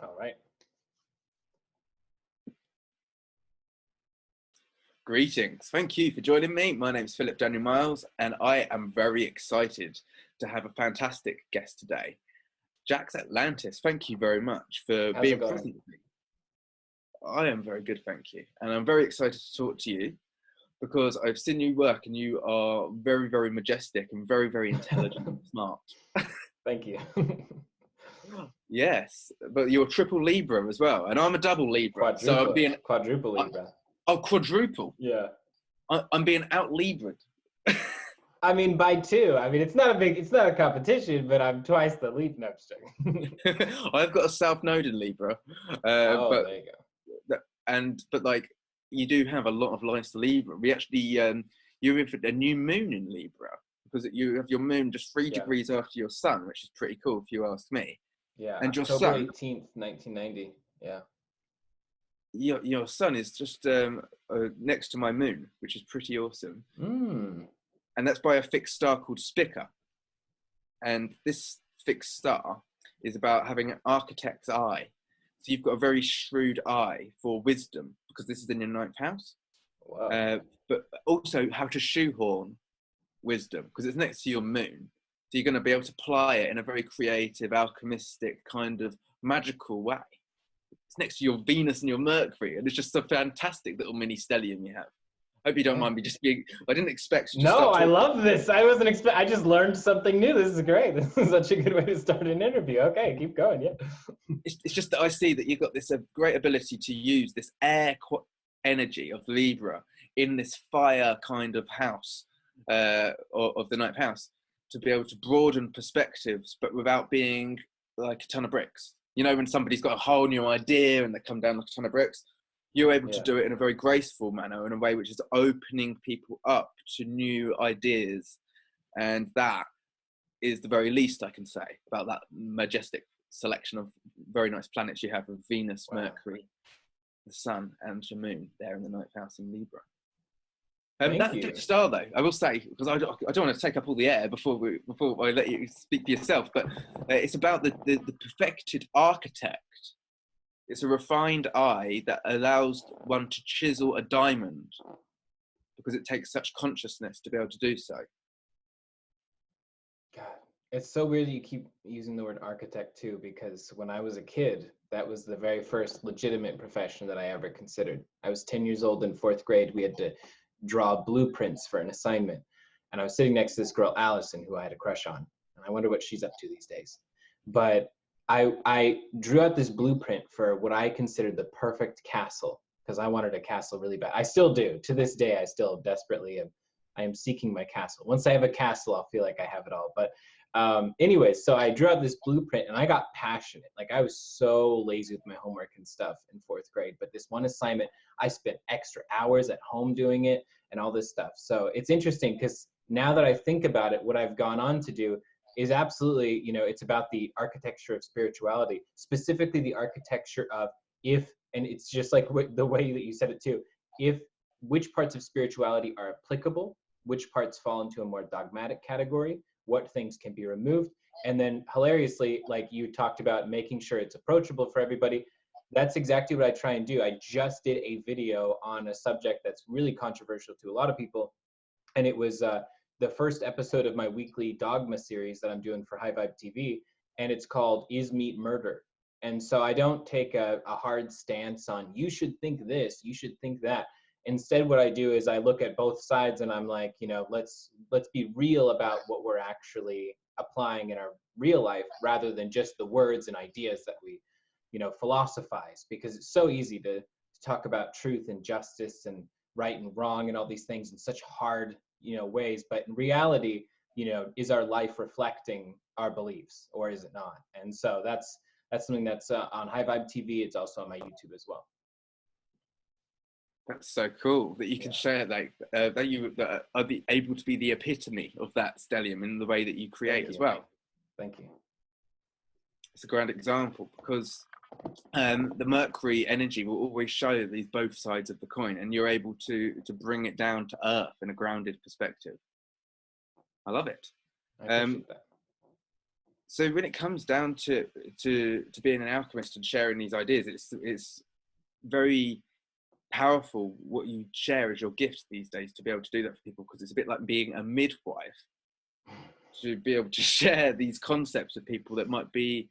All right. Greetings. Thank you for joining me. My name is Philip Daniel Miles, and I am very excited to have a fantastic guest today, Jax Atlantis. Thank you very much for being present with me. I am very good, thank you. And I'm very excited to talk to you because I've seen you work and you are very, very majestic and very, very intelligent and smart. Thank you. Yes, but you're triple Libra as well, and I'm a double Libra. So I'm being quadruple Libra. Oh, quadruple. Yeah. I'm being out Libra'd. I mean, by 2. I mean, it's not a competition, but I'm twice the lead. No, I'm just joking. I've got a South Node in Libra. There you go. But like, you do have a lot of lines to Libra. We actually, you're in for a new moon in Libra because you have your moon just 3 degrees after your sun, which is pretty cool if you ask me. Yeah. And your October sun, 18th, 1990. Yeah. Your sun is just next to my moon, which is pretty awesome. And that's by a fixed star called Spica. And this fixed star is about having an architect's eye. So you've got a very shrewd eye for wisdom because this is in your 9th house. Wow. But also how to shoehorn wisdom because it's next to your moon. So you're going to be able to apply it in a very creative, alchemistic, kind of magical way. It's next to your Venus and your Mercury, and it's just a fantastic little mini stellium you have. Hope you don't mind me just being. I didn't expect. No, I love this. I wasn't expect. I just learned something new. This is great. This is such a good way to start an interview. Okay, keep going. Yeah. It's just that I see that you've got this great ability to use this air energy of Libra in this fire kind of house of the 9th house to be able to broaden perspectives, but without being like a ton of bricks. You know, when somebody's got a whole new idea and they come down like a ton of bricks, you're able to do it in a very graceful manner, in a way which is opening people up to new ideas. And that is the very least I can say about that majestic selection of very nice planets you have of Venus, Mercury, the Sun, and your Moon there in the 9th house in Libra. That star, though, I will say, because I don't want to take up all the air before I let you speak for yourself, but it's about the perfected architect. It's a refined eye that allows one to chisel a diamond because it takes such consciousness to be able to do so. God, it's so weird that you keep using the word architect too, because when I was a kid, that was the very first legitimate profession that I ever considered. I was 10 years old in 4th grade. We had to draw blueprints for an assignment. And I was sitting next to this girl, Allison, who I had a crush on. And I wonder what she's up to these days. But I drew out this blueprint for what I considered the perfect castle, because I wanted a castle really bad. I still do. To this day, I still desperately I am seeking my castle. Once I have a castle, I'll feel like I have it all. But anyways, so I drew out this blueprint and I got passionate. Like, I was so lazy with my homework and stuff in 4th grade. But this one assignment, I spent extra hours at home doing it and all this stuff. So it's interesting because now that I think about it, what I've gone on to do is absolutely, it's about the architecture of spirituality, specifically the architecture of and it's just like the way that you said it too, which parts of spirituality are applicable, which parts fall into a more dogmatic category, what things can be removed. And then hilariously, like you talked about making sure it's approachable for everybody. That's exactly what I try and do. I just did a video on a subject that's really controversial to a lot of people. And it was the first episode of my weekly Dogma series that I'm doing for High Vibe TV. And it's called Is Meat Murder? And so I don't take a hard stance on, you should think this, you should think that. Instead, what I do is I look at both sides and I'm like, let's be real about what we're actually applying in our real life rather than just the words and ideas that we, philosophize, because it's so easy to talk about truth and justice and right and wrong and all these things in such hard, ways. But in reality, is our life reflecting our beliefs or is it not? And so that's something that's on High Vibe TV. It's also on my YouTube as well. That's so cool that you can share that you are able to be the epitome of that stellium in the way that you create as well. Thank you. It's a grand example because the Mercury energy will always show these both sides of the coin, and you're able to bring it down to earth in a grounded perspective. I love it. I appreciate that. so when it comes down to being an alchemist and sharing these ideas, it's very powerful what you share as your gift these days, to be able to do that for people, because it's a bit like being a midwife, to be able to share these concepts with people that might be,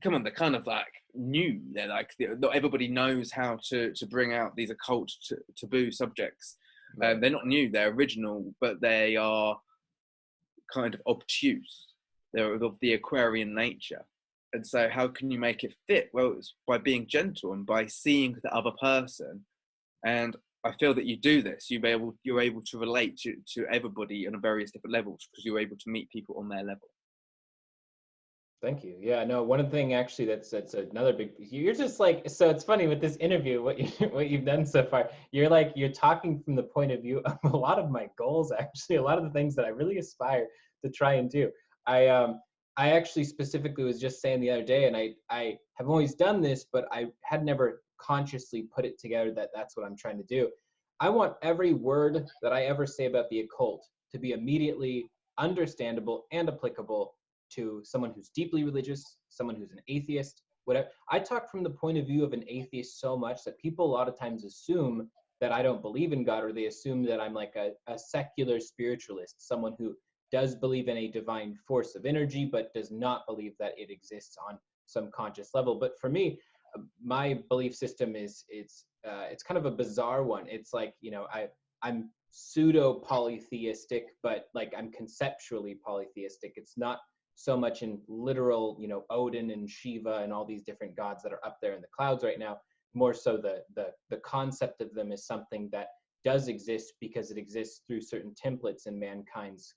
come on, they're kind of like new. They're like, not everybody knows how to bring out these occult taboo subjects. They're not new, they're original, but they are kind of obtuse. They're of the Aquarian nature. And so how can you make it fit? Well, it's by being gentle and by seeing the other person. And I feel that you do this, you're able to relate to everybody on various different levels, because you're able to meet people on their level. Thank you. Yeah, no, one thing actually that's another big, you're just like, so it's funny with this interview, what you've done so far, you're talking from the point of view of a lot of my goals, actually, a lot of the things that I really aspire to try and do. I actually specifically was just saying the other day, and I have always done this, but I had never consciously put it together that that's what I'm trying to do. I want every word that I ever say about the occult to be immediately understandable and applicable to someone who's deeply religious, someone who's an atheist, whatever. I talk from the point of view of an atheist so much that people a lot of times assume that I don't believe in God, or they assume that I'm like a secular spiritualist, someone who does believe in a divine force of energy, but does not believe that it exists on some conscious level. But for me, my belief system is it's kind of a bizarre one. It's like, I'm pseudo polytheistic, but like I'm conceptually polytheistic. It's not so much in literal, Odin and Shiva and all these different gods that are up there in the clouds right now. More so the concept of them is something that does exist because it exists through certain templates in mankind's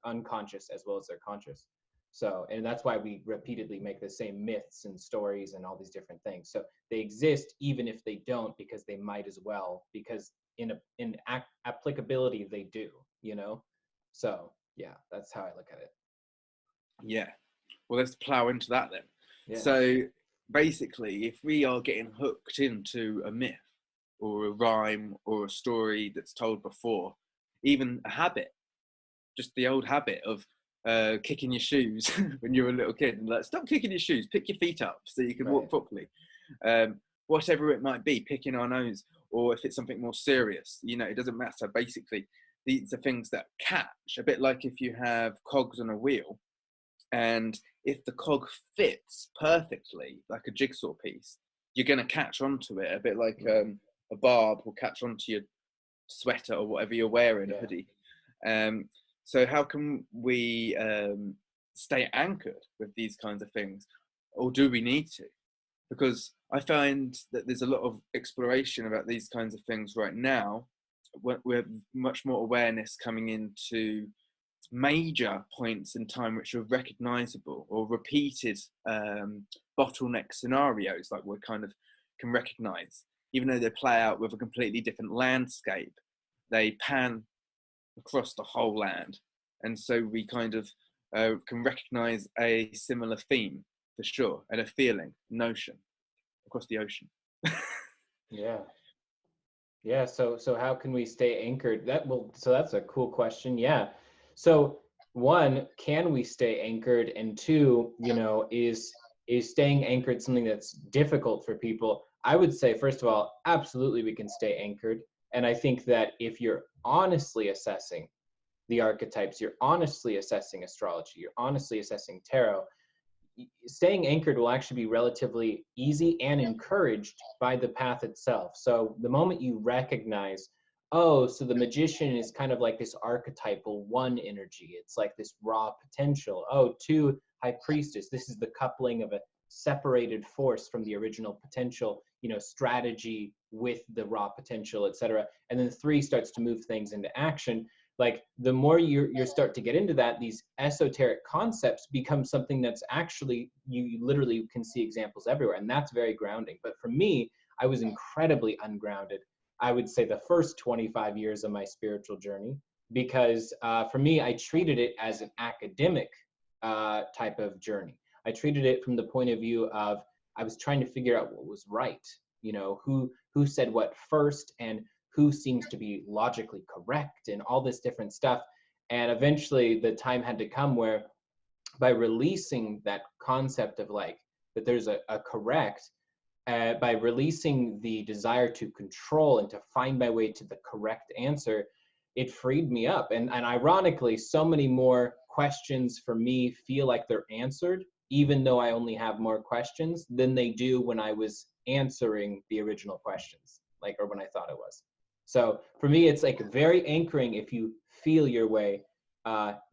unconscious as well as their conscious. So, and that's why we repeatedly make the same myths and stories and all these different things. So they exist even if they don't, because they might as well, because in applicability they do, So yeah, that's how I look at it. Yeah. Well, let's plow into that then. Yeah. So basically, if we are getting hooked into a myth or a rhyme or a story that's told before, even a habit, just the old habit of kicking your shoes when you're a little kid, and like, stop kicking your shoes, pick your feet up so you can walk properly. Whatever it might be, picking our nose, or if it's something more serious, it doesn't matter. Basically, these are things that catch, a bit like if you have cogs on a wheel, and if the cog fits perfectly, like a jigsaw piece, you're going to catch onto it, a bit like a barb will catch onto your sweater or whatever you're wearing, a hoodie. So how can we stay anchored with these kinds of things, or do we need to? Because I find that there's a lot of exploration about these kinds of things right now. We have much more awareness coming into major points in time which are recognizable, or repeated bottleneck scenarios like we kind of can recognize, even though they play out with a completely different landscape. They pan across the whole land, and so we kind of can recognize a similar theme for sure, and a feeling, notion across the ocean. Yeah, so how can we stay anchored? So that's a cool question. Yeah. So one, can we stay anchored? And two, is staying anchored something that's difficult for people? I would say, first of all, absolutely we can stay anchored. And I think that if you're honestly assessing the archetypes, you're honestly assessing astrology, you're honestly assessing tarot, staying anchored will actually be relatively easy and encouraged by the path itself. So the moment you recognize, oh, so the magician is kind of like this archetypal one energy. It's like this raw potential. Oh, two, high priestess. This is the coupling of a separated force from the original potential, strategy with the raw potential, etc. And then three starts to move things into action. Like the more you start to get into that, these esoteric concepts become something that's actually, you literally can see examples everywhere, and that's very grounding. But for me, I was incredibly ungrounded, I would say, the first 25 years of my spiritual journey, because for me, I treated it as an academic type of journey. I treated it from the point of view of, I was trying to figure out what was right, who said what first, and who seems to be logically correct, and all this different stuff. And eventually the time had to come where by releasing that concept of like that there's a correct, by releasing the desire to control and to find my way to the correct answer, it freed me up. And ironically, so many more questions for me feel like they're answered, even though I only have more questions than they do when I was answering the original questions, like, or when I thought it was. So for me, it's like very anchoring if you feel your way,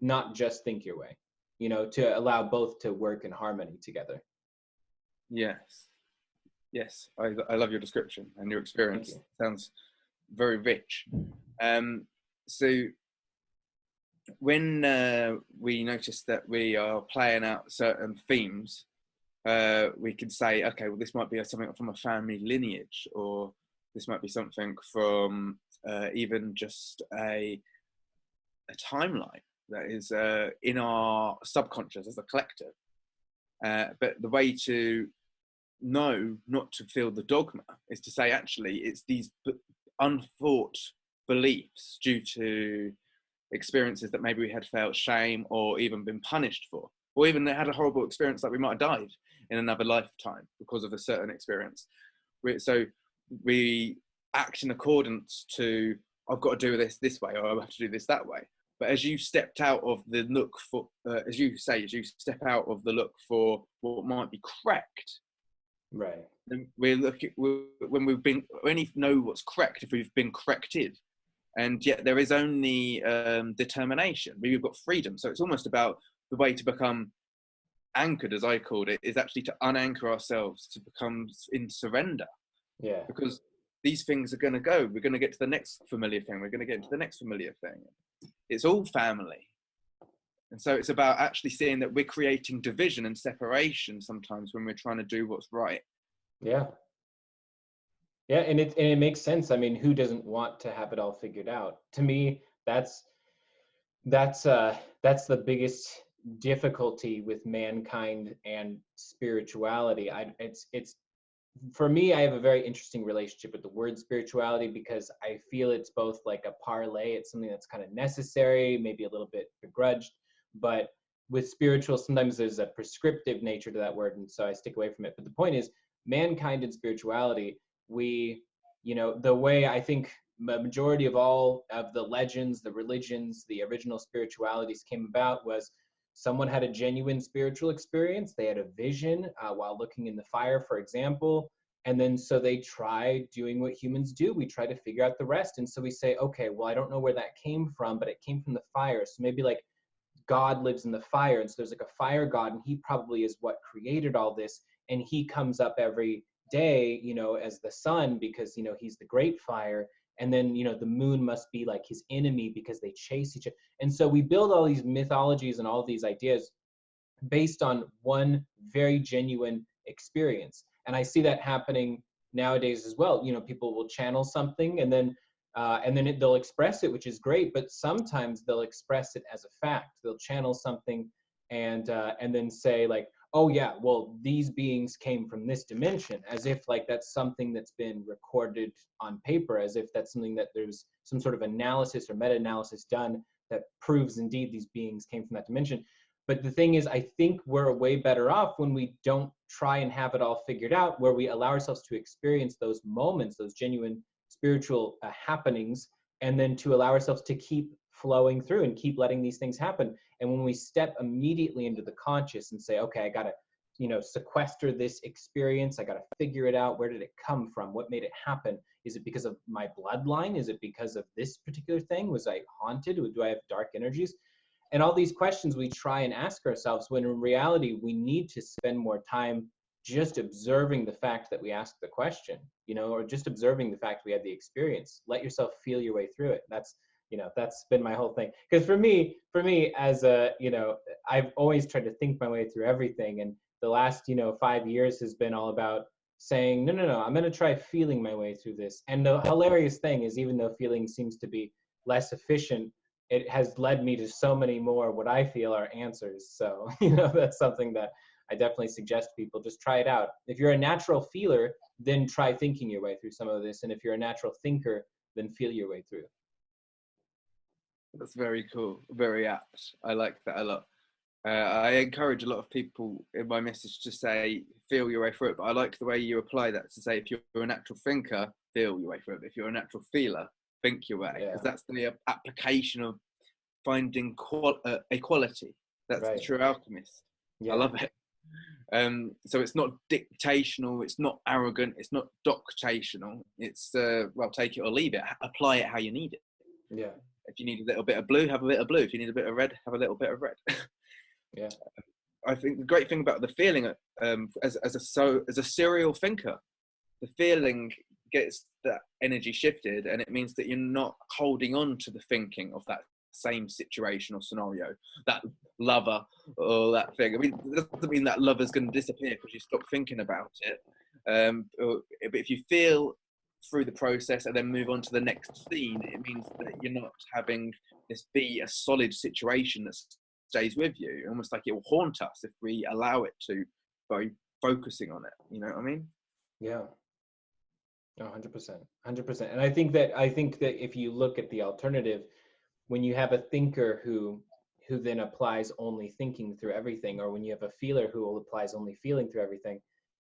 not just think your way, you know, to allow both to work in harmony together. Yes. Yes. I love your description and your experience. Thank you. Sounds very rich. So when we notice that we are playing out certain themes, we can say, okay, well, this might be something from a family lineage, or this might be something from even just a timeline that is in our subconscious as a collective. But the way to know not to feel the dogma is to say, actually, it's these unthought beliefs due to experiences that maybe we had felt shame or even been punished for, or even had a horrible experience, like we might have died in another lifetime because of a certain experience. So we act in accordance to, I've got to do this way, or I have to do this that way. But as you stepped out of the look for, as you step out of the look for what might be correct, Right. then we're looking, when we've been, we only know what's correct if we've been corrected. And yet there is only determination. We've got freedom. So it's almost about the way to become anchored, as I called it, is actually to unanchor ourselves, to become in surrender. Yeah. Because these things are going to go. We're going to get to the next familiar thing. We're going to get into the next familiar thing. It's all family. And so it's about actually seeing that we're creating division and separation sometimes when we're trying to do what's right. Yeah. Yeah, and it makes sense. I mean, who doesn't want to have it all figured out? To me, that's the biggest difficulty with mankind and spirituality. It's for me, I have a very interesting relationship with the word spirituality because I feel it's both like a parlay. It's something that's kind of necessary, maybe a little bit begrudged, but with spiritual, sometimes there's a prescriptive nature to that word, and so I stick away from it. But the point is, mankind and spirituality, we, you know, the way I think the majority of all of the legends, the religions, the original spiritualities came about was someone had a genuine spiritual experience. They had a vision while looking in the fire, for example. And then so they try doing what humans do. We try to figure out the rest. And so we say, okay, well, I don't know where that came from, but it came from the fire. So maybe like God lives in the fire. And so there's like a fire God, and he probably is what created all this. And he comes up every day, you know, as the sun because, you know, he's the great fire. And then, you know, the moon must be like his enemy because they chase each other. And so we build all these mythologies and all these ideas based on one very genuine experience. And I see that happening nowadays as well. You know, people will channel something and then they'll express it, which is great. But sometimes they'll express it as a fact. They'll channel something and then say like, oh yeah, well, these beings came from this dimension, as if like that's something that's been recorded on paper, as if that's something that there's some sort of analysis or meta-analysis done that proves indeed these beings came from that dimension. But the thing is, I think we're way better off when we don't try and have it all figured out, where we allow ourselves to experience those moments, those genuine spiritual happenings, and then to allow ourselves to keep flowing through and keep letting these things happen. And when we step immediately into the conscious and say, okay, I got to, you know, sequester this experience. I got to figure it out. Where did it come from? What made it happen? Is it because of my bloodline? Is it because of this particular thing? Was I haunted? Do I have dark energies? And all these questions we try and ask ourselves, when in reality, we need to spend more time just observing the fact that we asked the question, you know, or just observing the fact we had the experience. Let yourself feel your way through it. That's, you know, that's been my whole thing. Because for me, as a, you know, I've always tried to think my way through everything. And the last, you know, 5 years has been all about saying, no, I'm going to try feeling my way through this. And the hilarious thing is, even though feeling seems to be less efficient, it has led me to so many more what I feel are answers. So, you know, that's something that I definitely suggest people just try it out. If you're a natural feeler, then try thinking your way through some of this. And if you're a natural thinker, then feel your way through. That's very cool. Very apt. I like that a lot. I encourage a lot of people in my message to say, feel your way through it. But I like the way you apply that to say, if you're a natural thinker, feel your way through it. But if you're a natural feeler, think your way. Because that's the application of finding equality. That's the true alchemist. I love it. So it's not dictational, it's not arrogant, it's not doctational. It's, well, take it or leave it. Apply it how you need it. Yeah. If you need a little bit of blue, have a bit of blue. If you need a bit of red, have a little bit of red. Yeah. I think the great thing about the feeling, as a serial thinker, the feeling gets that energy shifted, and it means that you're not holding on to the thinking of that same situation or scenario, that lover or that thing. I mean, it doesn't mean that lover's going to disappear because you stop thinking about it. But if you feel through the process and then move on to the next scene, it means that you're not having this be a solid situation that stays with you, almost like it will haunt us if we allow it to, by focusing on it. You know what I mean? Yeah. 100%. And I think that if you look at the alternative, when you have a thinker who then applies only thinking through everything, or when you have a feeler who applies only feeling through everything,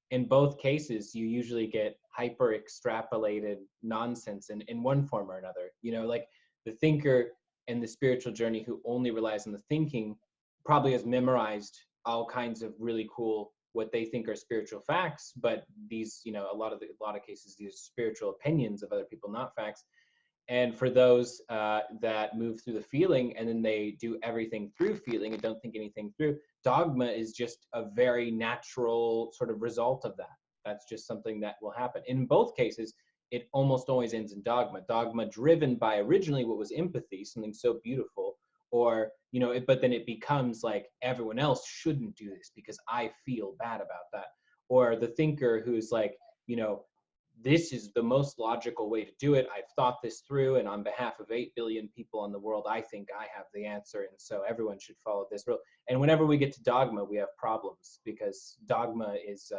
in both cases you usually get hyper extrapolated nonsense in one form or another. You know, like the thinker and the spiritual journey who only relies on the thinking probably has memorized all kinds of really cool, what they think are spiritual facts, but these, you know, a lot of cases, these spiritual opinions of other people, not facts. And for those that move through the feeling and then they do everything through feeling and don't think anything through, dogma is just a very natural sort of result of that. That's just something that will happen. In both cases, it almost always ends in dogma. Dogma driven by originally what was empathy, something so beautiful, or, you know, but then it becomes like everyone else shouldn't do this because I feel bad about that. Or the thinker who's like, you know, this is the most logical way to do it. I've thought this through, and on behalf of 8 billion people in the world, I think I have the answer, and so everyone should follow this rule. And whenever we get to dogma, we have problems, because dogma is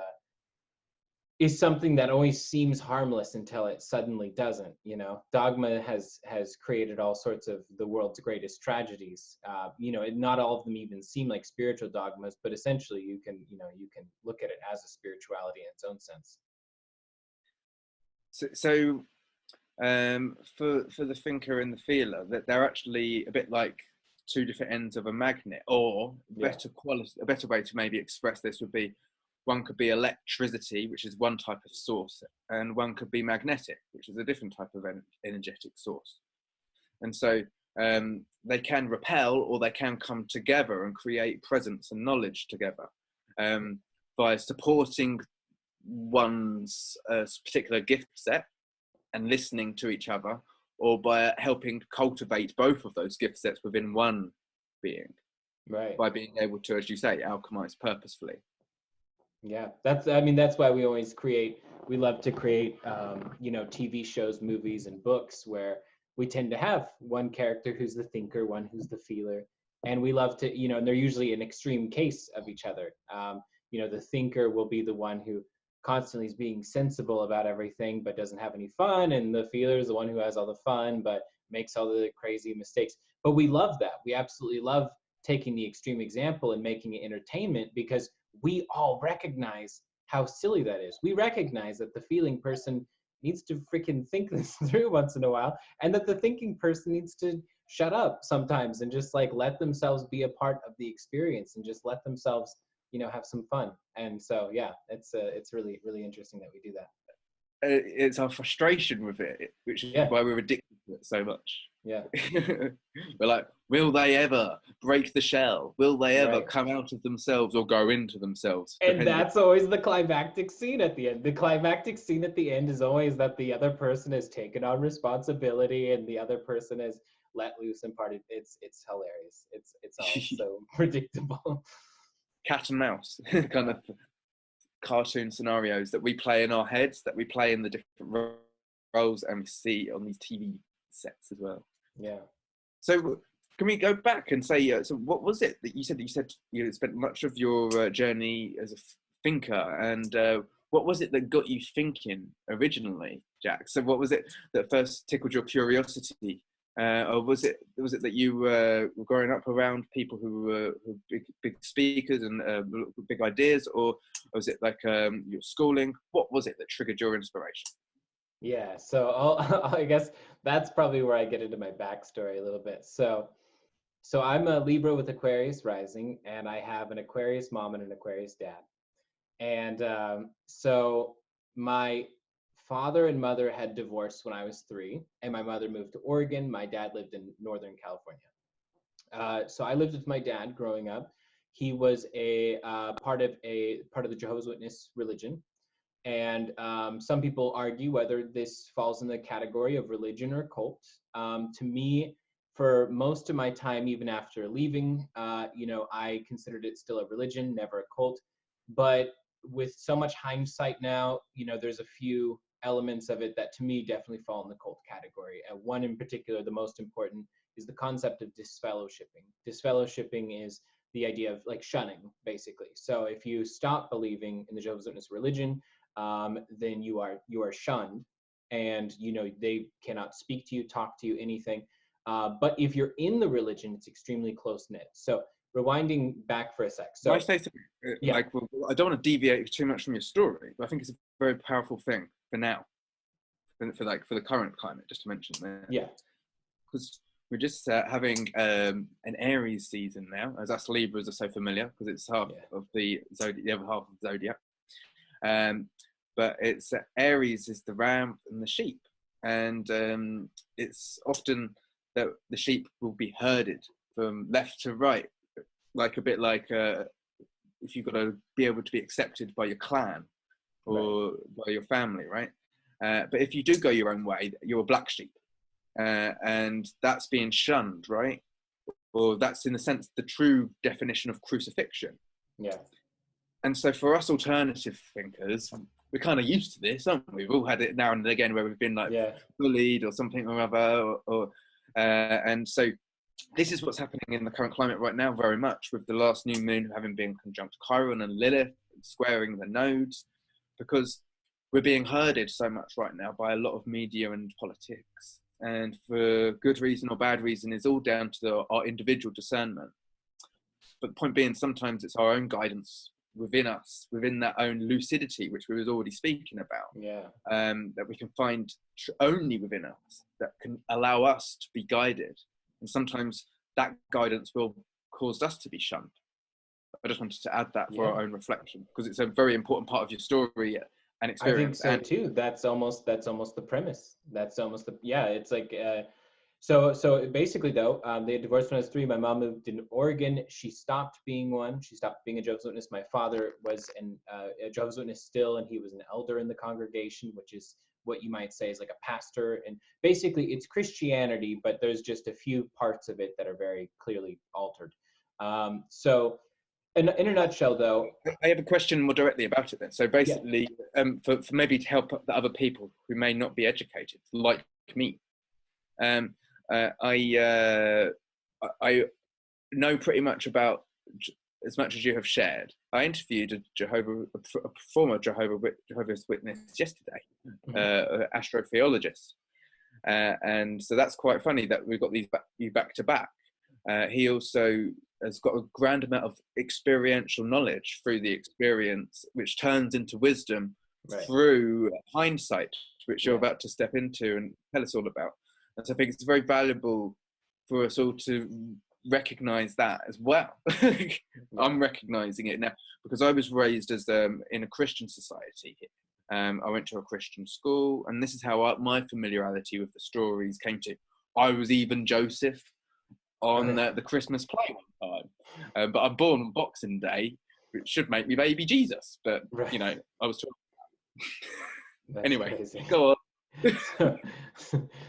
something that always seems harmless until it suddenly doesn't. You know, dogma has created all sorts of the world's greatest tragedies. You know, not all of them even seem like spiritual dogmas, but essentially you can look at it as a spirituality in its own sense. So for the thinker and the feeler, that they're actually a bit like two different ends of a magnet, or a better way to maybe express this would be, one could be electricity, which is one type of source, and one could be magnetic, which is a different type of energetic source. And so they can repel, or they can come together and create presence and knowledge together by supporting one's particular gift set and listening to each other, or by helping cultivate both of those gift sets within one being, right, by being able to, as you say, alchemize purposefully. Yeah, that's why we love to create you know, TV shows, movies, and books where we tend to have one character who's the thinker, one who's the feeler, and we love to, you know, and they're usually an extreme case of each other. You know, the thinker will be the one who constantly is being sensible about everything but doesn't have any fun, and the feeler is the one who has all the fun but makes all the crazy mistakes. But we love that. We absolutely love taking the extreme example and making it entertainment, because we all recognize how silly that is. We recognize that the feeling person needs to freaking think this through once in a while, and that the thinking person needs to shut up sometimes and just like let themselves be a part of the experience and just let themselves, you know, have some fun. And so, yeah, it's really, really interesting that we do that. It's our frustration with it, which is why we're addicted to it so much. Yeah. We're like, will they ever break the shell? Will they ever come out of themselves or go into themselves? And that's always the climactic scene at the end. The climactic scene at the end is always that the other person has taken on responsibility and the other person has let loose and parted. It's hilarious. It's all so predictable. Cat and mouse kind of cartoon scenarios that we play in our heads, that we play in the different roles, and we see on these TV sets as well. Yeah. So can we go back and say, so what was it that you said you spent much of your journey as a thinker, and what was it that got you thinking originally, Jax? So what was it that first tickled your curiosity Or was it that you were growing up around people who were big speakers and big ideas, or was it like your schooling? What was it that triggered your inspiration? Yeah, so I guess that's probably where I get into my backstory a little bit. So I'm a Libra with Aquarius rising, and I have an Aquarius mom and an Aquarius dad. And so my father and mother had divorced when I was 3, and my mother moved to Oregon. My dad lived in Northern California. So I lived with my dad growing up. He was a part of the Jehovah's Witness religion, and some people argue whether this falls in the category of religion or cult. To me, for most of my time, even after leaving, I considered it still a religion, never a cult. But with so much hindsight now, there's a few elements of it that to me definitely fall in the cult category. One in particular, the most important, is the concept of disfellowshipping. Disfellowshipping is the idea of like shunning, basically. So if you stop believing in the Jehovah's Witness religion, then you are shunned, and they cannot speak to you, talk to you, anything. But if you're in the religion, it's extremely close knit. So rewinding back for a sec. So I say something, yeah, well, I don't want to deviate too much from your story, but I think it's a very powerful thing for now, for the current climate, just to mention that. yeah, Because we're just having an Aries season now, as us Libras are so familiar, because it's half of the zodiac, the other half of the zodiac. But it's Aries is the ram and the sheep, and it's often that the sheep will be herded from left to right, like a bit like if you've got to be able to be accepted by your clan or by your family, right? But if you do go your own way, you're a black sheep, and that's being shunned, right? Or that's in a sense the true definition of crucifixion. Yeah. And so for us alternative thinkers, we're kind of used to this, aren't we? We've all had it now and again where we've been like bullied or something or other, and so this is what's happening in the current climate right now, very much, with the last new moon having been conjunct Chiron and Lilith, squaring the nodes, because we're being herded so much right now by a lot of media and politics, and for good reason or bad reason is all down to our individual discernment. But the point being, sometimes it's our own guidance within us, within that own lucidity, which we was already speaking about, that we can find only within us, that can allow us to be guided. And sometimes that guidance will cause us to be shunned. I just wanted to add that for our own reflection, because it's a very important part of your story and experience. I think so too. That's almost the premise. That's almost it's like, so basically though, they divorced when I was 3. My mom moved in Oregon. She stopped being one. She stopped being a Jehovah's Witness. My father was a Jehovah's Witness still, and he was an elder in the congregation, which is what you might say is like a pastor. And basically it's Christianity, but there's just a few parts of it that are very clearly altered. So in a nutshell though, I have a question more directly about it then. So basically, for maybe to help the other people who may not be educated, like me, I know pretty much about as much as you have shared. I interviewed a former Jehovah's Witness yesterday, an astrotheologist, and so that's quite funny that we've got you back to back. He also has got a grand amount of experiential knowledge through the experience, which turns into wisdom through hindsight, which you're about to step into and tell us all about. And so I think it's very valuable for us all to recognize that as well. I'm recognizing it now because I was raised as in a Christian society. I went to a Christian school, and this is how my familiarity with the stories came to. I was even Joseph on the Christmas play one time, but I'm born on Boxing Day, which should make me baby Jesus. But I was talking. Anyway, crazy. Go on.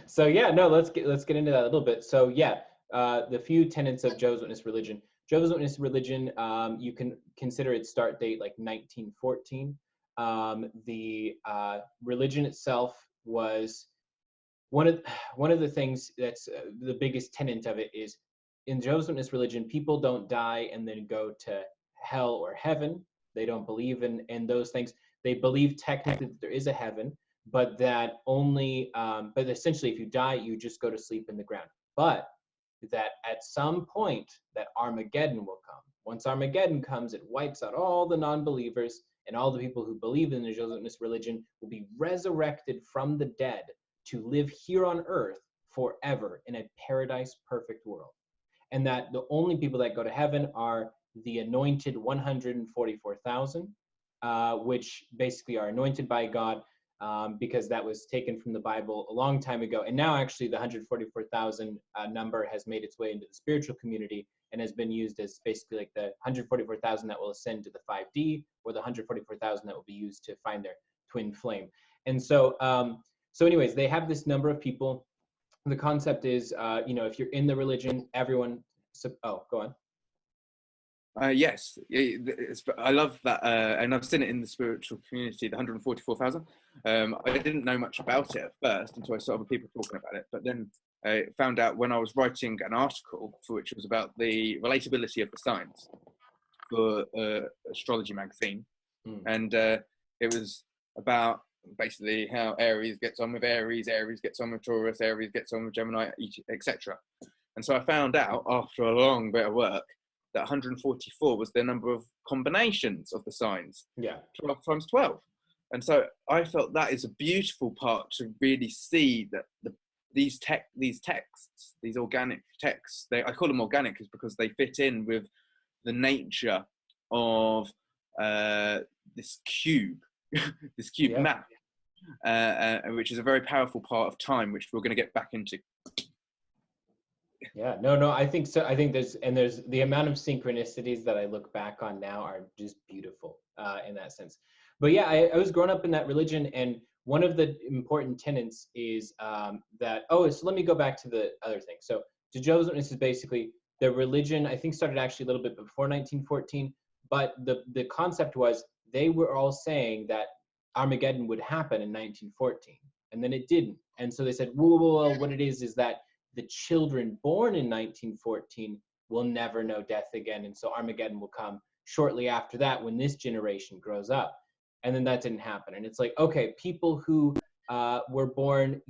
So let's get into that a little bit. So the few tenets of Jehovah's Witness religion. Jehovah's Witness religion, you can consider its start date like 1914. The religion itself was one of the things that's the biggest tenet of it is, in Jehovah's Witness religion, people don't die and then go to hell or heaven. They don't believe in those things. They believe technically that there is a heaven, but that only, but essentially if you die, you just go to sleep in the ground. But that at some point that Armageddon will come. Once Armageddon comes, it wipes out all the non-believers, and all the people who believe in the Jesuit religion will be resurrected from the dead to live here on earth forever in a paradise perfect world. And that the only people that go to heaven are the anointed 144,000, which basically are anointed by God, because that was taken from the Bible a long time ago. And now actually the 144,000 number has made its way into the spiritual community and has been used as basically like the 144,000 that will ascend to the 5D, or the 144,000 that will be used to find their twin flame. And so, so anyways, they have this number of people. The concept is, if you're in the religion, everyone, oh, go on. Yes, I love that, and I've seen it in the spiritual community, the 144,000. I didn't know much about it at first until I saw other people talking about it, but then I found out when I was writing an article for which was about the relatability of the signs for Astrology magazine, and it was about basically how Aries gets on with Aries, Aries gets on with Taurus, Aries gets on with Gemini, etc. And so I found out after a long bit of work that 144 was the number of combinations of the signs. Yeah. 12 times 12. And so I felt that is a beautiful part to really see that these texts, these organic texts, I call them organic is because they fit in with the nature of this cube, this cube map, which is a very powerful part of time, which we're going to get back into. Yeah, no, I think so. I think there's the amount of synchronicities that I look back on now are just beautiful in that sense. But yeah, I was growing up in that religion, and one of the important tenets is that, so let me go back to the other thing. So Jehovah's Witnesses is basically their religion, I think started actually a little bit before 1914, but the concept was they were all saying that Armageddon would happen in 1914, and then it didn't. And so they said, well, what it is that the children born in 1914 will never know death again. And so Armageddon will come shortly after that when this generation grows up. And then that didn't happen. And it's like, okay, people who were born,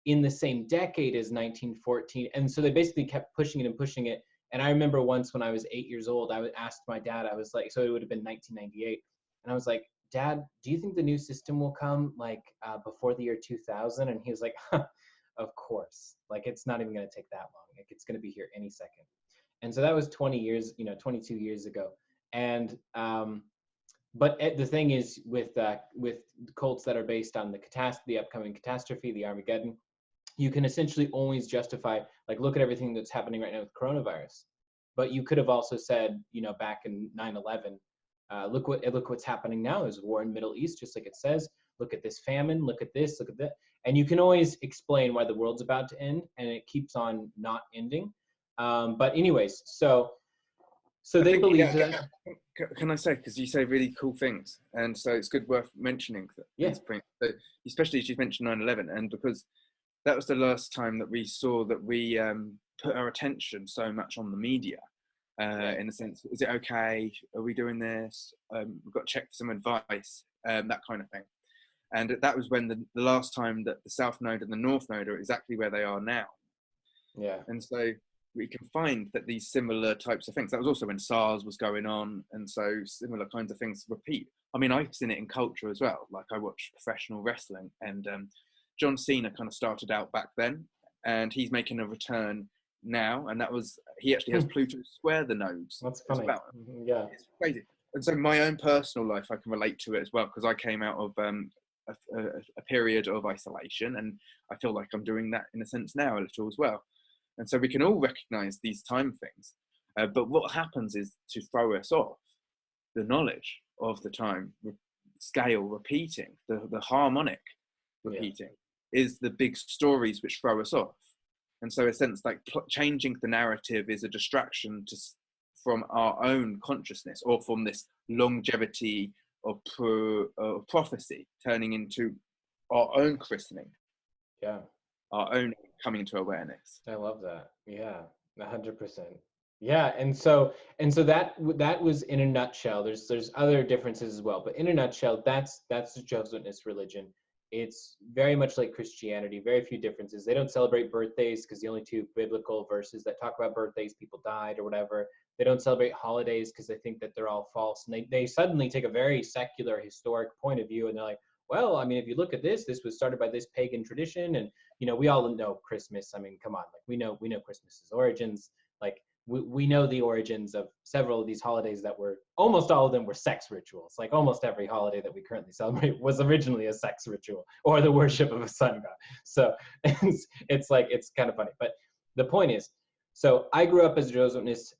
in the same decade as 1914. And so they basically kept pushing it and pushing it. And I remember once when I was 8 years old, I asked my dad, I was like, so it would have been 1998. And I was like, Dad, do you think the new system will come before the year 2000? And he was like, of course, it's not even going to take that long. It's going to be here any second. And so that was 22 years ago. And but the thing is with cults that are based on the upcoming catastrophe, the Armageddon, you can essentially always justify, look at everything that's happening right now with coronavirus. But you could have also said, back in 9/11, look what's happening now. There's war in the Middle East, just like it says. Look at this famine, look at this, look at that. And you can always explain why the world's about to end, and it keeps on not ending. But anyways, so they believe that. Can I say, because you say really cool things, and so it's worth mentioning these points, so especially as you mentioned 9/11, and because that was the last time that we saw that we put our attention so much on the media. In the sense, is it okay? Are we doing this? We've got to check for some advice, that kind of thing. And that was when the last time that the South Node and the North Node are exactly where they are now. Yeah. And so we can find that these similar types of things, that was also when SARS was going on. And so similar kinds of things repeat. I mean, I've seen it in culture as well. I watch professional wrestling, and John Cena kind of started out back then, and he's making a return now. And he actually has Pluto square the nodes. That's funny. Well. Yeah. It's crazy. And so my own personal life, I can relate to it as well, because I came out of a period of isolation, and I feel like I'm doing that in a sense now a little as well. And so we can all recognize these time things, but what happens is to throw us off the knowledge of the time scale repeating, the harmonic repeating is the big stories which throw us off. And so in a sense, changing the narrative is a distraction from our own consciousness, or from this longevity of prophecy turning into our own christening. Yeah. Our own coming into awareness. I love that. Yeah, 100%. Yeah, and so that was in a nutshell. There's other differences as well, but in a nutshell, that's the Jehovah's Witness religion. It's very much like Christianity, very few differences. They don't celebrate birthdays because the only two biblical verses that talk about birthdays, people died or whatever. They don't celebrate holidays because they think that they're all false. And they suddenly take a very secular, historic point of view, and they're like, well, I mean, if you look at this, this was started by this pagan tradition. And, we all know Christmas. I mean, come on, like we know Christmas's origins. Like we know the origins of several of these holidays that were, almost all of them were sex rituals. Like almost every holiday that we currently celebrate was originally a sex ritual or the worship of a sun god. So it's like, it's kind of funny. But the point is, so I grew up as a Jehovah's Witness.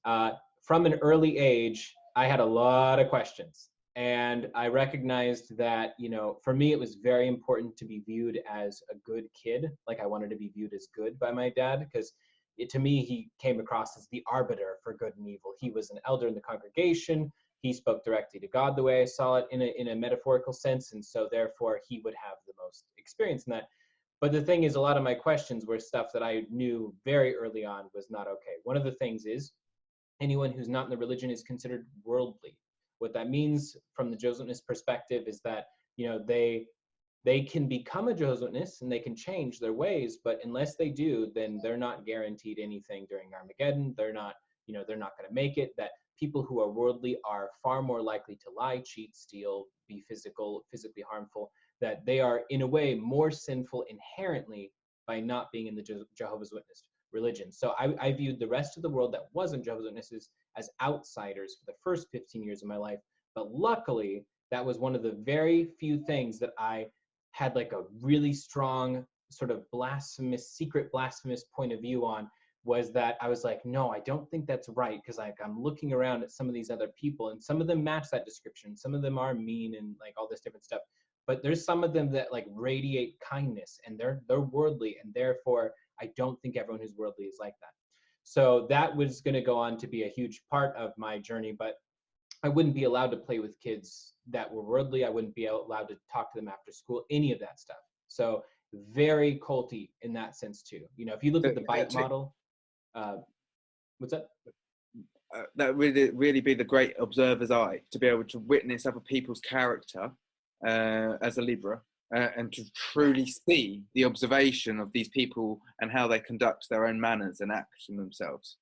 From an early age, I had a lot of questions. And I recognized that, for me, it was very important to be viewed as a good kid. Like I wanted to be viewed as good by my dad, because to me, he came across as the arbiter for good and evil. He was an elder in the congregation. He spoke directly to God the way I saw it in a metaphorical sense. And so therefore he would have the most experience in that. But the thing is, a lot of my questions were stuff that I knew very early on was not okay. One of the things is anyone who's not in the religion is considered worldly. What that means from the Jehovah's Witness perspective is that, they can become a Jehovah's Witness and they can change their ways, but unless they do, then they're not guaranteed anything during Armageddon. They're not going to make it. That people who are worldly are far more likely to lie, cheat, steal, be physically harmful, that they are in a way more sinful inherently by not being in the Jehovah's Witness religion. So I viewed the rest of the world that wasn't Jehovah's Witnesses as outsiders for the first 15 years of my life. But luckily, that was one of the very few things that I had like a really strong sort of secret blasphemous point of view on, was that I was like, no, I don't think that's right, because like I'm looking around at some of these other people and some of them match that description. Some of them are mean and like all this different stuff, but there's some of them that like radiate kindness and they're worldly, and therefore I don't think everyone who's worldly is like that. So that was going to go on to be a huge part of my journey, but I wouldn't be allowed to play with kids that were worldly. I wouldn't be allowed to talk to them after school, any of that stuff. So very culty in that sense too. If you look at the bite model, what's that? That would really be the great observer's eye, to be able to witness other people's character as a Libra, and to truly see the observation of these people and how they conduct their own manners and action themselves.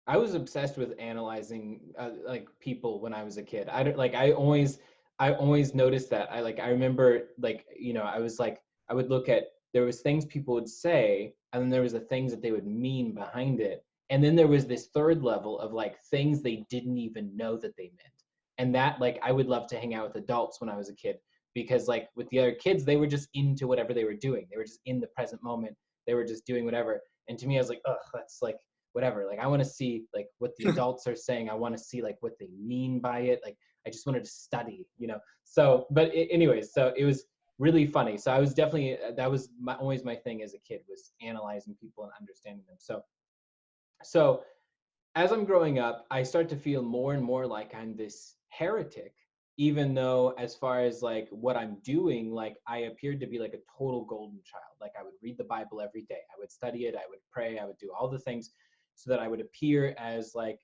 I was obsessed with analyzing like people when I was a kid. I always noticed that. I remember I would look at, there was things people would say, and then there was the things that they would mean behind it. And then there was this third level of like things they didn't even know that they meant. And that, like, I would love to hang out with adults when I was a kid, because like with the other kids, they were just into whatever they were doing. They were just in the present moment. They were just doing whatever. And to me, I was like, ugh, that's like, whatever. Like I want to see like what the adults are saying. I want to see like what they mean by it. Like I just wanted to study, So, but anyways, so it was really funny. So I was definitely, that was always my thing as a kid, was analyzing people and understanding them. So as I'm growing up, I start to feel more and more like I'm this heretic, even though as far as like what I'm doing, like I appeared to be like a total golden child. Like I would read the Bible every day. I would study it. I would pray. I would do all the things so that I would appear as like,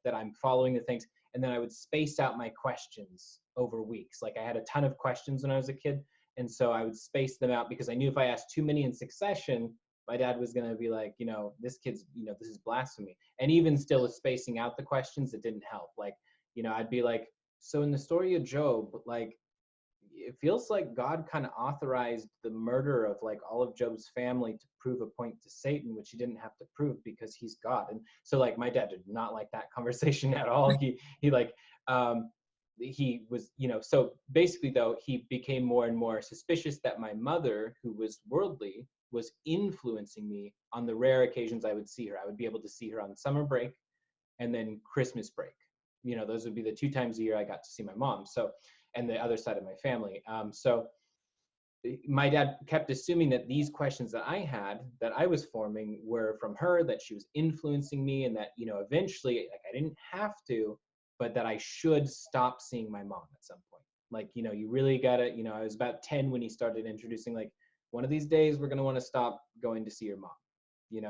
that I'm following the things. And then I would space out my questions over weeks. Like I had a ton of questions when I was a kid. And so I would space them out because I knew if I asked too many in succession, my dad was going to be like, this kid's, this is blasphemy. And even still with spacing out the questions, it didn't help. Like, I'd be like, so in the story of Job, like, it feels like God kind of authorized the murder of like all of Job's family to prove a point to Satan, which he didn't have to prove because he's God. And so like my dad did not like that conversation at all. He was, so basically though, he became more and more suspicious that my mother, who was worldly, was influencing me on the rare occasions I would see her. I would be able to see her on summer break and then Christmas break. Those would be the 2 times a year I got to see my mom. So, and the other side of my family. So my dad kept assuming that these questions that I had, that I was forming, were from her, that she was influencing me, and that, eventually, like I didn't have to, but that I should stop seeing my mom at some point. Like, you really gotta, I was about 10 when he started introducing, like, one of these days we're gonna wanna stop going to see your mom.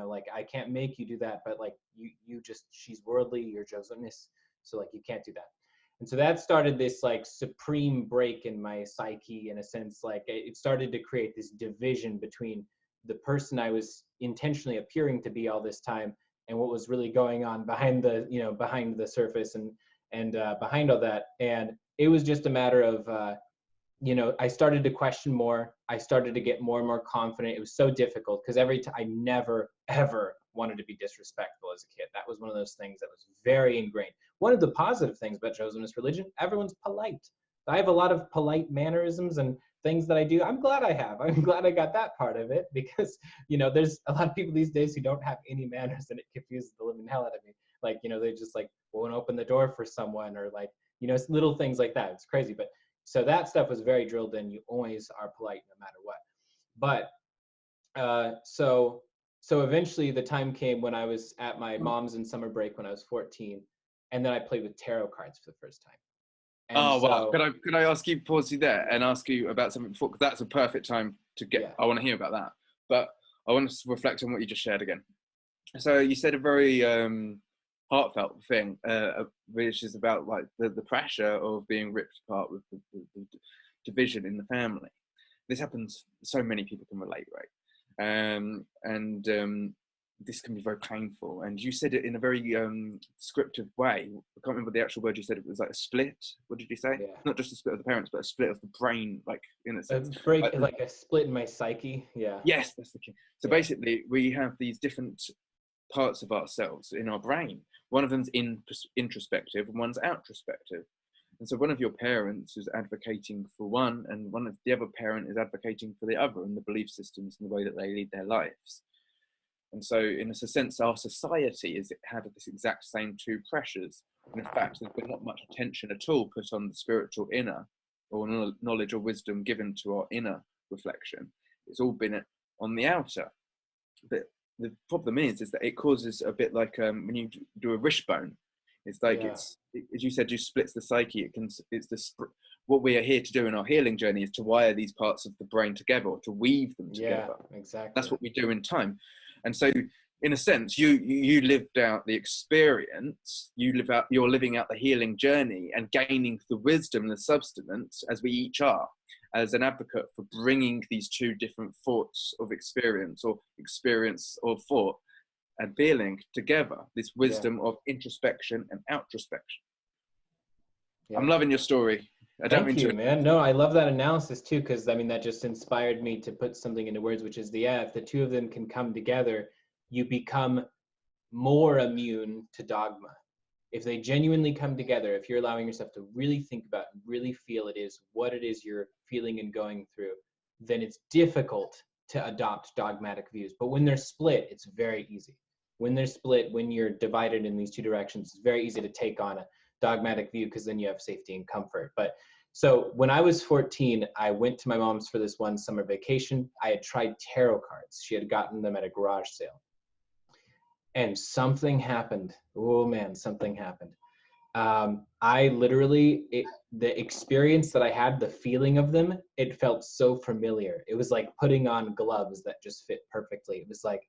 Like I can't make you do that, but like you just, she's worldly, you're Joseph's, so like you can't do that. And so that started this like supreme break in my psyche, in a sense. Like it started to create this division between the person I was intentionally appearing to be all this time and what was really going on behind the, you know, behind the surface and behind all that. And it was just a matter of, you know, I started to question more. I started to get more and more confident. It was so difficult because every time I never, ever wanted to be disrespectful as a kid. That was one of those things that was very ingrained. One of the positive things about Josephist religion, everyone's polite. I have a lot of polite mannerisms and things that I do. I'm glad I have. I'm glad I got that part of it because, you know, there's a lot of people these days who don't have any manners and it confuses the living hell out of me. Like, you know, they just like won't open the door for someone or like, you know, little things like that. It's crazy. But so that stuff was very drilled in. You always are polite no matter what. But so eventually the time came when I was at my mom's in summer break when I was 14, and then I played with tarot cards for the first time. And oh so, wow! Could I ask you, pause you there and ask you about something before? Because that's a perfect time to get. Yeah. I want to hear about that, but I want to reflect on what you just shared again. So you said a very heartfelt thing, which is about like the pressure of being ripped apart with the division in the family. This happens. So many people can relate, right? This can be very painful. And you said it in a very descriptive way. I can't remember the actual word you said. It was like a split. What did you say? Yeah. Not just a split of the parents, but a split of the brain, like in a sense. Like a split in my psyche. Yeah. Yes, that's the key. So basically, we have these different parts of ourselves in our brain. One of them's introspective and one's outrospective. And so one of your parents is advocating for one, and one of the other parent is advocating for the other, and the belief systems and the way that they lead their lives. And so in a sense, our society has had this exact same two pressures. And in fact, there's been not much attention at all put on the spiritual inner, or knowledge or wisdom given to our inner reflection. It's all been on the outer. But the problem is that it causes a bit like when you do a wishbone. It's like it's, as you said, you splits the psyche. What we are here to do in our healing journey is to wire these parts of the brain together, or to weave them together. Yeah, exactly. That's what we do in time. And so, in a sense, you lived out the experience. You're living out the healing journey and gaining the wisdom and the substance, as we each are, as an advocate for bringing these two different thoughts of experience or thought and feeling together, this wisdom of introspection and outrospection. Yeah. I'm loving your story. Thank you, man. No, I love that analysis too, because I mean, that just inspired me to put something into words, which is if the two of them can come together, you become more immune to dogma. If they genuinely come together, if you're allowing yourself to really think about and really feel what it is you're feeling and going through, then it's difficult to adopt dogmatic views. But when they're split, it's very easy. When they're split, when you're divided in these two directions, it's very easy to take on a dogmatic view because then you have safety and comfort. But so when I was 14, I went to my mom's for this one summer vacation. I had tried tarot cards. She had gotten them at a garage sale. And something happened. Oh man, something happened. I literally, the experience that I had, the feeling of them, it felt so familiar. It was like putting on gloves that just fit perfectly. It was like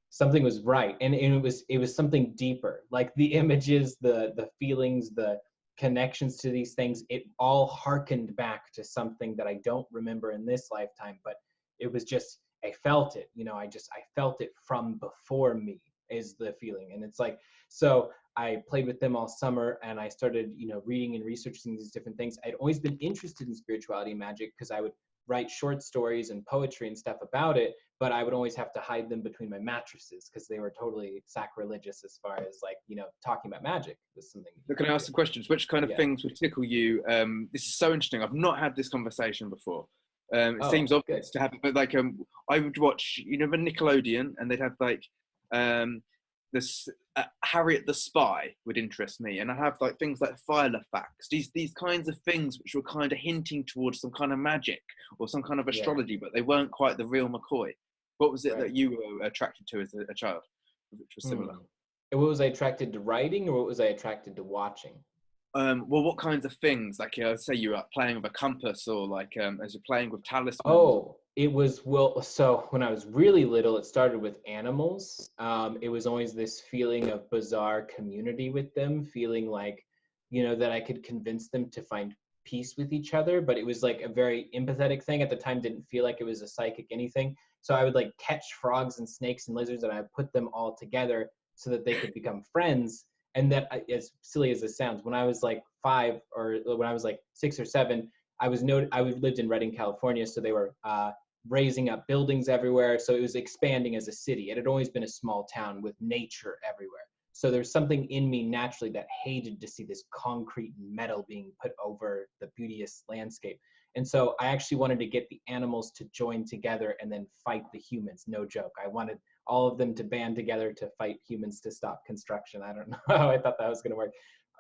something was right. And it was something deeper. Like the images, the feelings, the connections to these things, it all harkened back to something that I don't remember in this lifetime, but it was just, I felt it, I felt it from before me is the feeling. And it's like, so I played with them all summer and I started, reading and researching these different things. I'd always been interested in spirituality and magic because I would write short stories and poetry and stuff about it, but I would always have to hide them between my mattresses because they were totally sacrilegious as far as talking about magic was something. Can I ask the questions? Which kind of things would tickle you? This is so interesting. I've not had this conversation before. It seems obvious to have it, but I would watch, Nickelodeon, and they'd have this Harriet the Spy would interest me, and I have things like Filofax, these kinds of things which were kind of hinting towards some kind of magic or some kind of astrology, but they weren't quite the real McCoy. What was it that you were attracted to as a child, which was similar? What was I attracted to writing, or what was I attracted to watching? Well, what kinds of things? Say you were playing with a compass, or as you're playing with talismans. Oh, it was, so when I was really little, it started with animals. It was always this feeling of bizarre community with them, feeling like, that I could convince them to find peace with each other, but it was like a very empathetic thing at the time. Didn't feel like it was a psychic anything. So I would like catch frogs and snakes and lizards, and I would put them all together so that they could become friends. And that, as silly as this sounds, when I was like 5, or when I was like 6 or 7, I lived in Redding, California, so they were raising up buildings everywhere. So it was expanding as a city. It had always been a small town with nature everywhere. So there's something in me naturally that hated to see this concrete and metal being put over the beauteous landscape. And so I actually wanted to get the animals to join together and then fight the humans. No joke. I wanted all of them to band together to fight humans to stop construction. I don't know how I thought that was going to work.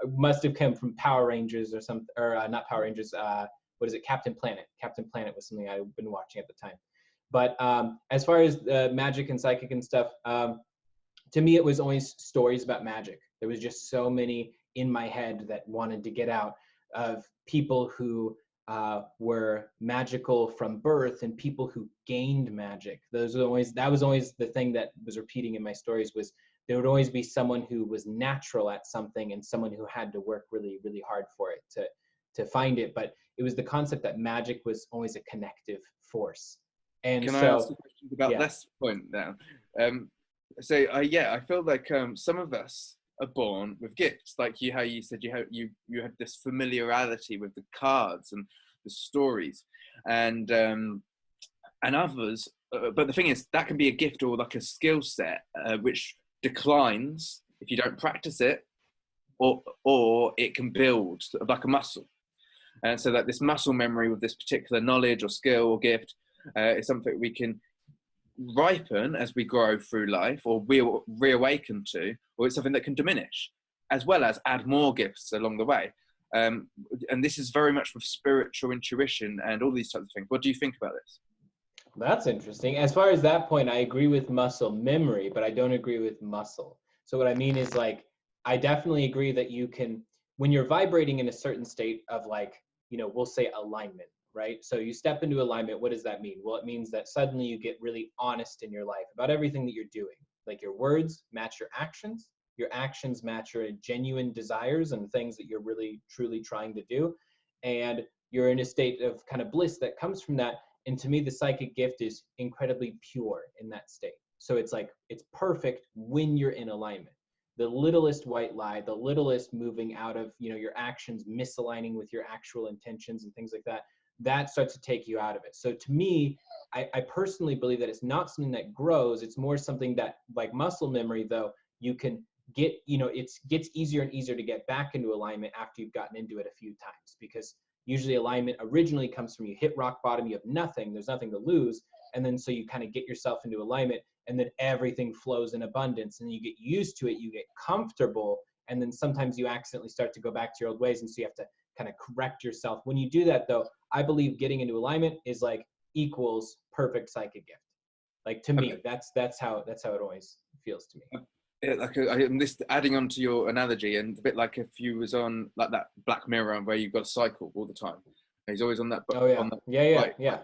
It must have come from Power Rangers or something, or not Power Rangers. What is it? Captain Planet. Captain Planet was something I'd been watching at the time. But as far as magic and psychic and stuff, to me, it was always stories about magic. There was just so many in my head that wanted to get out, of people who were magical from birth and people who gained magic. That was always the thing that was repeating in my stories, was there would always be someone who was natural at something and someone who had to work really, really hard for it to find it. But it was the concept that magic was always a connective force. And Can so, I ask you questions about yeah. this point now? I feel like some of us are born with gifts, like how you said you had this familiarity with the cards and the stories, and others. But the thing is, that can be a gift or like a skill set which declines if you don't practice it, or it can build like a muscle. And so that this muscle memory with this particular knowledge or skill or gift is something we can ripen as we grow through life, or reawaken to, or it's something that can diminish, as well as add more gifts along the way. And this is very much with spiritual intuition and all these types of things. What do you think about this? That's interesting. As far as that point, I agree with muscle memory, but I don't agree with muscle. So what I mean is, like, I definitely agree that you can, when you're vibrating in a certain state of, like, we'll say alignment, right? So you step into alignment. What does that mean? Well, it means that suddenly you get really honest in your life about everything that you're doing. Like, your words match your actions match your genuine desires and things that you're really, truly trying to do. And you're in a state of kind of bliss that comes from that. And to me, the psychic gift is incredibly pure in that state. So it's like, it's perfect when you're in alignment. The littlest white lie, the littlest moving out of, your actions misaligning with your actual intentions and things like that, that starts to take you out of it. So to me, I personally believe that it's not something that grows. It's more something that, like muscle memory, though, you can get, it gets easier and easier to get back into alignment after you've gotten into it a few times, because usually alignment originally comes from you hit rock bottom, you have nothing, there's nothing to lose. And then so you kind of get yourself into alignment, and then everything flows in abundance, and you get used to it, you get comfortable, and then sometimes you accidentally start to go back to your old ways, and so you have to kind of correct yourself. When you do that, though, I believe getting into alignment is like equals perfect psychic gift. Like, to me, that's how it always feels to me. I'm just adding on to your analogy, and a bit like if you was on like that Black Mirror where you've got a cycle all the time. He's always on that. Oh yeah, on the, yeah.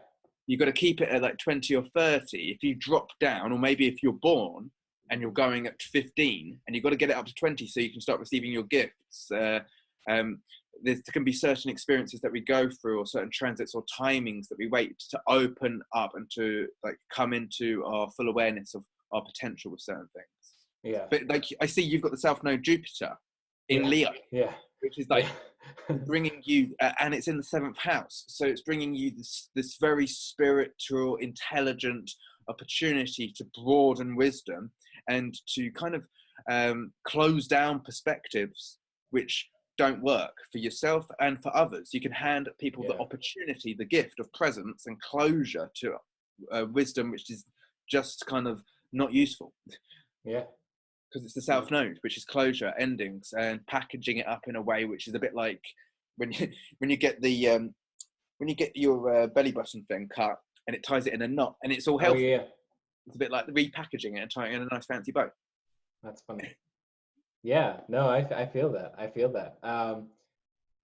You've got to keep it at like 20 or 30. If you drop down, or maybe if you're born and you're going up to 15, and you've got to get it up to 20 so you can start receiving your gifts. There can be certain experiences that we go through, or certain transits or timings that we wait to open up and to like come into our full awareness of our potential with certain things. Yeah. But like, I see you've got the South Node Jupiter in Leo. Yeah. Which is like bringing you, and it's in the 7th house. So it's bringing you this very spiritual, intelligent opportunity to broaden wisdom and to kind of close down perspectives which don't work for yourself and for others. You can hand people the opportunity, the gift of presence and closure to wisdom, which is just kind of not useful. Yeah. Because it's the South Node, which is closure, endings, and packaging it up in a way which is a bit like when you get your belly button thing cut and it ties it in a knot and it's all healthy. Oh, yeah. It's a bit like repackaging it and tying it in a nice fancy bow. That's funny. Yeah, no, I feel that.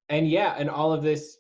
And all of this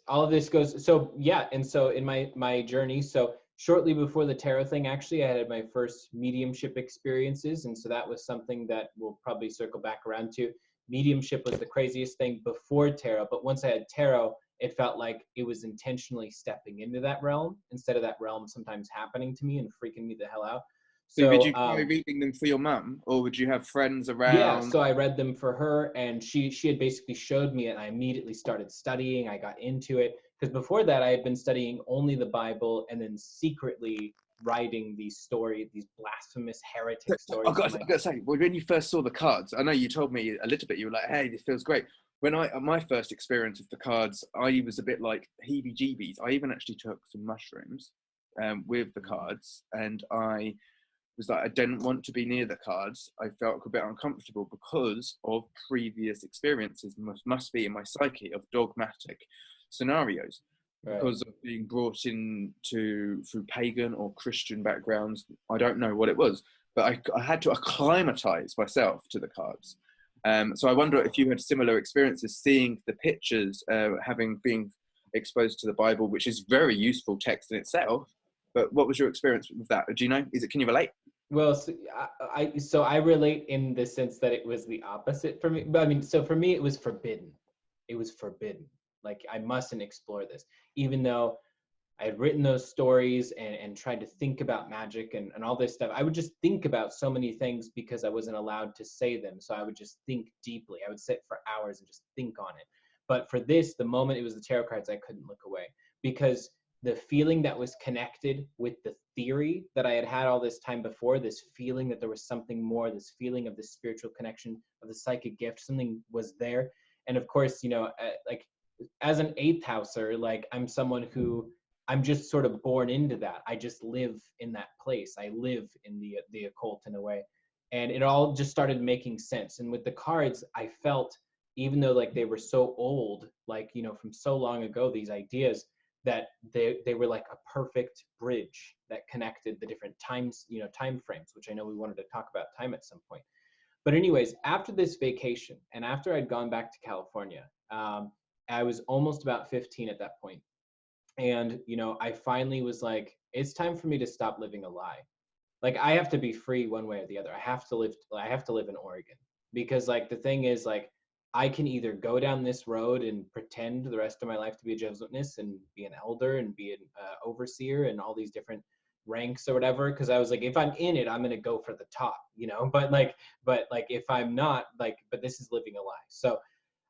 goes, so yeah. And so in my journey, so shortly before the tarot thing, actually, I had my first mediumship experiences. And so that was something that we'll probably circle back around to. mediumship was the craziest thing before tarot, but once I had tarot, it felt like it was intentionally stepping into that realm instead of that realm sometimes happening to me and freaking me the hell out. So would So you try reading them for your mum, or would you have friends yeah, around? so I read them for her, and she had basically showed me it, and I immediately started studying. I got into it because before that I had been studying only the Bible and then secretly writing these blasphemous heretic stories to my. I've got to say, when you first saw the cards, I know you told me a little bit. You were like, "Hey, this feels great." When my first experience of the cards, I was a bit like heebie-jeebies. I even actually took some mushrooms with the cards, and I was like, I didn't want to be near the cards. I felt a bit uncomfortable because of previous experiences, must be in my psyche, of dogmatic scenarios. Right. Because of being brought in through pagan or Christian backgrounds. I don't know what it was, but I had to acclimatize myself to the cards. So I wonder if you had similar experiences seeing the pictures, having been exposed to the Bible, which is very useful text in itself. But what was your experience with that? Do you know? Can you relate? Well, so I relate in the sense that it was the opposite for me. But I mean, so for me, it was forbidden. It was forbidden. Like I mustn't explore this, even though I had written those stories and tried to think about magic and all this stuff. I would just think about so many things because I wasn't allowed to say them. So I would just think deeply. I would sit for hours and just think on it. But for this, the moment it was the tarot cards, I couldn't look away because the feeling that was connected with the theory that I had had all this time before, this feeling that there was something more, this feeling of the spiritual connection, of the psychic gift, something was there. And of course, you know, like as an eighth houser, like I'm someone who I'm just sort of born into that. I just live in that place. I live in the occult in a way. And it all just started making sense. And with the cards, I felt, even though like they were so old, like, you know, from so long ago, these ideas, that they were like a perfect bridge that connected the different times, you know, time frames, which I know we wanted to talk about time at some point. But anyways, after this vacation and after I'd gone back to California, I was almost about 15 at that point. And, you know, I finally was like, it's time for me to stop living a lie. Like I have to be free one way or the other. I have to live in Oregon because like the thing is like I can either go down this road and pretend the rest of my life to be a Jehovah's Witness and be an elder and be an overseer and all these different ranks or whatever. Because I was like, if I'm in it, I'm gonna go for the top, you know. But like if I'm not, like, but this is living a lie. So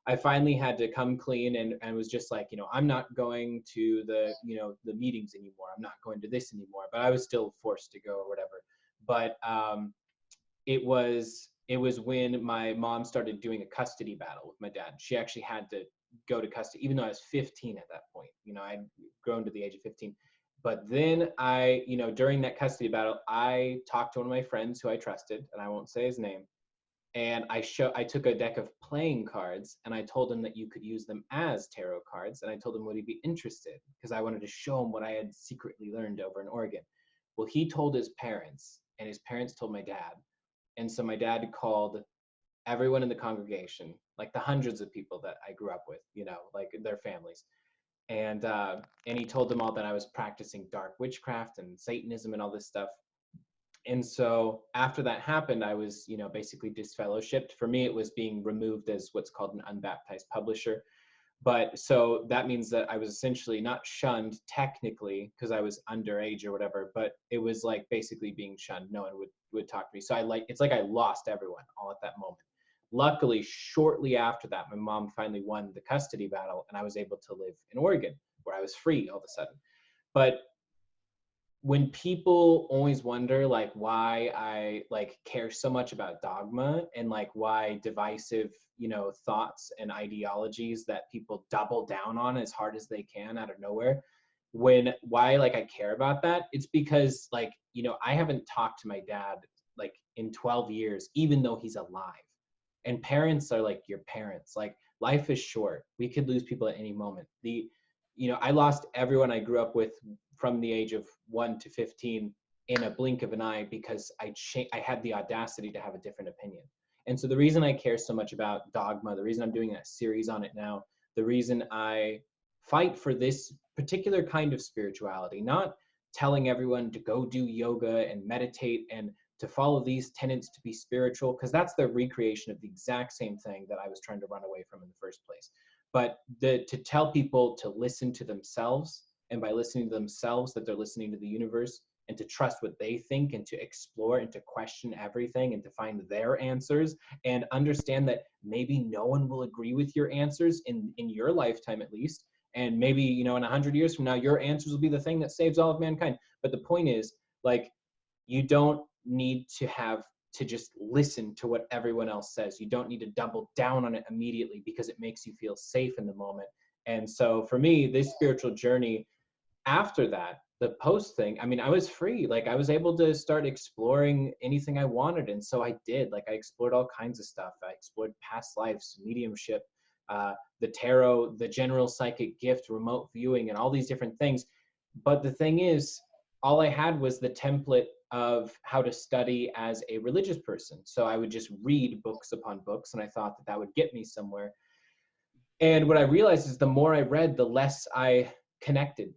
I finally had to come clean and was just like, you know, I'm not going to the, you know, the meetings anymore. I'm not going to this anymore. But I was still forced to go or whatever. But it was when my mom started doing a custody battle with my dad. She actually had to go to custody, even though I was 15 at that point. You know, I'd grown to the age of 15. But then I, you know, during that custody battle, I talked to one of my friends who I trusted, and I won't say his name. And I took a deck of playing cards and I told him that you could use them as tarot cards. And I told him, would he be interested? Because I wanted to show him what I had secretly learned over in Oregon. Well, he told his parents and his parents told my dad. And so my dad called everyone in the congregation, like the hundreds of people that I grew up with, you know, like their families. And he told them all that I was practicing dark witchcraft and Satanism and all this stuff. And so after that happened, I was, you know, basically disfellowshipped. For me, it was being removed as what's called an unbaptized publisher. But so that means that I was essentially not shunned technically because I was underage or whatever, but it was like basically being shunned. No one would talk to me. So it's like I lost everyone all at that moment. Luckily, shortly after that, my mom finally won the custody battle and I was able to live in Oregon where I was free all of a sudden. But when people always wonder like why I like care so much about dogma and like why divisive, you know, thoughts and ideologies that people double down on as hard as they can out of nowhere, why like I care about that, it's because like, you know, I haven't talked to my dad like in 12 years, even though he's alive. And parents are like your parents. Like life is short. We could lose people at any moment. You know, I lost everyone I grew up with from the age of 1 to 15 in a blink of an eye because I had the audacity to have a different opinion. And so the reason I care so much about dogma, the reason I'm doing a series on it now, the reason I fight for this particular kind of spirituality, not telling everyone to go do yoga and meditate and to follow these tenets to be spiritual, because that's the recreation of the exact same thing that I was trying to run away from in the first place. But to tell people to listen to themselves, and by listening to themselves, that they're listening to the universe, and to trust what they think, and to explore and to question everything and to find their answers, and understand that maybe no one will agree with your answers in your lifetime at least. And maybe, you know, in 100 years from now, your answers will be the thing that saves all of mankind. But the point is, like, you don't need to just listen to what everyone else says. You don't need to double down on it immediately because it makes you feel safe in the moment. And so for me, this spiritual journey, after that, the post thing, I mean, I was free. Like, I was able to start exploring anything I wanted. And so I did. Like, I explored all kinds of stuff. I explored past lives, mediumship, the tarot, the general psychic gift, remote viewing, and all these different things. But the thing is, all I had was the template of how to study as a religious person. So I would just read books upon books, and I thought that that would get me somewhere. And what I realized is the more I read, the less I connected.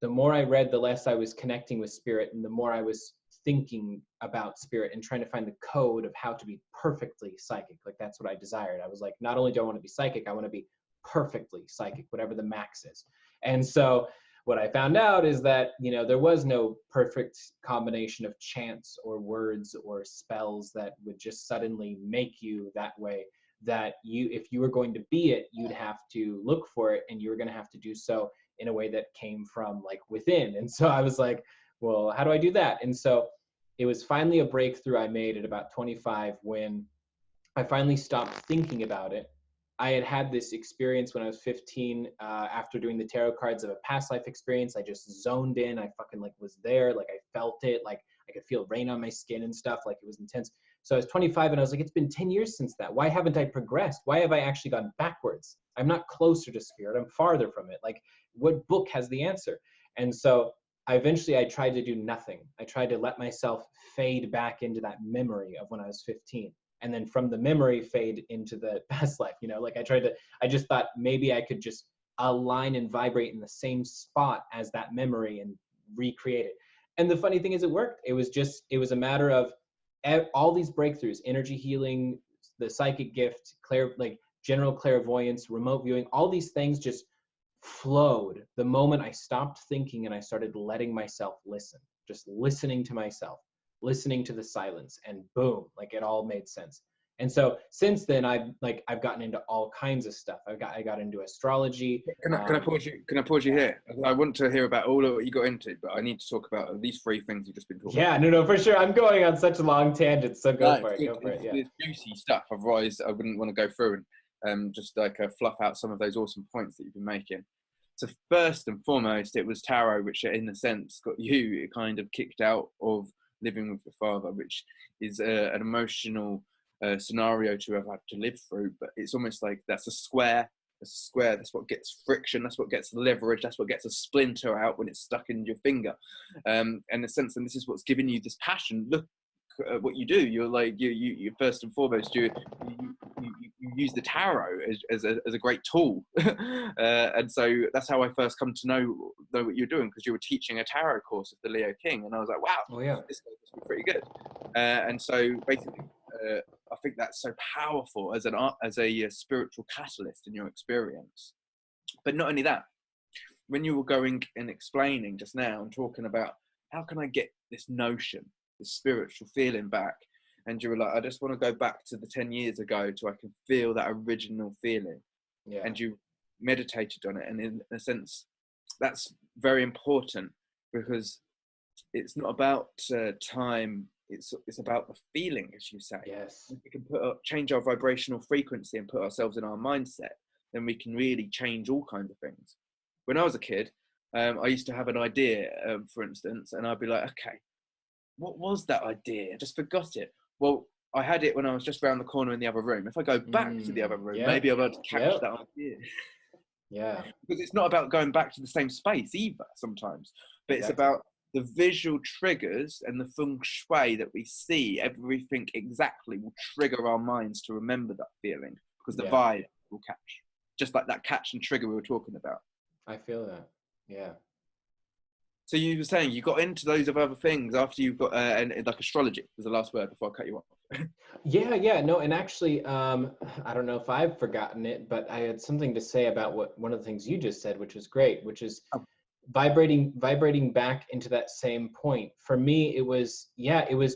The more I read, the less I was connecting with spirit, and the more I was thinking about spirit and trying to find the code of how to be perfectly psychic. Like, that's what I desired. I was like, not only do I want to be psychic, I want to be perfectly psychic, whatever the max is. And so what I found out is that, you know, there was no perfect combination of chants or words or spells that would just suddenly make you that way. That you, if you were going to be it, you'd have to look for it, and you were going to have to do so in a way that came from like within. And so I was like, well, how do I do that? And so it was finally a breakthrough I made at about 25 when I finally stopped thinking about it. I had had this experience when I was 15, after doing the tarot cards of a past life experience. I just zoned in. I fucking like was there. Like, I felt it. Like, I could feel rain on my skin and stuff. Like, it was intense. So I was 25 and I was like, it's been 10 years since that. Why haven't I progressed? Why have I actually gone backwards? I'm not closer to spirit. I'm farther from it. Like, what book has the answer? And so I tried to do nothing. I tried to let myself fade back into that memory of when I was 15. And then from the memory fade into the past life, you know, like I just thought maybe I could just align and vibrate in the same spot as that memory and recreate it. And the funny thing is, it worked. It was a matter of all these breakthroughs: energy healing, the psychic gift, like general clairvoyance, remote viewing, all these things just flowed the moment I stopped thinking and I started letting myself listen, just listening to myself, listening to the silence, and boom, like it all made sense. And so since then, I've gotten into all kinds of stuff. I got into astrology. Can I pause you? Can I pause you here? I want to hear about all of what you got into, but I need to talk about these three things you've just been talking about. Yeah, no, for sure. I'm going on such long tangents, so go for it. Yeah. It's juicy stuff. Otherwise, I wouldn't want to go through and just like fluff out some of those awesome points that you've been making. So first and foremost, it was tarot, which in a sense got you kind of kicked out of living with your father, which is an emotional scenario to have had to live through. But it's almost like that's a square. That's what gets friction. That's what gets leverage. That's what gets a splinter out when it's stuck in your finger. And in a sense, and this is what's giving you this passion. Look at what you do. You're like you first and foremost you use the tarot as a great tool. And so that's how I first come to know what you're doing, because you were teaching a tarot course of the Leo King, and I was like, wow, this must be pretty good. And so basically, I think that's so powerful as a spiritual catalyst in your experience. But not only that, when you were going and explaining just now and talking about how can I get this notion, this spiritual feeling back, and you were like, I just want to go back to the 10 years ago so I can feel that original feeling. Yeah. And you meditated on it, and in a sense that's very important, because it's not about time. It's about the feeling, as you say. Yes. If we can change our vibrational frequency and put ourselves in our mindset, then we can really change all kinds of things. When I was a kid, I used to have an idea, for instance, and I'd be like, okay, what was that idea? I just forgot it. Well, I had it when I was just around the corner in the other room. If I go back to the other room, maybe I'll be able to catch that idea. Yeah. Because it's not about going back to the same space either sometimes, but it's about the visual triggers and the feng shui that we see. Everything exactly will trigger our minds to remember that feeling, because the vibe will catch. Just like that catch and trigger we were talking about. I feel that. Yeah. So you were saying you got into those of other things after you got and like astrology was the last word before I cut you off. Yeah, no, and actually, I don't know if I've forgotten it, but I had something to say about what one of the things you just said, which was great, which is Oh. vibrating back into that same point. For me, it was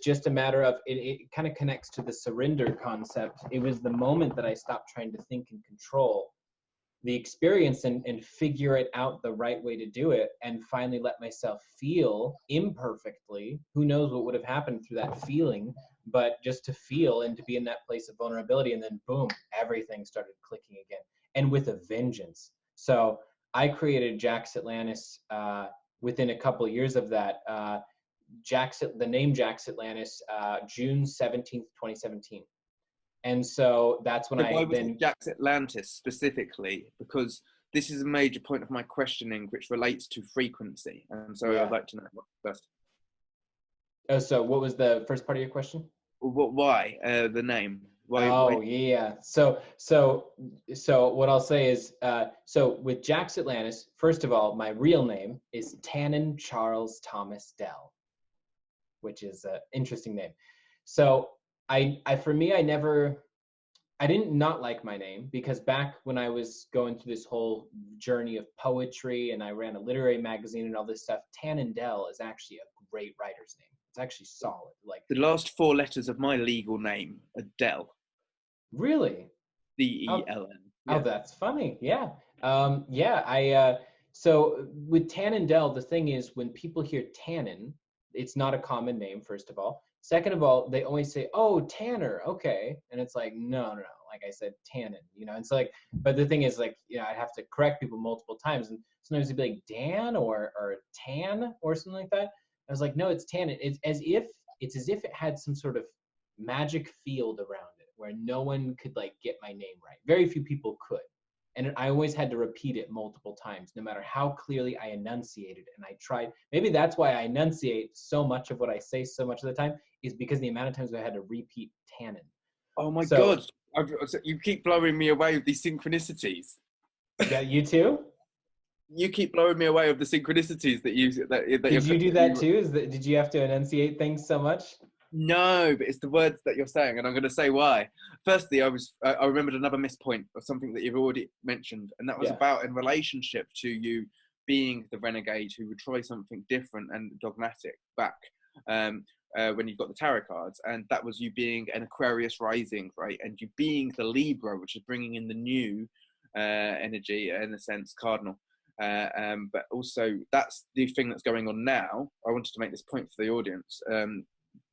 just a matter of it kind of connects to the surrender concept. It was the moment that I stopped trying to think and control the experience and figure it out the right way to do it, and finally let myself feel imperfectly. Who knows what would have happened through that feeling, but just to feel and to be in that place of vulnerability, and then boom, everything started clicking again, and with a vengeance. So I created Jax Atlantis within a couple of years of that. The name Jax Atlantis, June 17th, 2017. And so that's when So I why was then it Jax Atlantis specifically? Because this is a major point of my questioning, which relates to frequency. And so yeah. I'd like to know what first. Oh, so what was the first part of your question? Why the name? Why? Oh, yeah. So what I'll say is, so with Jax Atlantis, first of all, my real name is Tannen Charles Thomas Dell, which is an interesting name. So for me, I didn't not like my name, because back when I was going through this whole journey of poetry and I ran a literary magazine and all this stuff, Tannen Dell is actually a great writer's name. It's actually solid. Like, The last four letters of my legal name are Dell. really? Deln. Oh, Yeah. that's funny. Yeah. So with Tannen Dell, the thing is, when people hear Tannen, it's not a common name, first of all. Second of all, they always say, "Oh, Tanner, okay." And it's like, no. Like I said, Tannen, It's like, but the thing is, like, I have to correct people multiple times. And sometimes it'd be like Dan or Tan or something like that. I was like, no, it's Tannen. It's as if it had some sort of magic field around it where no one could like get my name right. Very few people could. And I always had to repeat it multiple times, no matter how clearly I enunciated. And I tried. Maybe that's why I enunciate so much of what I say so much of the time, is because the amount of times I had to repeat Tannen. Oh my So, God. You keep blowing me away with these synchronicities. yeah, you too? You keep blowing me away with the synchronicities that Did you do that too? Did you have to enunciate things so much? No, but it's the words that you're saying, and I'm going to say why. Firstly, I remembered another mispoint of something that you've already mentioned, and that was about in relationship to you being the renegade who would try something different and dogmatic back when you've got the tarot cards, and that was you being an Aquarius rising, right, and you being the Libra, which is bringing in the new energy, in a sense, cardinal. But also that's the thing that's going on now. I wanted to make this point for the audience.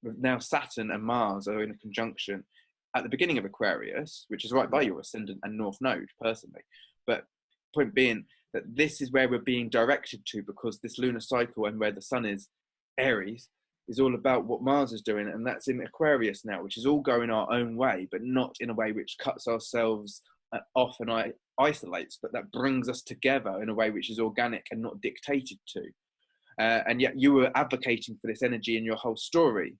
Now Saturn and Mars are in a conjunction at the beginning of Aquarius, which is right by your ascendant and north node personally. But point being that this is where we're being directed to, because this lunar cycle and where the sun is, Aries, is all about what Mars is doing, and that's in Aquarius now, which is all going our own way, but not in a way which cuts ourselves off and isolates, but that brings us together in a way which is organic and not dictated to. And yet you were advocating for this energy in your whole story.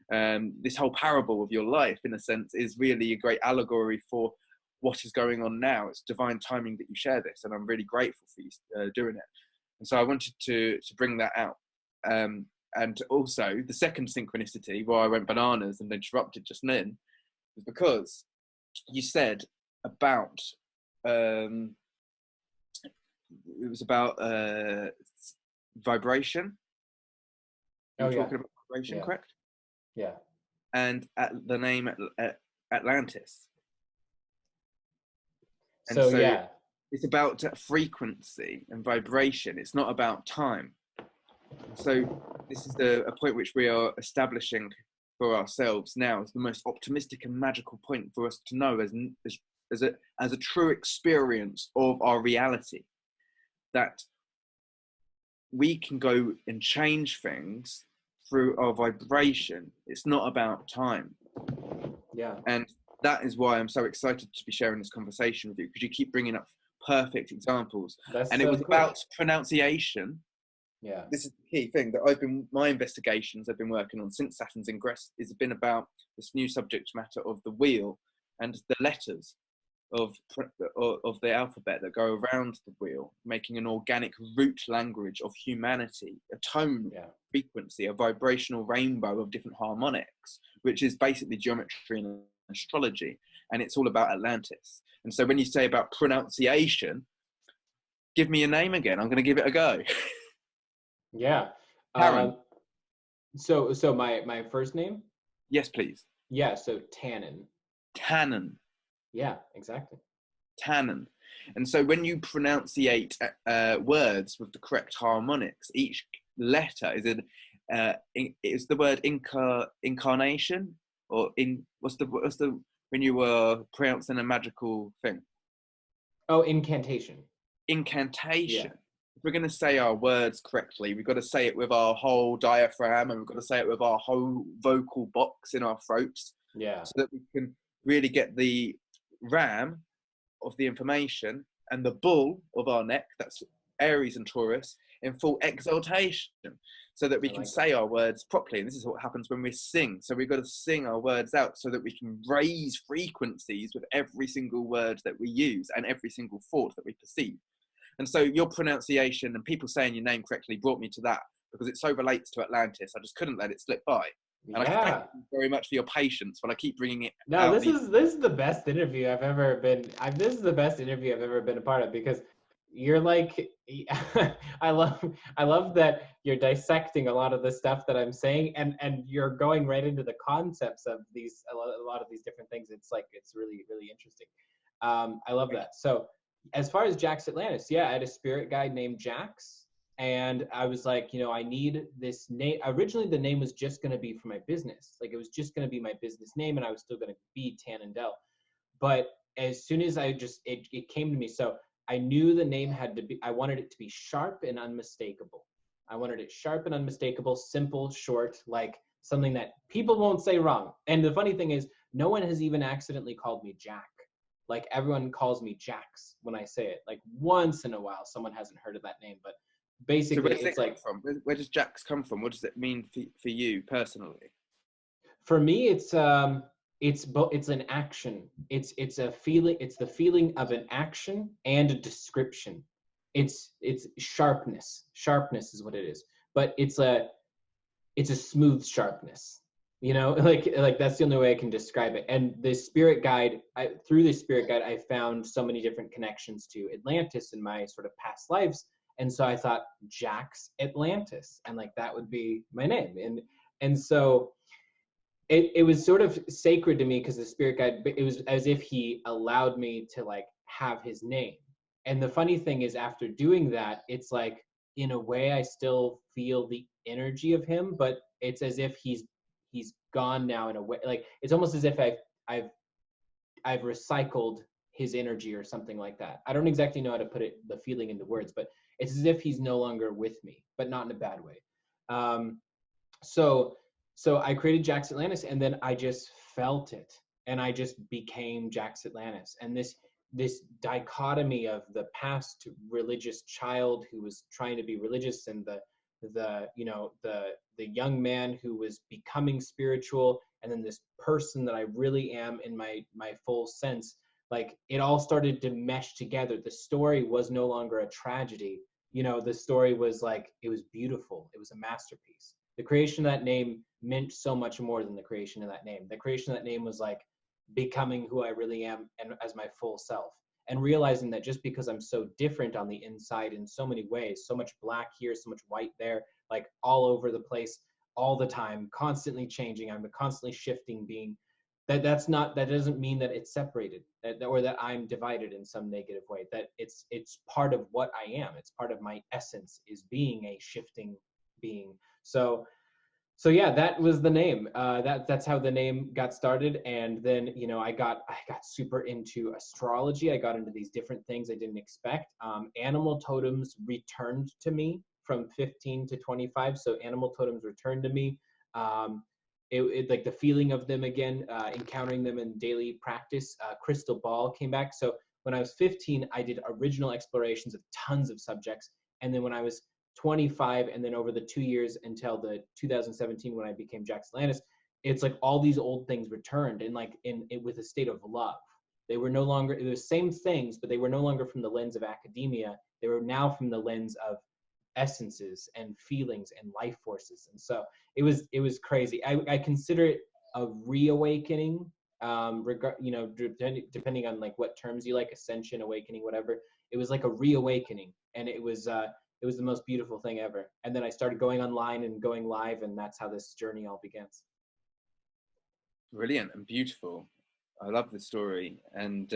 This whole parable of your life, in a sense, is really a great allegory for what is going on now. It's divine timing that you share this, and I'm really grateful for you doing it. And so I wanted to bring that out. And also, the second synchronicity, why I went bananas and interrupted just then, was because you said about, it was about vibration. You were talking about vibration, correct? Yeah. And at the name Atlantis. And so yeah. It's about frequency and vibration. It's not about time. So this is a point which we are establishing for ourselves now as the most optimistic and magical point for us to know as a true experience of our reality, that we can go and change things through our vibration. It's not about time. Yeah. And that is why I'm so excited to be sharing this conversation with you, because you keep bringing up perfect examples. It was about pronunciation. Yeah. This is the key thing that my investigations I've been working on since Saturn's ingress has been about this new subject matter of the wheel and the letters. of the alphabet that go around the wheel, making an organic root language of humanity, a tone, frequency, a vibrational rainbow of different harmonics, which is basically geometry and astrology, and it's all about Atlantis. And so when you say about pronunciation, give me your name again. I'm going to give it a go. Yeah. Karen. So my first name? Yes, please. Yeah, so Tannen. Tannen. Yeah, exactly. Tannen. And so when you pronunciate words with the correct harmonics, each letter is the word incarnation, or what's the when you were pronouncing a magical thing? Oh, incantation. Incantation. Yeah. If we're going to say our words correctly, we've got to say it with our whole diaphragm, and we've got to say it with our whole vocal box in our throats. Yeah. So that we can really get the ram of the information and the bull of our neck, that's Aries and Taurus, in full exaltation, so that we can say our words properly. And this is what happens when we sing. So we've got to sing our words out so that we can raise frequencies with every single word that we use and every single thought that we perceive. And so your pronunciation and people saying your name correctly brought me to that, because it so relates to Atlantis. I just couldn't let it slip by. And I thank you very much for your patience when I keep bringing it out. This is the best interview I've ever been. This is the best interview I've ever been a part of, because you're like, I love that you're dissecting a lot of the stuff that I'm saying, and you're going right into the concepts of a lot of these different things. It's really, really interesting. I love that. So as far as Jax Atlantis, I had a spirit guide named Jax. And I was like, I need this name. Originally, the name was just going to be for my business. Like, it was just going to be my business name, and I was still going to be Tannendel. But as soon as it came to me, so I knew the name had to be, I wanted it to be sharp and unmistakable. I wanted it sharp and unmistakable, simple, short, like something that people won't say wrong. And the funny thing is, no one has even accidentally called me Jack. Like, everyone calls me Jax when I say it. Like, once in a while, someone hasn't heard of that name, but basically, so it's like, where does Jax come from? What does it mean for you personally? For me, it's an action. It's a feeling. It's the feeling of an action and a description. It's sharpness. Sharpness is what it is. But it's a smooth sharpness. Like that's the only way I can describe it. And the spirit guide, through the spirit guide, I found so many different connections to Atlantis in my sort of past lives. And so I thought Jax Atlantis, and like that would be my name. And so it was sort of sacred to me, because the spirit guide, it was as if he allowed me to like have his name. And the funny thing is, after doing that, it's like, in a way, I still feel the energy of him, but it's as if he's gone now, in a way. Like, it's almost as if I've recycled his energy or something like that. I don't exactly know how to put the feeling into words, but it's as if he's no longer with me, but not in a bad way. So I created Jax Atlantis, and then I just felt it, and I just became Jax Atlantis. And this dichotomy of the past religious child who was trying to be religious, and the young man who was becoming spiritual, and then this person that I really am in my full sense. Like, it all started to mesh together. The story was no longer a tragedy. The story was like, it was beautiful. It was a masterpiece. The creation of that name meant so much more than the creation of that name. The creation of that name was like becoming who I really am, and as my full self, and realizing that just because I'm so different on the inside in so many ways, so much black here, so much white there, like all over the place, all the time, constantly changing, I'm a constantly shifting being, that doesn't mean that it's separated, or that I'm divided in some negative way. That it's part of what I am. It's part of my essence, is being a shifting being. So yeah, that was the name. That's how the name got started. And then, I got super into astrology. I got into these different things I didn't expect. Animal totems returned to me from 15 to 25. So animal totems returned to me. It like the feeling of them again, encountering them in daily practice. Crystal ball came back. So when I was 15, I did original explorations of tons of subjects. And then when I was 25, and then over the 2 years until the 2017, when I became Jax Atlantis, it's like all these old things returned, and like with a state of love. They were no longer the same things, but they were no longer from the lens of academia. They were now from the lens of essences and feelings and life forces. And so it was crazy. I consider it a reawakening, depending on like what terms you like, ascension, awakening, whatever. It was like a reawakening, and it was the most beautiful thing ever. And then I started going online and going live, and that's how this journey all begins. Brilliant and beautiful. I love the story, and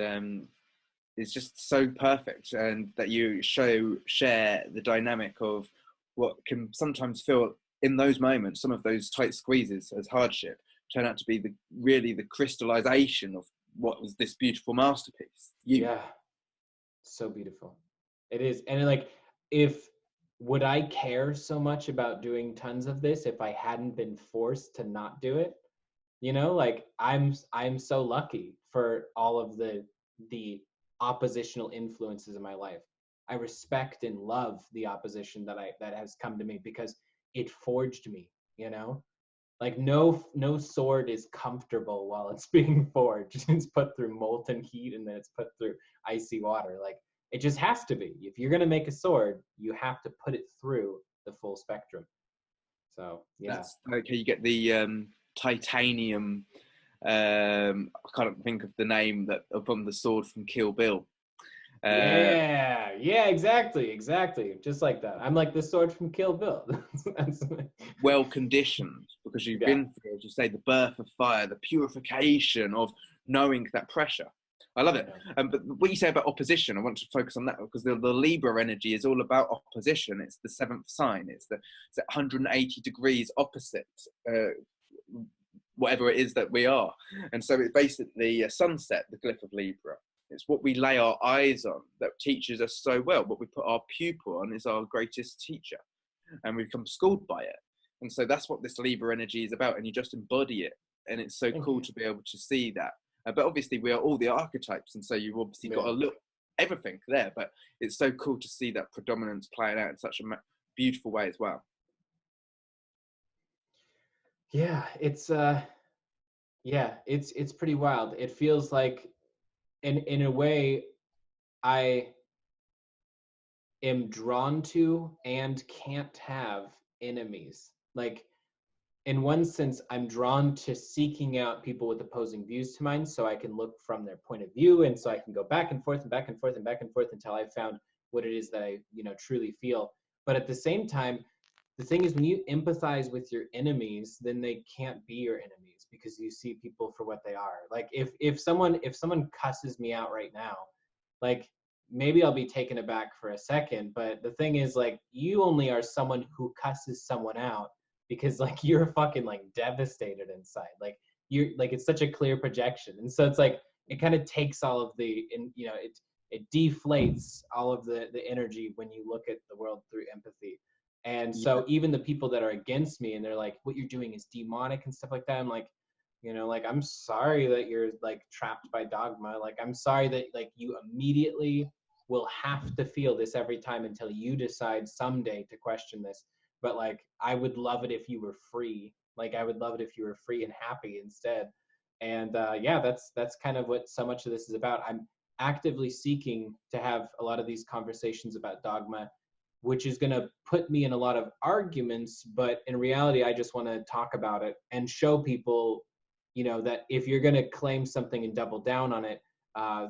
it's just so perfect, and that you share the dynamic of what can sometimes feel in those moments, some of those tight squeezes as hardship, turn out to be the crystallization of what was this beautiful masterpiece. Yeah, so beautiful. It is. And like, would I care so much about doing tons of this if I hadn't been forced to not do it? Like I'm so lucky for all of the oppositional influences in my life. I respect and love the opposition that has come to me, because it forged me, Like no sword is comfortable while it's being forged. It's put through molten heat, and then it's put through icy water. Like, it just has to be. If you're gonna make a sword, you have to put it through the full spectrum. So yeah. That's okay. You get the titanium. I can't think of the name from the sword from Kill Bill. Yeah, exactly. Just like that. I'm like the sword from Kill Bill. Well conditioned, because you've been through, as you say, the birth of fire, the purification of knowing that pressure. I love it. But what you say about opposition, I want to focus on that, because the Libra energy is all about opposition. It's the seventh sign. It's 180 degrees opposite whatever it is that we are. And so it's basically a sunset, the glyph of Libra. It's what we lay our eyes on that teaches us so well. What we put our pupil on is our greatest teacher, and we become schooled by it. And so that's what this Libra energy is about, and you just embody it. And it's so cool to be able to see that. But obviously we are all the archetypes, and so you've obviously got to look everything there, but it's so cool to see that predominance playing out in such a beautiful way as well. Yeah, it's pretty wild. It feels like in a way I am drawn to and can't have enemies. Like, in one sense, I'm drawn to seeking out people with opposing views to mine, so I can look from their point of view, and so I can go back and forth and back and forth and back and forth until I found what it is that I, truly feel. But at the same time, the thing is, when you empathize with your enemies, then they can't be your enemies, because you see people for what they are. Like, if someone cusses me out right now, like, maybe I'll be taken aback for a second, but the thing is, like, you only are someone who cusses someone out because, like, you're fucking, like, devastated inside. Like, you're like, it's such a clear projection. And so it's like, it kind of takes all of the, it deflates all of the energy when you look at the world through empathy. And so even the people that are against me, and they're like, what you're doing is demonic and stuff like that, I'm like, like, I'm sorry that you're, like, trapped by dogma. Like, I'm sorry that, like, you immediately will have to feel this every time until you decide someday to question this. But, like, I would love it if you were free. Like, I would love it if you were free and happy instead. And that's kind of what so much of this is about. I'm actively seeking to have a lot of these conversations about dogma, which is going to put me in a lot of arguments. But in reality, I just want to talk about it and show people, that if you're going to claim something and double down on it,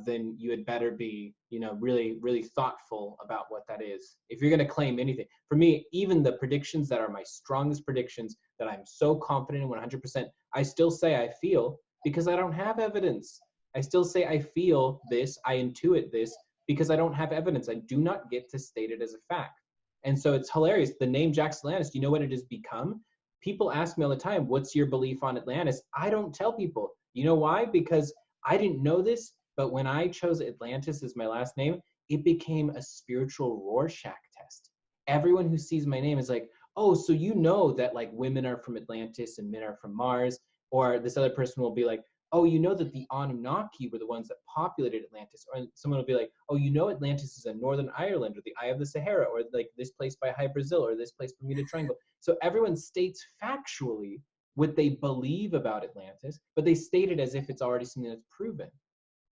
then you had better be, really, really thoughtful about what that is. If you're going to claim anything, for me, even the predictions that are my strongest predictions that I'm so confident in 100%, I still say I feel, because I don't have evidence. I still say I feel this, I intuit this, because I don't have evidence. I do not get to state it as a fact. And so it's hilarious. The name Jax Atlantis, do you know what it has become? People ask me all the time, what's your belief on Atlantis? I don't tell people. You know why? Because I didn't know this, but when I chose Atlantis as my last name, it became a spiritual Rorschach test. Everyone who sees my name is like, oh, so you know that, like, women are from Atlantis and men are from Mars. Or this other person will be like, oh, you know that the Anunnaki were the ones that populated Atlantis. Or someone will be like, oh, you know Atlantis is in Northern Ireland, or the Eye of the Sahara, or, like, this place by High Brazil, or this place Bermuda Triangle. So everyone states factually what they believe about Atlantis, but they state it as if it's already something that's proven.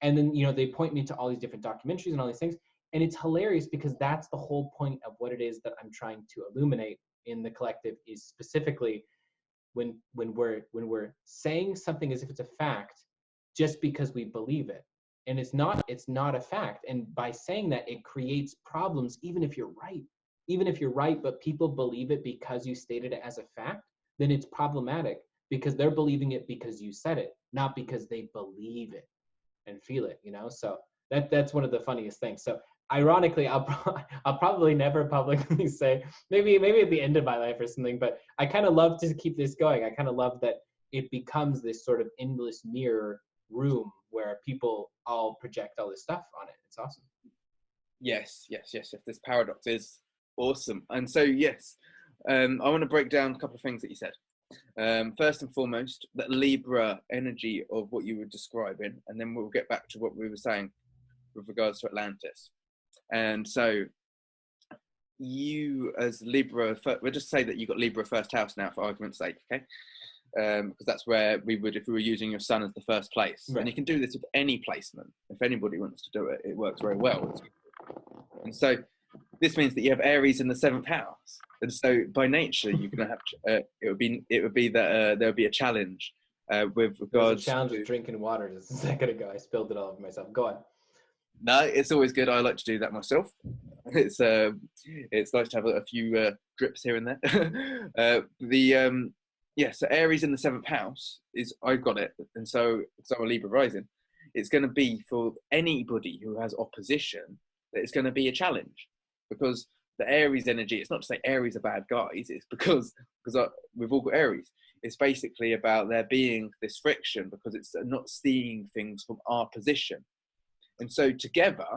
And then, you know, they point me to all these different documentaries and all these things. And it's hilarious because that's the whole point of what it is that I'm trying to illuminate in the collective, is specifically when we're saying something as if it's a fact just because we believe it. And it's not a fact. And by saying that, it creates problems, even if you're right. Even if you're right, but people believe it because you stated it as a fact, then it's problematic because they're believing it because you said it, not because they believe it and feel it, you know? So that's one of the funniest things. So ironically, I'll probably never publicly say, maybe at the end of my life or something, but I kind of love to keep this going. I kind of love that it becomes this sort of endless mirror room where people all project all this stuff on it. It's awesome. Yes. This paradox is awesome. And so, yes, I want to break down a couple of things that you said. First and foremost, that Libra energy of what you were describing, and then we'll get back to what we were saying with regards to Atlantis. And so you as Libra, we'll just say that you got Libra first house now for argument's sake, okay? Because that's where we would, if we were using your sun as the first place. Right. And you can do this with any placement. If anybody wants to do it, it works very well. And so this means that you have Aries in the 7th house. And so by nature, you're going to have, it would be that there would be a challenge with regards to... challenge of drinking water just a second ago. I spilled it all over myself. Go on. No, it's always good. I like to do that myself. It's nice to have a few drips here and there. So Aries in the 7th house is, I got it. And so I'm a Libra rising. It's going to be for anybody who has opposition, that it's going to be a challenge, because the Aries energy, it's not to say Aries are bad guys, it's because we've all got Aries. It's basically about there being this friction because it's not seeing things from our position. And so together,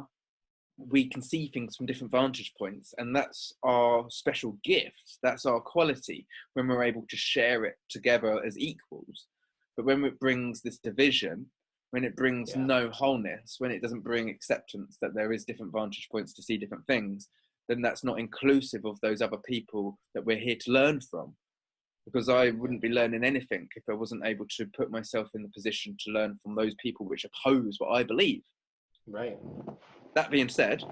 we can see things from different vantage points, and that's our special gift. That's our quality when we're able to share it together as equals. But when it brings this division, when it brings no wholeness, when it doesn't bring acceptance that there is different vantage points to see different things, then that's not inclusive of those other people that we're here to learn from. Because I wouldn't be learning anything if I wasn't able to put myself in the position to learn from those people which oppose what I believe. Right. That being said,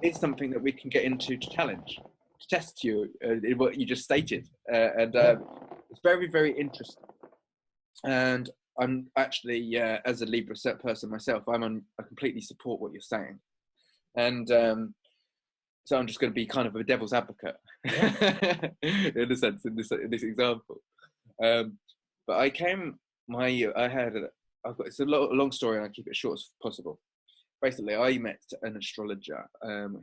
it's something that we can get into to challenge, to test you in what you just stated. It's very, very interesting. And I'm actually, as a Libra set person myself, I completely support what you're saying. And so I'm just going to be kind of a devil's advocate in a sense, in this example. But it's a long story and I keep it short as possible. Basically, I met an astrologer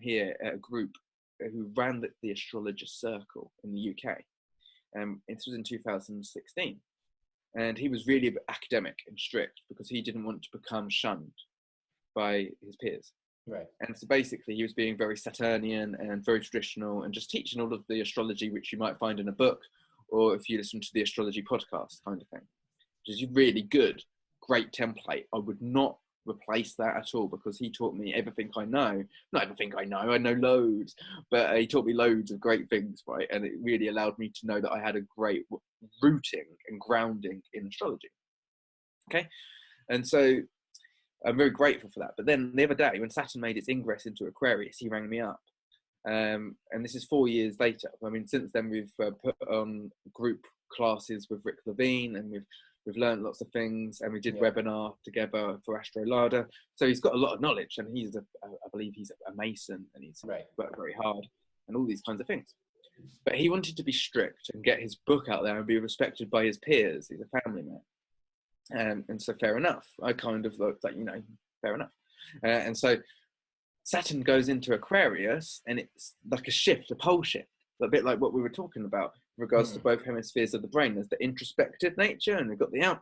here at a group who ran the Astrologer Circle in the UK. It was in 2016. And he was really academic and strict because he didn't want to become shunned by his peers. Right. And so basically, he was being very Saturnian and very traditional and just teaching all of the astrology which you might find in a book, or if you listen to the astrology podcast kind of thing, which is really good, great template. I would not replace that at all because he taught me everything I know. Not everything I know loads, but he taught me loads of great things, right? And it really allowed me to know that I had a great rooting and grounding in astrology. Okay. And so I'm very grateful for that. But then the other day, when Saturn made its ingress into Aquarius, he rang me up. And this is 4 years later. I mean, since then, we've put on group classes with Rick Levine, and we've learned lots of things, and we did webinar together for Astrologer. So he's got a lot of knowledge, and I believe he's a Mason, and he's worked very hard, and all these kinds of things. But he wanted to be strict and get his book out there and be respected by his peers. He's a family man. And so fair enough. I kind of looked like, fair enough. And so Saturn goes into Aquarius, and it's like a shift, a pole shift, a bit like what we were talking about in regards to both hemispheres of the brain. There's the introspective nature, and we've got the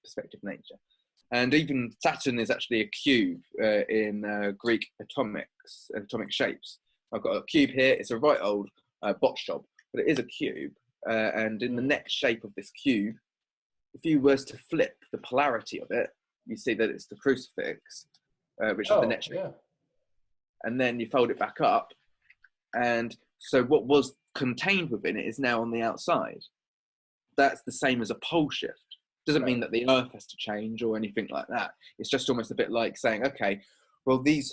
perspective nature. And even Saturn is actually a cube in Greek atomic shapes. I've got a cube here. It's a right old botch job, but it is a cube. And in the next shape of this cube, if you were to flip the polarity of it, you see that it's the crucifix, which is the next shape. Yeah. And then you fold it back up. And so what was contained within it is now on the outside. That's the same as a pole shift. Doesn't mean that the earth has to change or anything like that. It's just almost a bit like saying, okay, well, the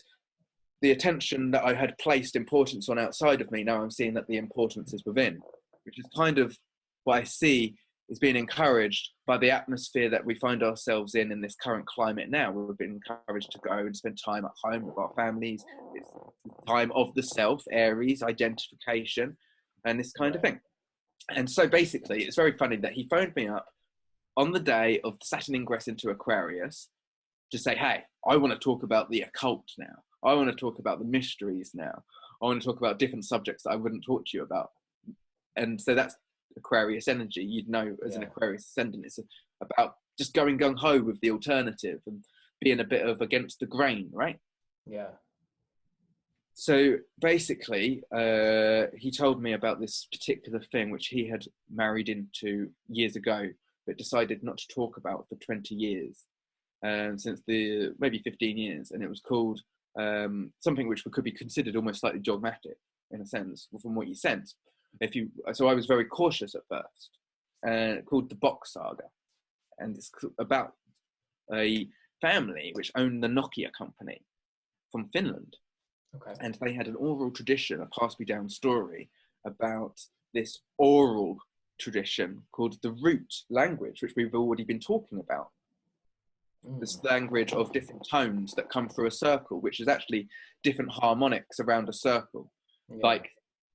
attention that I had placed importance on outside of me, now I'm seeing that the importance is within, which is kind of what I see is being encouraged by the atmosphere that we find ourselves in this current climate now. We've been encouraged to go and spend time at home with our families. It's time of the self, Aries, identification, and this kind of thing. And so basically, it's very funny that he phoned me up on the day of the Saturn ingress into Aquarius to say, hey, I want to talk about the occult now. I want to talk about the mysteries now. I want to talk about different subjects that I wouldn't talk to you about. And so that's Aquarius energy. You'd know as an Aquarius ascendant, it's about just going gung-ho with the alternative and being a bit of against the grain, right? Yeah. So basically, he told me about this particular thing which he had married into years ago, but decided not to talk about for 20 years, since maybe 15 years. And it was called something which could be considered almost slightly dogmatic in a sense, from what you sense. So I was very cautious at first, called the Box Saga. And it's about a family which owned the Nokia company from Finland. Okay. And they had an oral tradition, a pass me down story about this oral tradition called the root language, which we've already been talking about. This language of different tones that come through a circle, which is actually different harmonics around a circle, like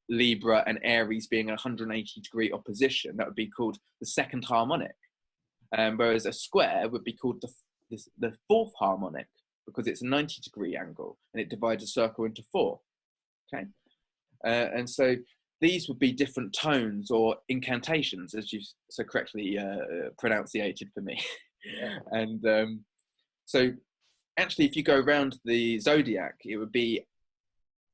Libra and Aries being a 180-degree opposition. That would be called the second harmonic, whereas a square would be called the fourth harmonic, because it's a 90-degree angle and it divides a circle into four. Okay, and so these would be different tones or incantations, as you so correctly pronunciated for me. Yeah. And so actually, if you go around the zodiac, it would be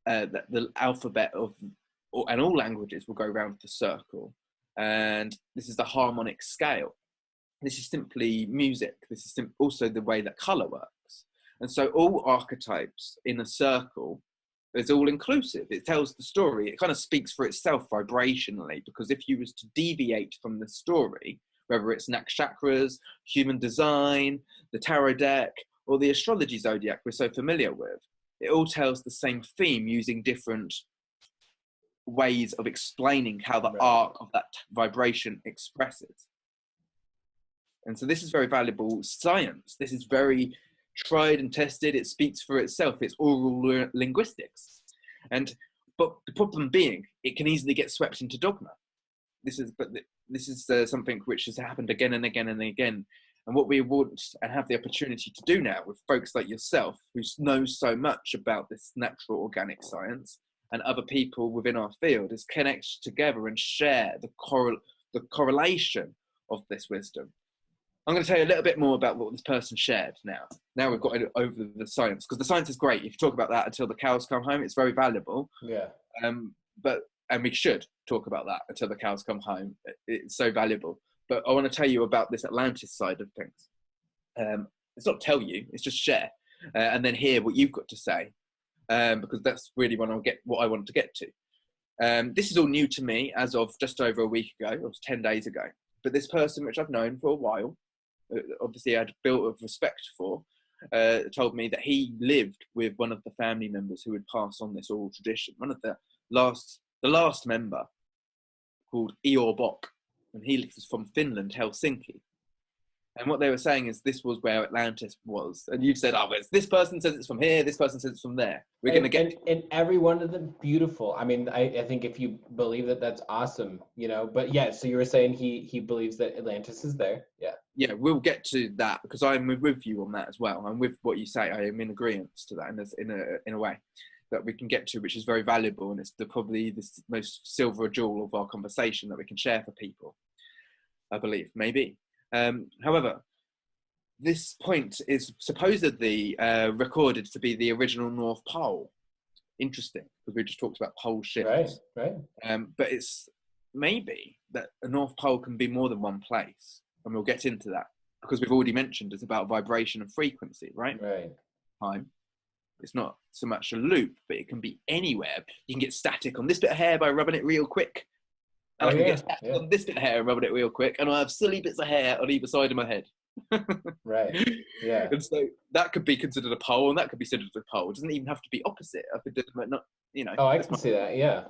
the alphabet and all languages will go around the circle, and this is the harmonic scale. This is simply music. This is also the way that color works. And so all archetypes in a circle is all inclusive. It tells the story. It kind of speaks for itself vibrationally, because if you was to deviate from the story, whether it's nakshatras, human design, the tarot deck, or the astrology zodiac we're so familiar with, it all tells the same theme using different ways of explaining how the arc of that vibration expresses. And so this is very valuable science. This is very tried and tested. It speaks for itself. It's oral linguistics. But the problem being, it can easily get swept into dogma. This is something which has happened again and again and again. And what we want and have the opportunity to do now with folks like yourself, who know so much about this natural organic science, and other people within our field, is connect together and share the correlation of this wisdom. I'm going to tell you a little bit more about what this person shared now. Now we've got over the science, because the science is great. If you talk about that until the cows come home, it's very valuable. Yeah. And we should talk about that until the cows come home. It's so valuable. But I want to tell you about this Atlantis side of things. It's not tell you, it's just share, and then hear what you've got to say, because that's really what I want to get to. This is all new to me as of just over a week ago. It was 10 days ago. But this person, which I've known for a while, obviously I had built of respect for, told me that he lived with one of the family members who would pass on this oral tradition. One of the last member, called Eeyore Bok, and he was from Finland, Helsinki. And what they were saying is this was where Atlantis was. And you've said, oh, this person says it's from here, this person says it's from there. We're going to get... And every one of them beautiful. I mean, I think if you believe that, that's awesome, you know. But yeah, so you were saying he believes that Atlantis is there. Yeah. Yeah, we'll get to that, because I'm with you on that as well. And with what you say, I am in agreement to that in a way that we can get to, which is very valuable. And it's probably the most silver jewel of our conversation that we can share for people, I believe, maybe. However, this point is supposedly recorded to be the original North Pole. Interesting, because we just talked about pole shifts. Right. But it's maybe that a North Pole can be more than one place, and we'll get into that, because we've already mentioned it's about vibration and frequency, right? Right. Time. It's not so much a loop, but it can be anywhere. You can get static on this bit of hair by rubbing it real quick. And Oh I can yeah, get yeah. on this bit of hair and rub it real quick, and I have silly bits of hair on either side of my head. Right. Yeah. And so that could be considered a pole, and that could be considered a pole. It doesn't even have to be opposite. I could do not, you know. Oh, I can see that. Yeah.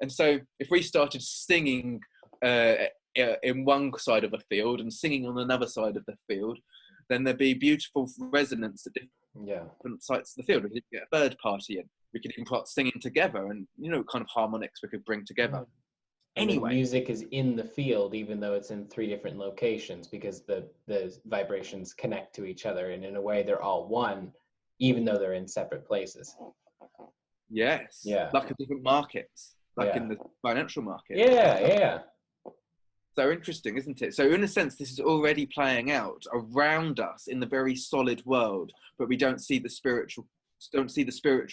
And so if we started singing in one side of a field and singing on another side of the field, then there'd be beautiful resonance at different sides of the field. We could get a third party in. We could even start singing together, and you know, kind of harmonics we could bring together. And Anyway, the music is in the field, even though it's in 3 different locations, because the vibrations connect to each other, and in a way they're all one, even though they're in separate places. yes, Yeah. like in different markets, like Yeah. in the financial market. Yeah. So interesting, isn't it? So in a sense, this is already playing out around us in the very solid world, but we don't see the spiritual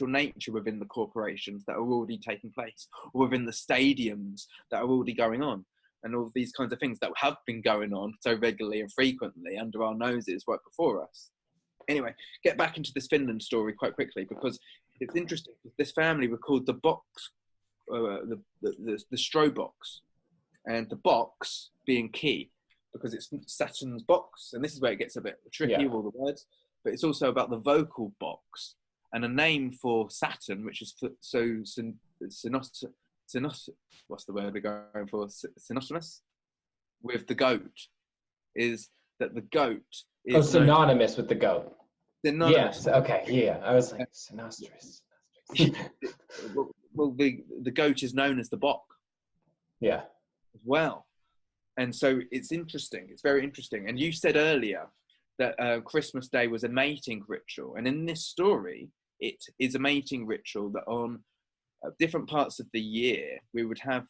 nature within the corporations that are already taking place, or within the stadiums that are already going on, and all of these kinds of things that have been going on so regularly and frequently under our noses right before us. Anyway, get back into this Finland story quite quickly, because it's interesting. This family were called the box, the Stro box. And the box being key, because it's Saturn's box, and this is where it gets a bit tricky with all the words, but it's also about the vocal box, and a name for Saturn, which is what's the word we're going for, synonymous with the goat, is that the goat is synonymous with the goat. Synonymous. Yes, okay, yeah. I was like, Sinostrous. Well, the goat is known as the bok. Yeah. As well. And so it's interesting. It's very interesting. And you said earlier that Christmas Day was a mating ritual. And in this story, it is a mating ritual that on different parts of the year, we would have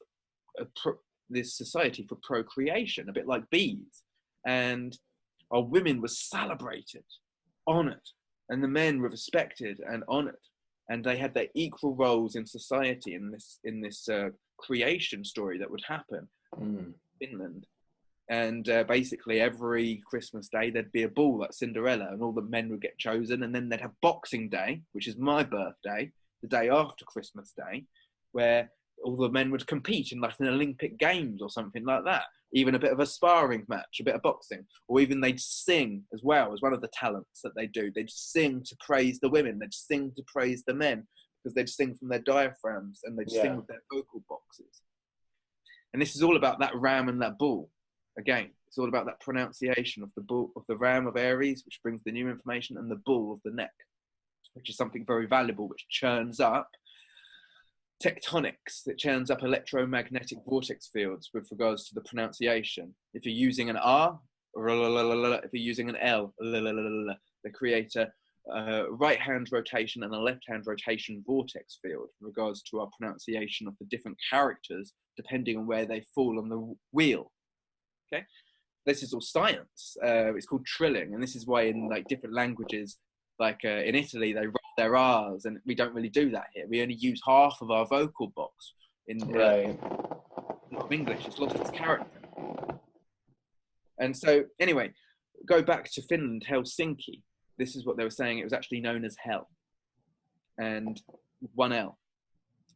this society for procreation, a bit like bees. And our women were celebrated, honoured, and the men were respected and honoured. And they had their equal roles in society in this creation story that would happen in Finland. And basically every Christmas Day there'd be a ball like Cinderella, and all the men would get chosen, and then they'd have Boxing Day, which is my birthday, the day after Christmas Day, where all the men would compete in like an Olympic Games or something like that, even a bit of a sparring match, a bit of boxing, or even they'd sing as well as one of the talents that they do. They'd sing to praise the women, they'd sing to praise the men, because they'd sing from their diaphragms and they'd sing with their vocal boxes. And this is all about that ram and that bull. Again, it's all about that pronunciation of the bull, of the ram of Aries, which brings the new information, and the bull of the neck, which is something very valuable, which churns up tectonics, that churns up electromagnetic vortex fields with regards to the pronunciation. If you're using an R, if you're using an L, they create a right-hand rotation and a left-hand rotation vortex field in regards to our pronunciation of the different characters, depending on where they fall on the wheel. Okay, this is all science. It's called trilling, and this is why in like different languages, like in Italy, they roll their R's, and we don't really do that here. We only use half of our vocal box. In English, it's lost its character. And so, anyway, go back to Finland, Helsinki. This is what they were saying. It was actually known as hell, and 1L.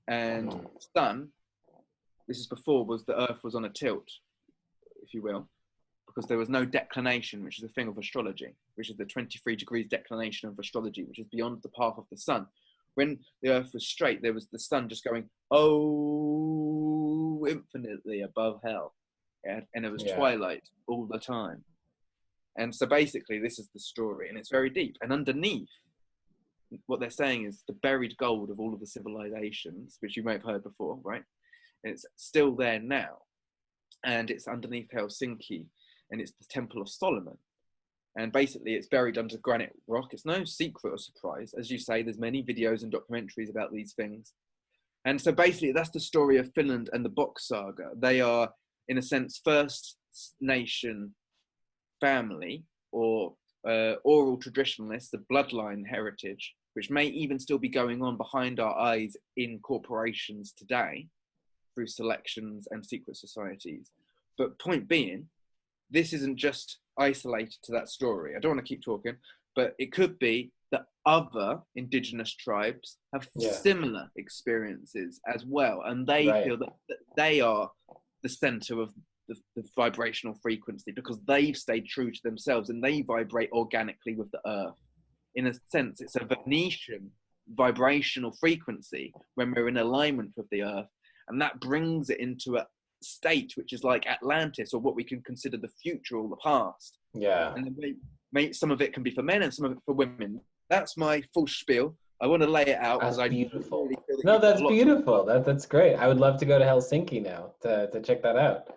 And sun, this is before, was the Earth was on a tilt, if you will, because there was no declination, which is a thing of astrology, which is the 23 degrees declination of astrology, which is beyond the path of the sun. When the Earth was straight, there was the sun just going, oh, infinitely above hell. Yeah? And it was twilight all the time. And so basically, this is the story, and it's very deep. And underneath, what they're saying is the buried gold of all of the civilizations, which you may have heard before, right? And it's still there now. And it's underneath Helsinki, and it's the Temple of Solomon. And basically, it's buried under granite rock. It's no secret or surprise. As you say, there's many videos and documentaries about these things. And so basically, that's the story of Finland and the Box saga. They are, in a sense, First Nation family, or oral traditionalists, the bloodline heritage, which may even still be going on behind our eyes in corporations today through selections and secret societies. But point being, this isn't just isolated to that story. I don't want to keep talking, but it could be that other indigenous tribes have Yeah. similar experiences as well, and they Right. feel that they are the center of the vibrational frequency because they've stayed true to themselves and they vibrate organically with the earth. In a sense, it's a Venetian vibrational frequency when we're in alignment with the earth, and that brings it into a state which is like Atlantis, or what we can consider the future or the past. Yeah. And then some of it can be for men and some of it for women. That's my full spiel. I want to lay it out because That's I beautiful. really feel that No, you've got that's a lot beautiful. That's great. I would love to go to Helsinki now to check that out.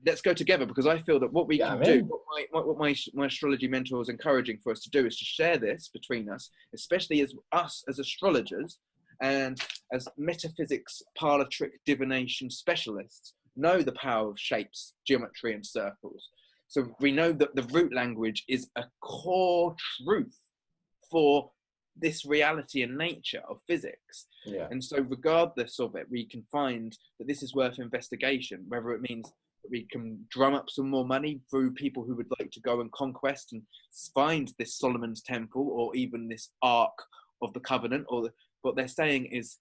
Let's go together, because I feel that what we Yeah, can I'm do, in. what my astrology mentor is encouraging for us to do, is to share this between us, especially as us as astrologers and as metaphysics, parlor trick, divination specialists, know the power of shapes, geometry, and circles. So we know that the root language is a core truth for this reality and nature of physics. Yeah. And so regardless of it, we can find that this is worth investigation, whether it means that we can drum up some more money through people who would like to go and conquest and find this Solomon's Temple, or even this Ark of the Covenant, or what they're saying is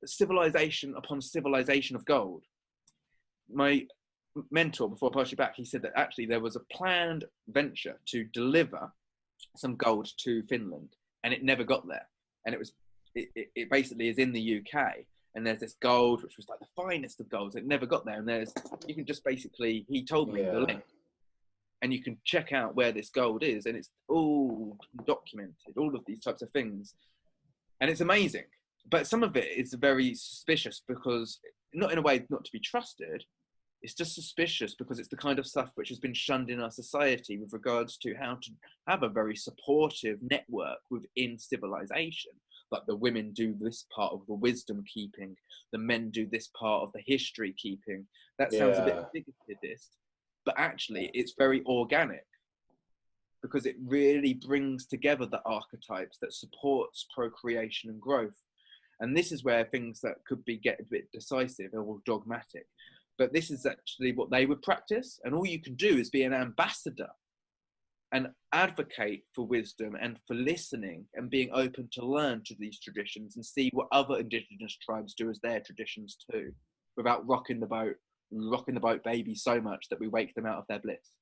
civilization upon civilization of gold. My mentor, before I pass you back, he said that actually there was a planned venture to deliver some gold to Finland, and it never got there. And it basically is in the UK, and there's this gold which was like the finest of golds. It never got there, and you can just basically, he told me the link, and you can check out where this gold is, and it's all documented, all of these types of things, and it's amazing. But some of it is very suspicious, because not in a way not to be trusted. It's just suspicious because it's the kind of stuff which has been shunned in our society with regards to how to have a very supportive network within civilization. Like the women do this part of the wisdom keeping, the men do this part of the history keeping. That sounds a bit bigotist, but actually it's very organic, because it really brings together the archetypes that supports procreation and growth. And this is where things that could get a bit decisive or dogmatic. But this is actually what they would practice. And all you can do is be an ambassador and advocate for wisdom and for listening and being open to learn to these traditions and see what other indigenous tribes do as their traditions too, without rocking the boat baby so much that we wake them out of their bliss.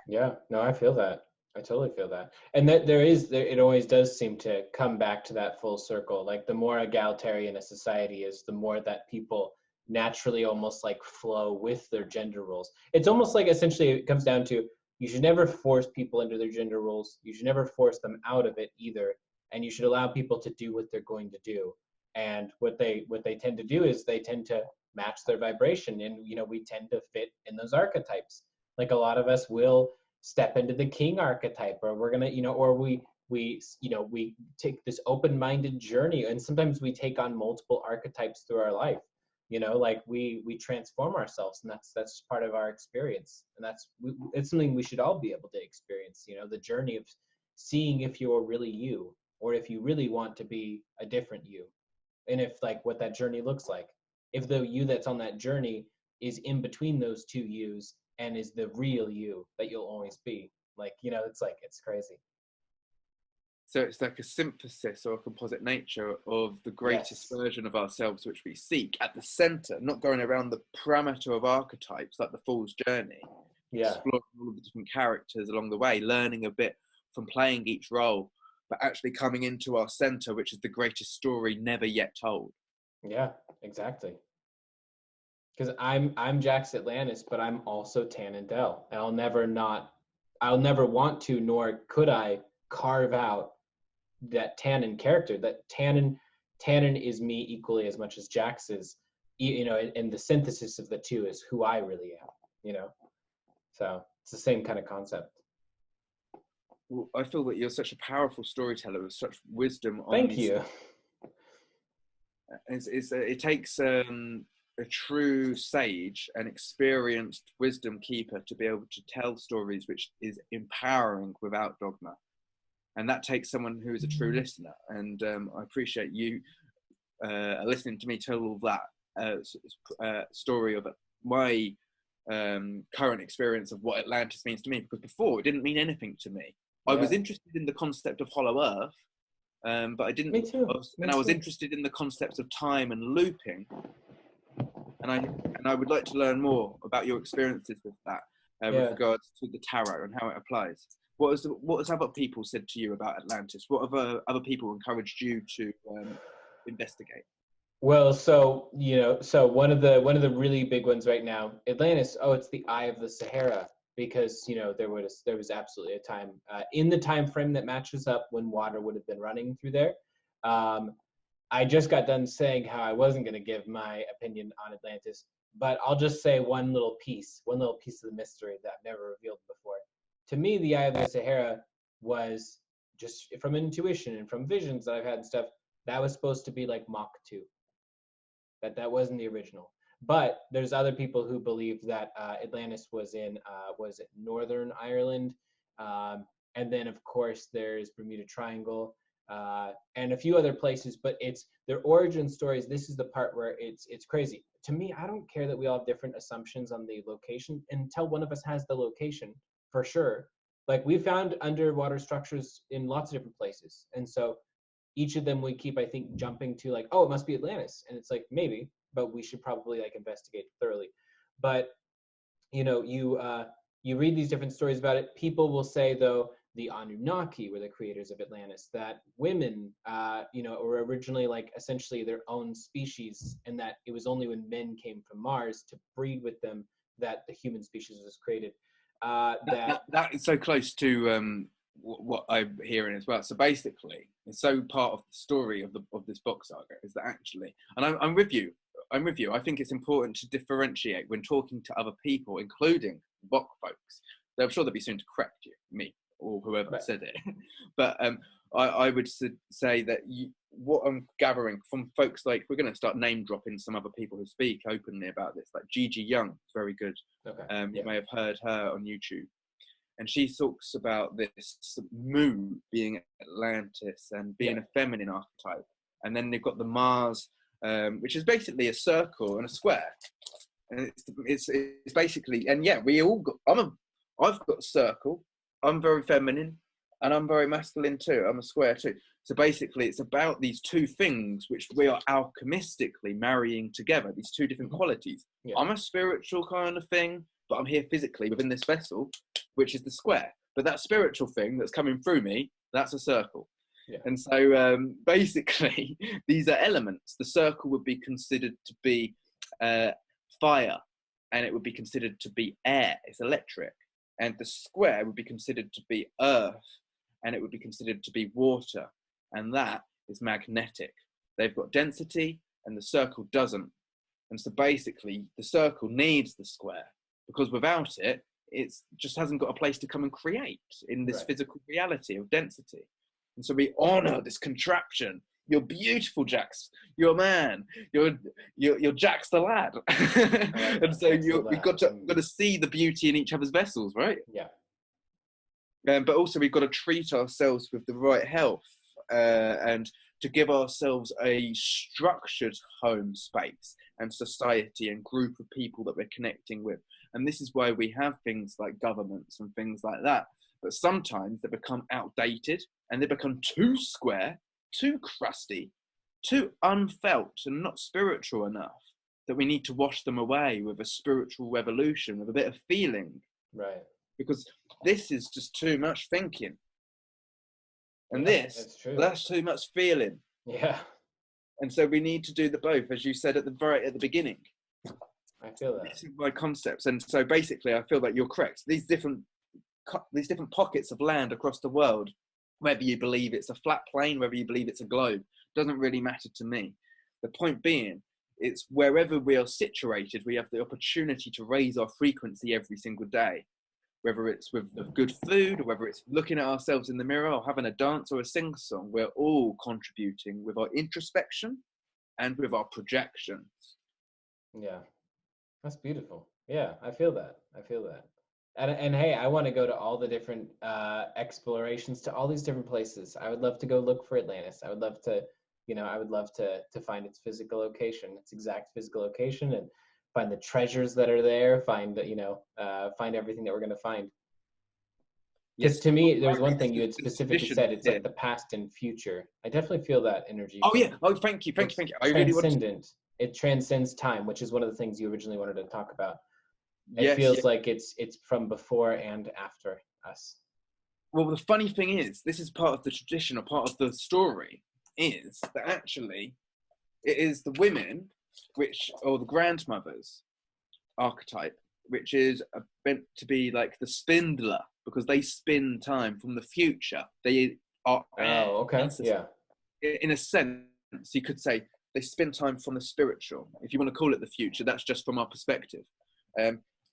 Yeah, no, I feel that. I totally feel that. And that it always does seem to come back to that full circle. Like the more egalitarian a society is, the more that people naturally almost like flow with their gender roles. It's almost like essentially it comes down to, you should never force people into their gender roles. You should never force them out of it either. And you should allow people to do what they're going to do. And what they tend to do is they tend to match their vibration. And, we tend to fit in those archetypes. Like a lot of us will step into the king archetype, or we're going to, or we take this open-minded journey. And sometimes we take on multiple archetypes through our life. Like we transform ourselves, and that's part of our experience, and it's something we should all be able to experience. The journey of seeing if you're really you, or if you really want to be a different you, and if like what that journey looks like. If the you that's on that journey is in between those two yous and is the real you that you'll always be. Like, it's crazy. So it's like a synthesis or a composite nature of the greatest version of ourselves, which we seek at the center, not going around the parameter of archetypes like the Fool's Journey, exploring all of the different characters along the way, learning a bit from playing each role, but actually coming into our center, which is the greatest story never yet told. Yeah, exactly. Because I'm Jax Atlantis, but I'm also Tannendel. And I'll never want to, nor could I carve out that Tannen character. That Tannen is me equally as much as Jax is, and the synthesis of the two is who I really am, So it's the same kind of concept. Well, I feel that you're such a powerful storyteller with such wisdom. Thank you. It takes a true sage, an experienced wisdom keeper, to be able to tell stories which is empowering without dogma. And that takes someone who is a true listener. And I appreciate you listening to me tell all that story of my current experience of what Atlantis means to me, because before it didn't mean anything to me. I was Yeah. interested in the concept of hollow earth, but I didn't. Me too. I was interested in the concepts of time and looping, and I would like to learn more about your experiences with that, with Yeah. regards to the tarot and how it applies. What has other people said to you about Atlantis? What other people encouraged you to investigate? Well, so so one of the really big ones right now, Atlantis. Oh, it's the eye of the Sahara because there was absolutely a time in the time frame that matches up when water would have been running through there. Um, I just got done saying how I wasn't going to give my opinion on Atlantis, but I'll just say one little piece of the mystery that I've never revealed before. To me, the Eye of the Sahara was just from intuition and from visions that I've had and stuff. That was supposed to be like Mach 2. That wasn't the original. But there's other people who believe that Atlantis was in was it Northern Ireland, and then of course there's Bermuda Triangle and a few other places. But it's their origin stories. This is the part where it's crazy. To me, I don't care that we all have different assumptions on the location until one of us has the location for sure. Like we found underwater structures in lots of different places, and so each of them we keep, I think, jumping to like, oh, it must be Atlantis, and it's like maybe, but we should probably like investigate thoroughly. But you read these different stories about it. People will say though the Anunnaki were the creators of Atlantis, that women were originally like essentially their own species, and that it was only when men came from Mars to breed with them that the human species was created. That is so close to what I'm hearing as well. So basically, it's so part of the story of this box saga is that actually, and I'm with you. I'm with you. I think it's important to differentiate when talking to other people, including Bok folks. So I'm sure they'll be soon to correct you, me, or whoever Right. said it. But I would say that what I'm gathering from folks like, we're going to start name dropping some other people who speak openly about this, like Gigi Young, very good. Okay. You may have heard her on YouTube. And she talks about this Mu being Atlantis and being a feminine archetype. And then they've got the Mars, which is basically a circle and a square. And it's basically, and yeah, we all got, I've got a circle, I'm very feminine, and I'm very masculine too, I'm a square too. So basically it's about these two things which we are alchemistically marrying together, these two different qualities. Yeah. I'm a spiritual kind of thing, but I'm here physically within this vessel, which is the square. But that spiritual thing that's coming through me, that's a circle. Yeah. And so basically, these are elements. The circle would be considered to be fire, and it would be considered to be air. It's electric. And the square would be considered to be earth, and it would be considered to be water. And that is magnetic. They've got density, and the circle doesn't. And so basically, the circle needs the square, because without it, it just hasn't got a place to come and create in this physical reality of density. And so we honor this contraption. You're beautiful, Jax. You're a man. You're Jax the lad. And so we've got to see the beauty in each other's vessels, right? Yeah. But also we've got to treat ourselves with the right health and to give ourselves a structured home space and society and group of people that we're connecting with. And this is why we have things like governments and things like that. But sometimes they become outdated and they become too square, too crusty, too unfelt and not spiritual enough, that we need to wash them away with a spiritual revolution, with a bit of feeling. Right. Because this is just too much thinking. And that's too much feeling. Yeah. And so we need to do the both, as you said at the beginning. I feel that. This is my concepts. And so basically I feel that you're correct. These different pockets of land across the world, whether you believe it's a flat plane, whether you believe it's a globe, doesn't really matter to me. The point being, it's wherever we are situated, we have the opportunity to raise our frequency every single day, whether it's with good food or whether it's looking at ourselves in the mirror or having a dance or a sing-song. We're all contributing with our introspection and with our projections. Yeah, that's beautiful. Yeah, I feel that. And hey, I want to go to all the different explorations, to all these different places. I would love to go look for Atlantis. I would love to, to find its physical location, its exact physical location, and find the treasures that are there. Find everything that we're going to find. Because Yes. to me, there was one Apparently thing you had there's specifically tradition said, it's here. like the past and future. I definitely feel that energy. Oh yeah. Oh, thank you. It's I really want to. transcendent. It transcends time, which is one of the things you originally wanted to talk about. It Yes, feels yes. like it's from before and after us. Well, the funny thing is, this is part of the tradition or part of the story, is that actually it is the women, or the grandmothers archetype, which is meant to be like the spindler, because they spin time from the future. They are Oh, okay. ancestors. Yeah. In a sense, you could say they spin time from the spiritual. If you want to call it the future, that's just from our perspective.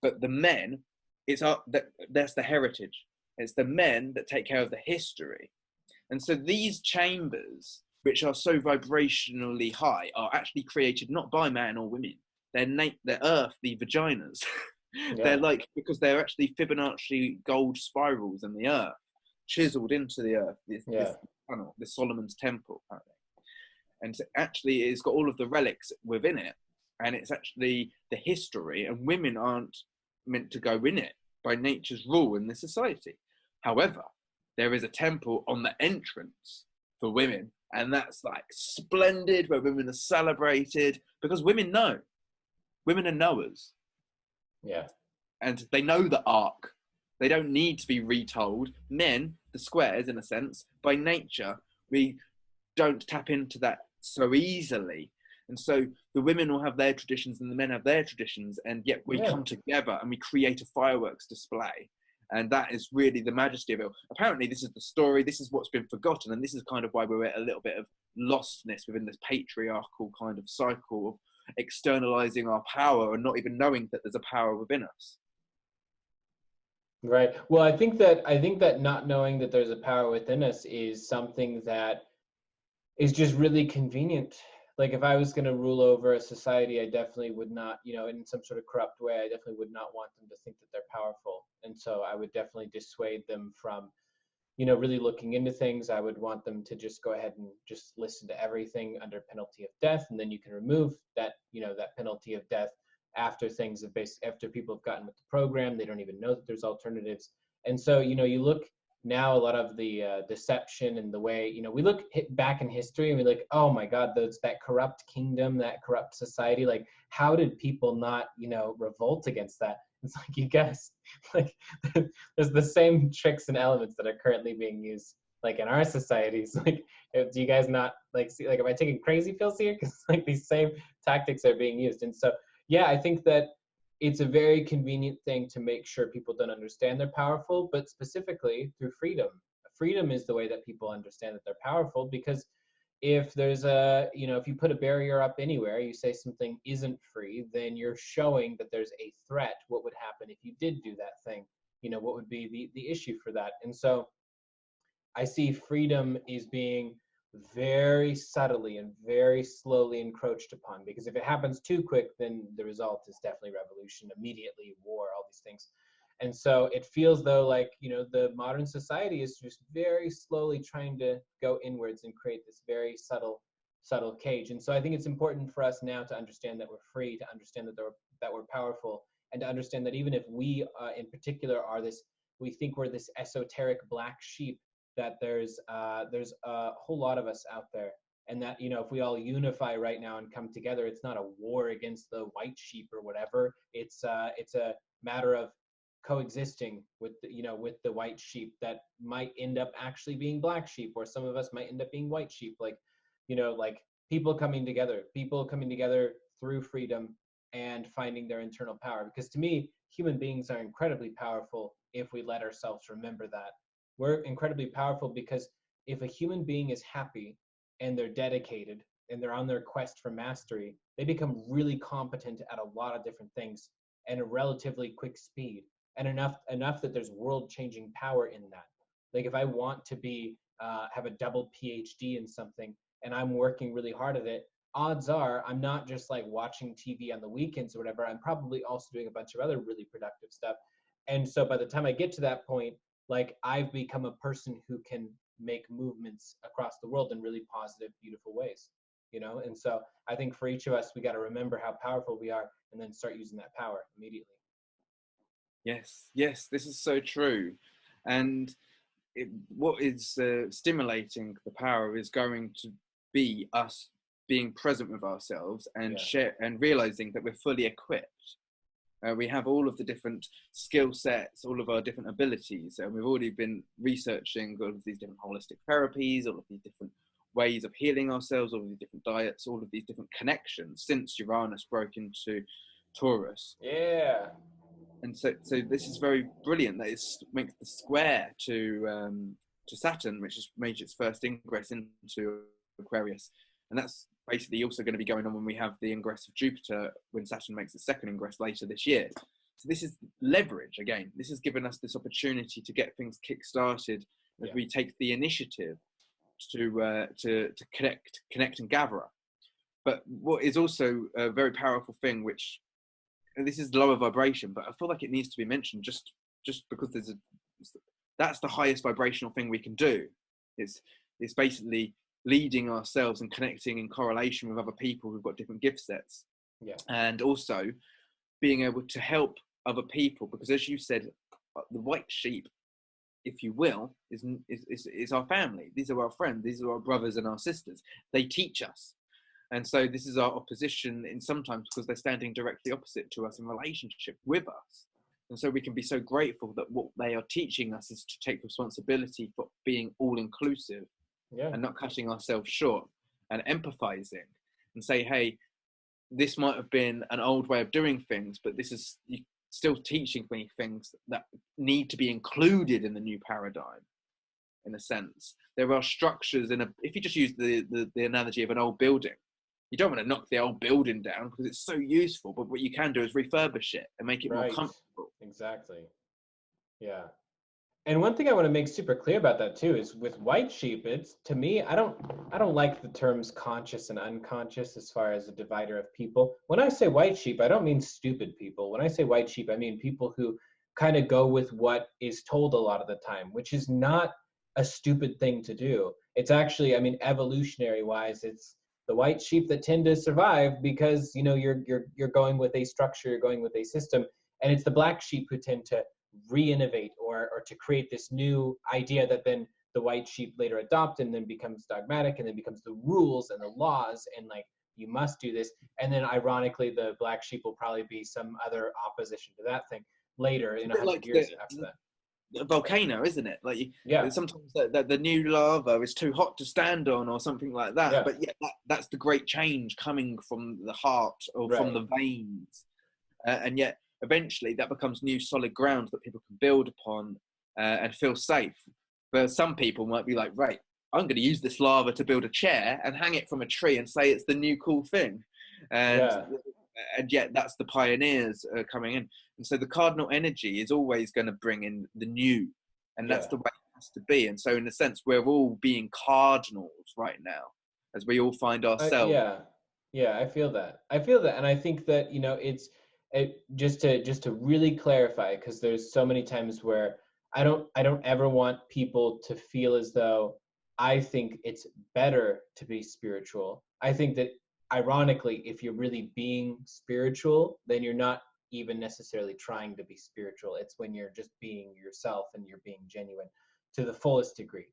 But the men, that's the heritage. It's the men that take care of the history. And so these chambers, which are so vibrationally high, are actually created not by man or women. They're earthly vaginas. They're Yeah. like, because they're actually Fibonacci gold spirals in the earth, chiseled into the earth, this Yeah. tunnel, this Solomon's temple, apparently. And so actually it's got all of the relics within it. And it's actually the history, and women aren't meant to go in it by nature's rule in this society. However, there is a temple on the entrance for women, and that's like splendid, where women are celebrated, because women know. Women are knowers. Yeah. And they know the arc. They don't need to be retold. Men, the squares, in a sense, by nature, we don't tap into that so easily. And so the women will have their traditions and the men have their traditions, and yet we Yeah. come together and we create a fireworks display. And that is really the majesty of it. Apparently, this is the story, this is what's been forgotten, and this is kind of why we're at a little bit of lostness within this patriarchal kind of cycle of externalizing our power and not even knowing that there's a power within us. Right. Well, I think that not knowing that there's a power within us is something that is just really convenient. Like if I was going to rule over a society, I definitely would not, in some sort of corrupt way, I definitely would not want them to think that they're powerful. And so I would definitely dissuade them from, really looking into things. I would want them to just go ahead and just listen to everything under penalty of death. And then you can remove that, that penalty of death after things have after people have gotten with the program. They don't even know that there's alternatives. And so, you look now, a lot of the deception and the way, we look back in history and we like, oh my God, that corrupt kingdom, that corrupt society, like how did people not, revolt against that? It's like, you guys, like there's the same tricks and elements that are currently being used like in our societies. Like, do you guys not like see, like, am I taking crazy pills here? Because like these same tactics are being used. And so, yeah, I think that it's a very convenient thing to make sure people don't understand they're powerful, but specifically through freedom. Freedom is the way that people understand that they're powerful, because if there's if you put a barrier up anywhere, you say something isn't free, then you're showing that there's a threat. What would happen if you did do that thing? What would be the issue for that? And so I see freedom is being very subtly and very slowly encroached upon, because if it happens too quick, then the result is definitely revolution, immediately war, all these things. And so it feels though like, the modern society is just very slowly trying to go inwards and create this very subtle cage. And so I think it's important for us now to understand that we're free, to understand that we're powerful, and to understand that even if we in particular we think we're this esoteric black sheep, that there's a whole lot of us out there, and that if we all unify right now and come together, it's not a war against the white sheep or whatever. It's a matter of coexisting with with the white sheep that might end up actually being black sheep, or some of us might end up being white sheep. Like like people coming together through freedom and finding their internal power. Because to me, human beings are incredibly powerful if we let ourselves remember that. We're incredibly powerful because if a human being is happy and they're dedicated and they're on their quest for mastery, they become really competent at a lot of different things at a relatively quick speed, and enough that there's world-changing power in that. Like if I want to have a double PhD in something and I'm working really hard at it, odds are I'm not just like watching TV on the weekends or whatever. I'm probably also doing a bunch of other really productive stuff. And so by the time I get to that point, like I've become a person who can make movements across the world in really positive, beautiful ways, And so I think for each of us, we got to remember how powerful we are and then start using that power immediately. Yes, this is so true. And what is stimulating the power is going to be us being present with ourselves and and realizing that we're fully equipped. We have all of the different skill sets, all of our different abilities, and we've already been researching all of these different holistic therapies, all of these different ways of healing ourselves, all of these different diets, all of these different connections since Uranus broke into Taurus. Yeah. And so this is very brilliant that it makes the square to Saturn, which has made its first ingress into Aquarius, and that's basically also going to be going on when we have the ingress of Jupiter when Saturn makes its second ingress later this year. So this is leverage again. This has given us this opportunity to get things kick-started as we take the initiative to connect and gather. But what is also a very powerful thing, which, and this is lower vibration, but I feel like it needs to be mentioned just because that's the highest vibrational thing we can do. It's basically leading ourselves and connecting in correlation with other people who've got different gift sets. And also being able to help other people, because as you said, the white sheep, if you will, is our family. These are our friends. These are our brothers and our sisters. They teach us. And so this is our opposition in sometimes because they're standing directly opposite to us in relationship with us. And so we can be so grateful that what they are teaching us is to take responsibility for being all inclusive and not cutting ourselves short, and empathizing and say, hey, this might have been an old way of doing things, but this is still teaching me things that need to be included in the new paradigm. In a sense, there are structures if you just use the analogy of an old building, you don't want to knock the old building down because it's so useful, but what you can do is refurbish it and make it more comfortable. Exactly. Yeah. And one thing I want to make super clear about that too is with white sheep, it's, to me, I don't like the terms conscious and unconscious as far as a divider of people. When I say white sheep, I don't mean stupid people. When I say white sheep, I mean people who kind of go with what is told a lot of the time, which is not a stupid thing to do. It's actually, I mean, evolutionary wise, it's the white sheep that tend to survive because, you know, you're going with a structure, you're going with a system, and it's the black sheep who tend to re-innovate or to create this new idea that then the white sheep later adopt and then becomes dogmatic and then becomes the rules and the laws and like you must do this, and then ironically the black sheep will probably be some other opposition to that thing later in 100 years after that. A volcano, isn't it? Like sometimes the new lava is too hot to stand on or something like that, but that's the great change coming from the heart or from the veins, and yet eventually that becomes new solid ground that people can build upon and feel safe. But some people might be like, right, I'm going to use this lava to build a chair and hang it from a tree and say it's the new cool thing. And yet that's the pioneers coming in. And so the cardinal energy is always going to bring in the new, and that's the way it has to be. And so in a sense, we're all being cardinals right now as we all find ourselves. I feel that. And I think that, you know, just to really clarify, because there's so many times where I don't ever want people to feel as though I think it's better to be spiritual. I think that ironically, if you're really being spiritual, then you're not even necessarily trying to be spiritual. It's when you're just being yourself and you're being genuine to the fullest degree,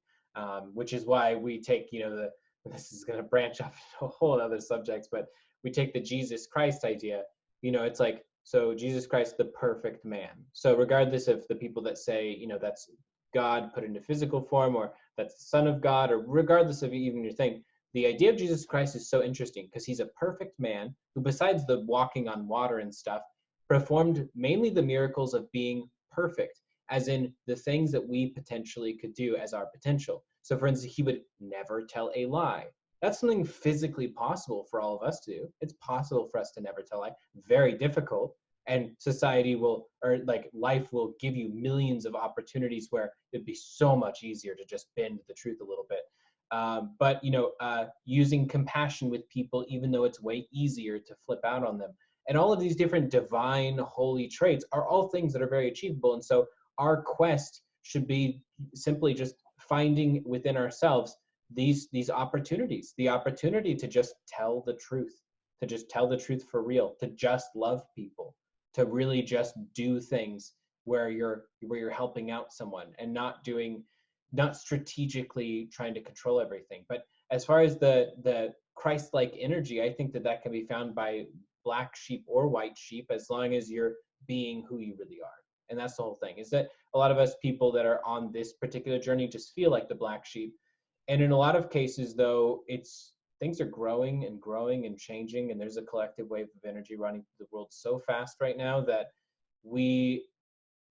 which is why we take, you know, this is going to branch off to a whole other subjects, but we take the Jesus Christ idea. You know, it's like, so Jesus Christ, the perfect man. So regardless of the people that say, you know, that's God put into physical form, or that's the Son of God, or regardless of even your thing, the idea of Jesus Christ is so interesting because he's a perfect man who, besides the walking on water and stuff, performed mainly the miracles of being perfect, as in the things that we potentially could do as our potential. So for instance, he would never tell a lie. That's something physically possible for all of us to do. It's possible for us to never tell a lie. Very difficult. And society will, or like life will give you millions of opportunities where it'd be so much easier to just bend the truth a little bit. But, you know, using compassion with people, even though it's way easier to flip out on them. And all of these different divine, holy traits are all things that are very achievable. And so our quest should be simply just finding within ourselves these opportunities, the opportunity to just tell the truth, to just tell the truth for real, to just love people, to really just do things where you're helping out someone and not strategically trying to control everything. But as far as the Christ-like energy, I think that can be found by black sheep or white sheep, as long as you're being who you really are. And that's the whole thing, is that a lot of us people that are on this particular journey just feel like the black sheep. And in a lot of cases, though, things are growing and changing, and there's a collective wave of energy running through the world so fast right now that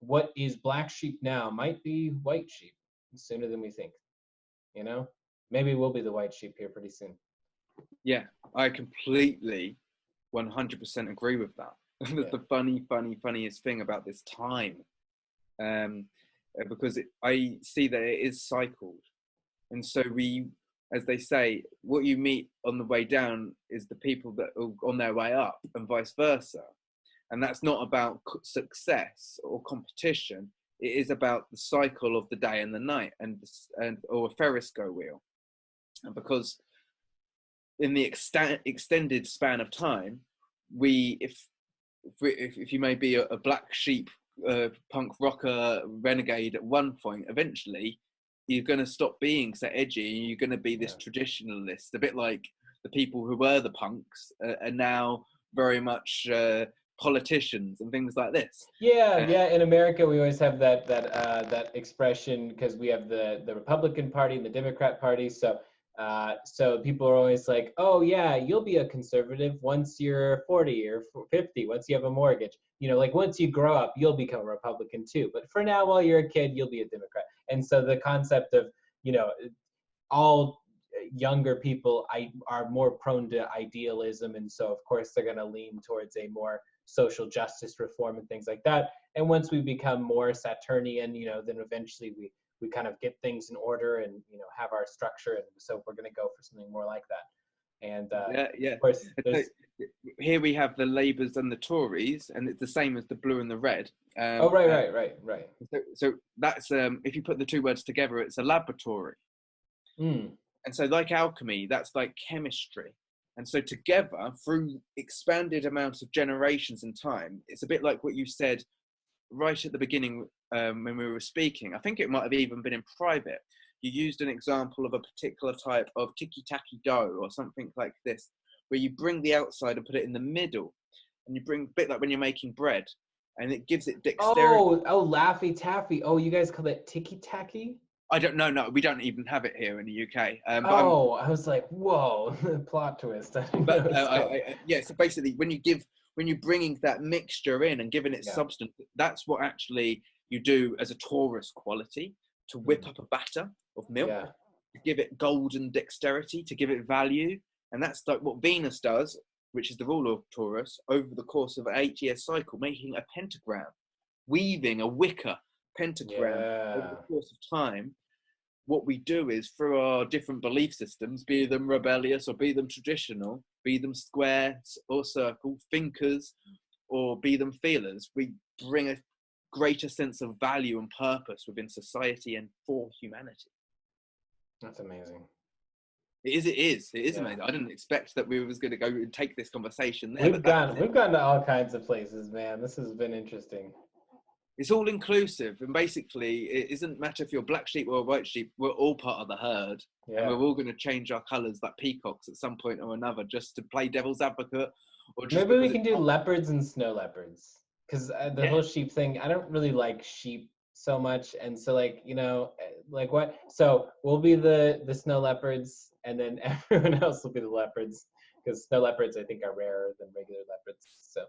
what is black sheep now might be white sheep sooner than we think. Maybe we'll be the white sheep here pretty soon. Yeah, I completely 100% agree with that. That's the funniest thing about this time, because I see that it is cycled. And so as they say, what you meet on the way down is the people that are on their way up, and vice versa. And that's not about success or competition. It is about the cycle of the day and the night, or a Ferris wheel. And because in the extended span of time, if you may be a black sheep, punk rocker, renegade at one point, eventually you're going to stop being so edgy, and you're going to be this traditionalist, a bit like the people who were the punks are now very much politicians and things like this. Yeah. In America, we always have that expression, because we have the Republican Party and the Democrat Party. So people are always like, "Oh yeah, you'll be a conservative once you're 40 or 50, once you have a mortgage. Like once you grow up, you'll become a Republican too. But for now, while you're a kid, you'll be a Democrat." And so the concept of, all younger people are more prone to idealism, and so of course they're going to lean towards a more social justice reform and things like that. And once we become more Saturnian, then eventually we kind of get things in order and have our structure, and so we're going to go for something more like that. And of course, here we have the Labours and the Tories, and it's the same as the blue and the red. Right. So that's if you put the two words together, it's a laboratory. And so, like alchemy, that's like chemistry. And so together, through expanded amounts of generations and time, it's a bit like what you said right at the beginning when we were speaking. I think it might have even been in private. You used an example of a particular type of tiki-taki dough or something like this, where you bring the outside and put it in the middle, and you bring a bit like when you're making bread, and it gives it dexterity. Oh, Laffy Taffy. Oh, you guys call it tiki-taki? I don't know. No, we don't even have it here in the UK. I was like, whoa, plot twist. So basically, when you're bringing that mixture in and giving it substance, that's what actually you do as a Taurus quality, to whip up a batter of milk, to give it golden dexterity, to give it value. And that's like what Venus does, which is the ruler of Taurus, over the course of an 8-year cycle, making a pentagram, weaving a wicker pentagram over the course of time. What we do is, through our different belief systems, be them rebellious or be them traditional, be them square or circle, thinkers or be them feelers, we bring a greater sense of value and purpose within society and for humanity. That's amazing. It is amazing. I didn't expect that we was going to go and take this conversation there. We've gone to all kinds of places, man. This has been interesting. It's all inclusive, and basically it doesn't matter if you're black sheep or a white sheep, we're all part of the herd, and we're all going to change our colours like peacocks at some point or another, just to play devil's advocate. Or just maybe we can do leopards and snow leopards, because the whole sheep thing, I don't really like sheep so much, and so like what, so we'll be the snow leopards, and then everyone else will be the leopards, because snow leopards I think are rarer than regular leopards. So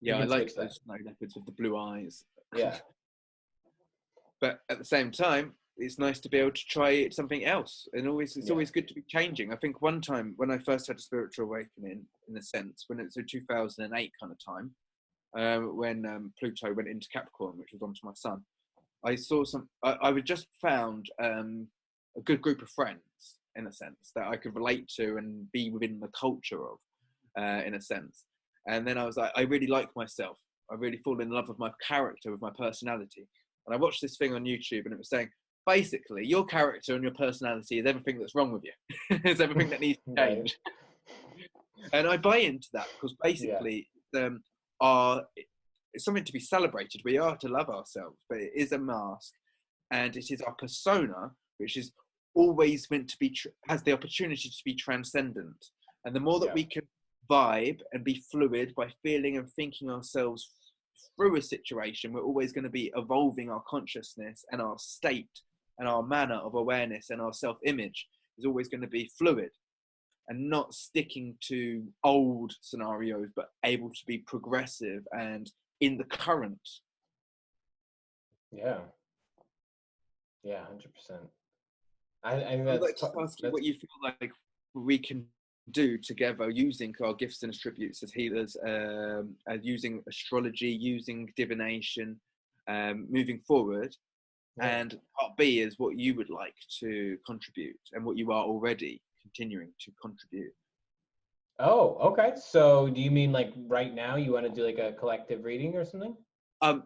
yeah, I like those snow leopards with the blue eyes. Yeah. But at the same time, it's nice to be able to try something else. And it's always good to be changing. I think one time when I first had a spiritual awakening, in a sense, when it's a 2008 kind of time, when Pluto went into Capricorn, which was onto my sun, I saw I just found a good group of friends, in a sense, that I could relate to and be within the culture of, in a sense. And then I was like, I really like myself. I really fall in love with my character, with my personality. And I watched this thing on YouTube, and it was saying, basically, your character and your personality is everything that's wrong with you. It's everything that needs to change. And I buy into that, because basically, it's something to be celebrated. We are to love ourselves, but it is a mask, and it is our persona, which is always meant to be has the opportunity to be transcendent. And the more that we can vibe and be fluid by feeling and thinking ourselves through a situation, we're always going to be evolving our consciousness, and our state and our manner of awareness and our self-image is always going to be fluid and not sticking to old scenarios, but able to be progressive and in the current. Yeah. 100%. I think I would that's like to ask you what you feel like we can do together using our gifts and attributes as healers, using astrology, using divination, moving forward. And part B is what you would like to contribute and what you are already continuing to contribute. Oh, okay. So do you mean like right now you want to do like a collective reading or something?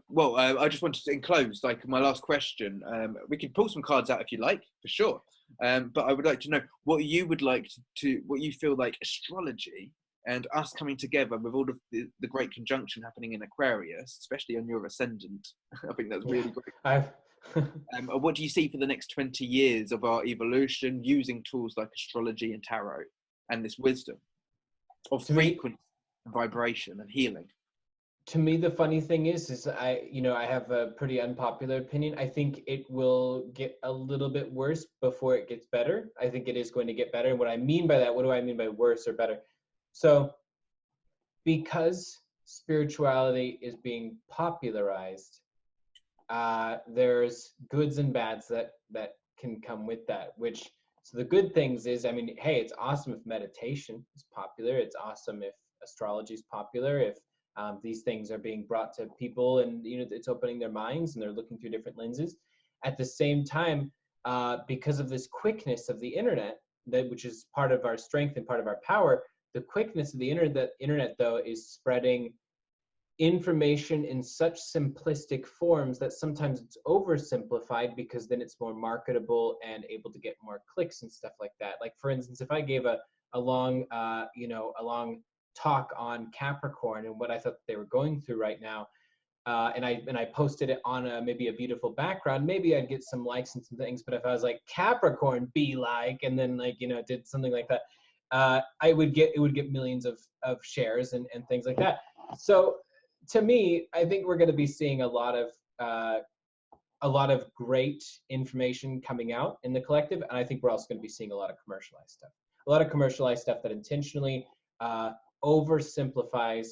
Well, I just wanted to enclose like my last question. We can pull some cards out if you like, for sure. But I would like to know what you would like to what you feel like astrology and us coming together with all of the great conjunction happening in Aquarius, especially on your ascendant. I think that's really great. What do you see for the next 20 years of our evolution using tools like astrology and tarot and this wisdom of frequency and vibration and healing? To me, the funny thing is I have a pretty unpopular opinion. I think it will get a little bit worse before it gets better. I think it is going to get better. And what I mean by that, what do I mean by worse or better? So because spirituality is being popularized, there's goods and bads that can come with that. So the good things is, I mean, hey, it's awesome if meditation is popular. It's awesome if astrology is popular. If these things are being brought to people, and it's opening their minds and they're looking through different lenses. At the same time, because of this quickness of the internet, which is part of our strength and part of our power, the quickness of the internet though is spreading information in such simplistic forms that sometimes it's oversimplified, because then it's more marketable and able to get more clicks and stuff like that. Like for instance, if I gave a long talk on Capricorn and what I thought they were going through right now, and I posted it on maybe a beautiful background, maybe I'd get some likes and some things. But if I was like, Capricorn be like, and then did something like that, it would get millions of shares and things like that. So to me, I think we're going to be seeing a lot of great information coming out in the collective, and I think we're also going to be seeing a lot of commercialized stuff that intentionally oversimplifies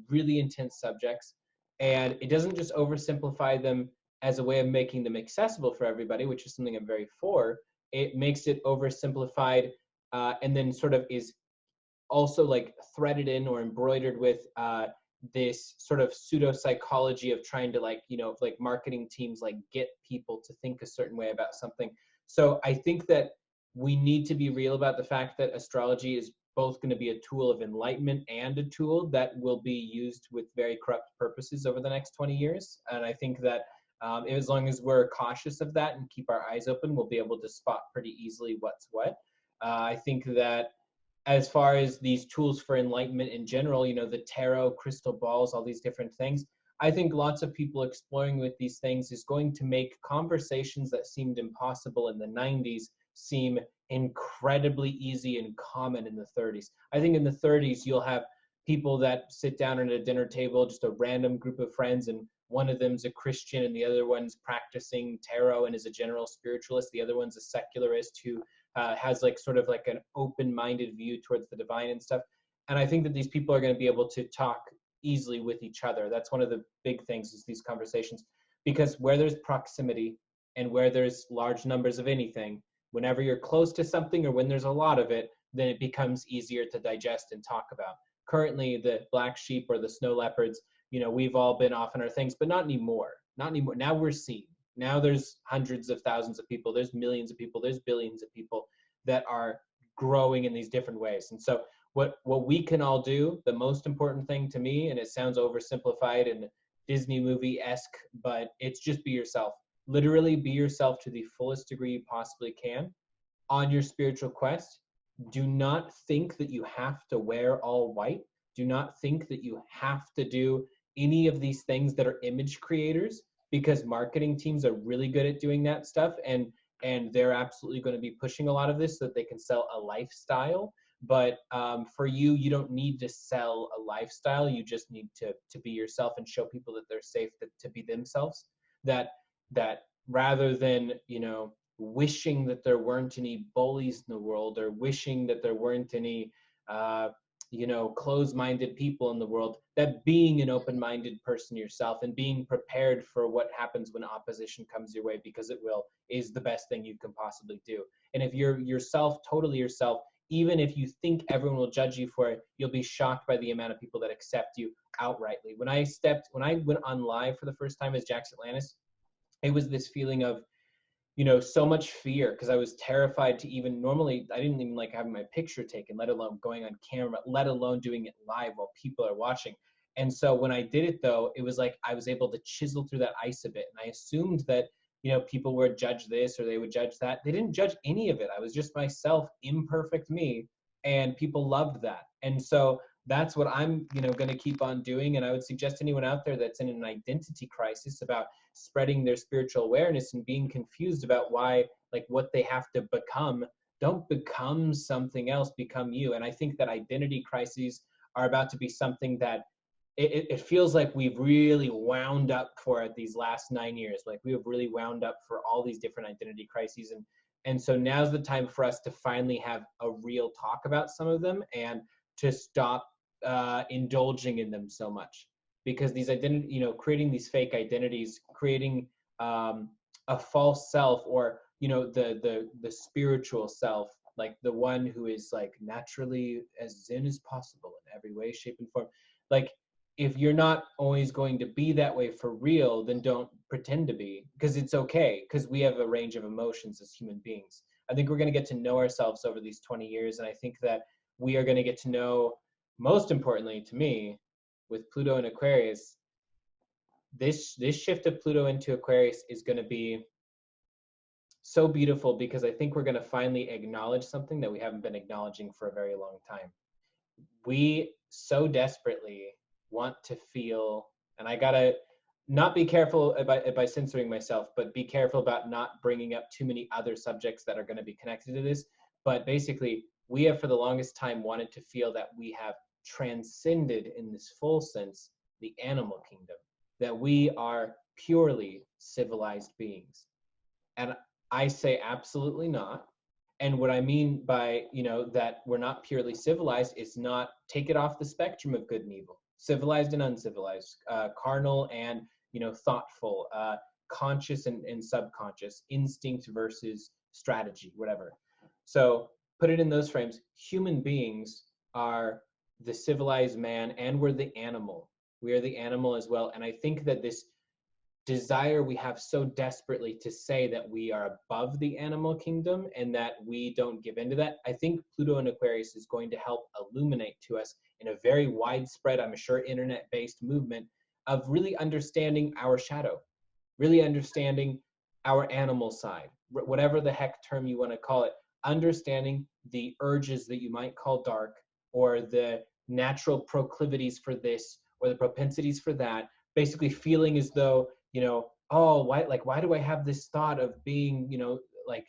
really intense subjects. And it doesn't just oversimplify them as a way of making them accessible for everybody, which is something I'm very for. It makes it oversimplified and then sort of is also like threaded in or embroidered with this sort of pseudo psychology of trying to like marketing teams like get people to think a certain way about something. So I think that we need to be real about the fact that astrology is both going to be a tool of enlightenment and a tool that will be used with very corrupt purposes over the next 20 years. And I think that as long as we're cautious of that and keep our eyes open, we'll be able to spot pretty easily what's what. I think that as far as these tools for enlightenment in general, the tarot, crystal balls, all these different things, I think lots of people exploring with these things is going to make conversations that seemed impossible in the 90s seem incredibly easy and common in the 30s. I think in the 30s, you'll have people that sit down at a dinner table, just a random group of friends, and one of them's a Christian and the other one's practicing tarot and is a general spiritualist. The other one's a secularist who has like sort of like an open-minded view towards the divine and stuff. And I think that these people are going to be able to talk easily with each other. That's one of the big things, is these conversations, because where there's proximity and where there's large numbers of anything, whenever you're close to something or when there's a lot of it, then it becomes easier to digest and talk about. Currently, the black sheep or the snow leopards, we've all been off on our things, but not anymore. Not anymore. Now we're seen. Now there's hundreds of thousands of people, there's millions of people, there's billions of people that are growing in these different ways. And so what we can all do, the most important thing to me, and it sounds oversimplified and Disney movie-esque, but it's just be yourself. Literally be yourself to the fullest degree you possibly can on your spiritual quest. Do not think that you have to wear all white. Do not think that you have to do any of these things that are image creators, because marketing teams are really good at doing that stuff, and they're absolutely going to be pushing a lot of this so that they can sell a lifestyle. But for you, you don't need to sell a lifestyle. You just need to be yourself and show people that they're safe to be themselves. That rather than, you know, wishing that there weren't any bullies in the world, or wishing that there weren't any you know, closed-minded people in the world, that being an open-minded person yourself and being prepared for what happens when opposition comes your way, because it will, is the best thing you can possibly do. And if you're yourself, totally yourself, even if you think everyone will judge you for it, you'll be shocked by the amount of people that accept you outrightly. When I went on live for the first time as Jax Atlantis, it was this feeling of, you know, so much fear, because I was terrified to even, normally I didn't even like having my picture taken, let alone going on camera, let alone doing it live while people are watching. And so when I did it though, it was like I was able to chisel through that ice a bit. And I assumed that, you know, people would judge this or they would judge that. They didn't judge any of it. I was just myself, imperfect me, and people loved that. And so that's what I'm, you know, going to keep on doing. And I would suggest anyone out there that's in an identity crisis about spreading their spiritual awareness and being confused about why, like, what they have to become, don't become something else, become you. And I think that identity crises are about to be something that it feels like we've really wound up for it these last 9 years. Like, we have really wound up for all these different identity crises. And so now's the time for us to finally have a real talk about some of them, and to stop indulging in them so much. Because these identity, you know, creating these fake identities, creating a false self, or, you know, the spiritual self, like the one who is like naturally as zen as possible in every way, shape, and form. Like, if you're not always going to be that way for real, then don't pretend to be, because it's okay, because we have a range of emotions as human beings. I think we're going to get to know ourselves over these 20 years, and I think that we are going to get to know, most importantly to me, with Pluto and Aquarius, this shift of Pluto into Aquarius is going to be so beautiful, because I think we're going to finally acknowledge something that we haven't been acknowledging for a very long time. We so desperately want to feel, and I gotta not be careful by censoring myself, but be careful about not bringing up too many other subjects that are going to be connected to this. But basically, we have for the longest time wanted to feel that we have transcended, in this full sense, the animal kingdom, that we are purely civilized beings. And I say absolutely not. And what I mean by, you know, that we're not purely civilized is not, take it off the spectrum of good and evil, civilized and uncivilized, carnal and, you know, thoughtful, conscious and subconscious, instinct versus strategy, whatever. So put it in those frames. Human beings are the civilized man, and we're the animal. We are the animal as well. And I think that this desire we have so desperately to say that we are above the animal kingdom and that we don't give into that, I think Pluto in Aquarius is going to help illuminate to us in a very widespread, I'm sure, internet-based movement of really understanding our shadow, really understanding our animal side, whatever the heck term you want to call it, understanding the urges that you might call dark, or the natural proclivities for this, or the propensities for that, basically feeling as though, you know, oh, why do I have this thought of being, you know, like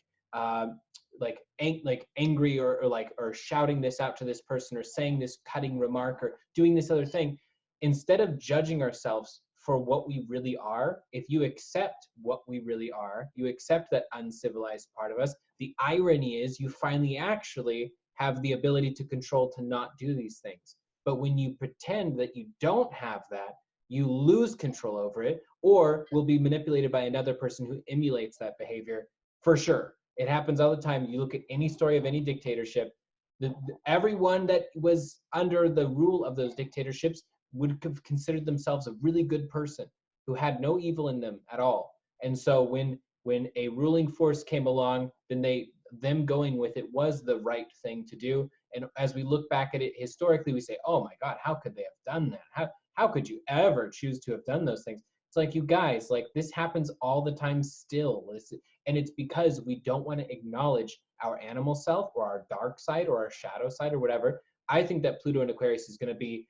angry, or shouting this out to this person, or saying this cutting remark, or doing this other thing, instead of judging ourselves for what we really are. If you accept what we really are, you accept that uncivilized part of us, the irony is you finally actually have the ability to control, to not do these things. But when you pretend that you don't have that, you lose control over it, or will be manipulated by another person who emulates that behavior. For sure, it happens all the time. You look at any story of any dictatorship, everyone that was under the rule of those dictatorships would have considered themselves a really good person who had no evil in them at all. And so when a ruling force came along, then them going with it was the right thing to do. And as we look back at it historically, we say, oh my God, how could they have done that? How could you ever choose to have done those things? It's like, you guys, like, this happens all the time still. And it's because we don't want to acknowledge our animal self, or our dark side, or our shadow side, or whatever. I think that Pluto in Aquarius is going to be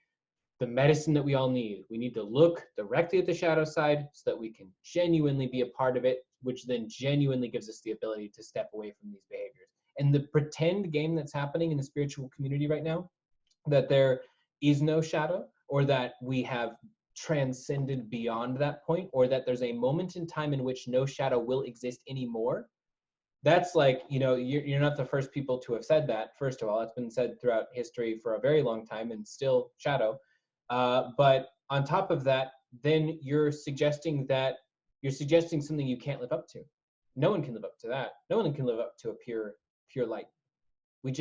the medicine that we all need. We need to look directly at the shadow side so that we can genuinely be a part of it, which then genuinely gives us the ability to step away from these behaviors. And the pretend game that's happening in the spiritual community right now, that there is no shadow, or that we have transcended beyond that point, or that there's a moment in time in which no shadow will exist anymore. That's like, you're not the first people to have said that. First of all, it's been said throughout history for a very long time, and still shadow. But on top of that, then you're suggesting something you can't live up to. No one can live up to that. No one can live up to a pure light. We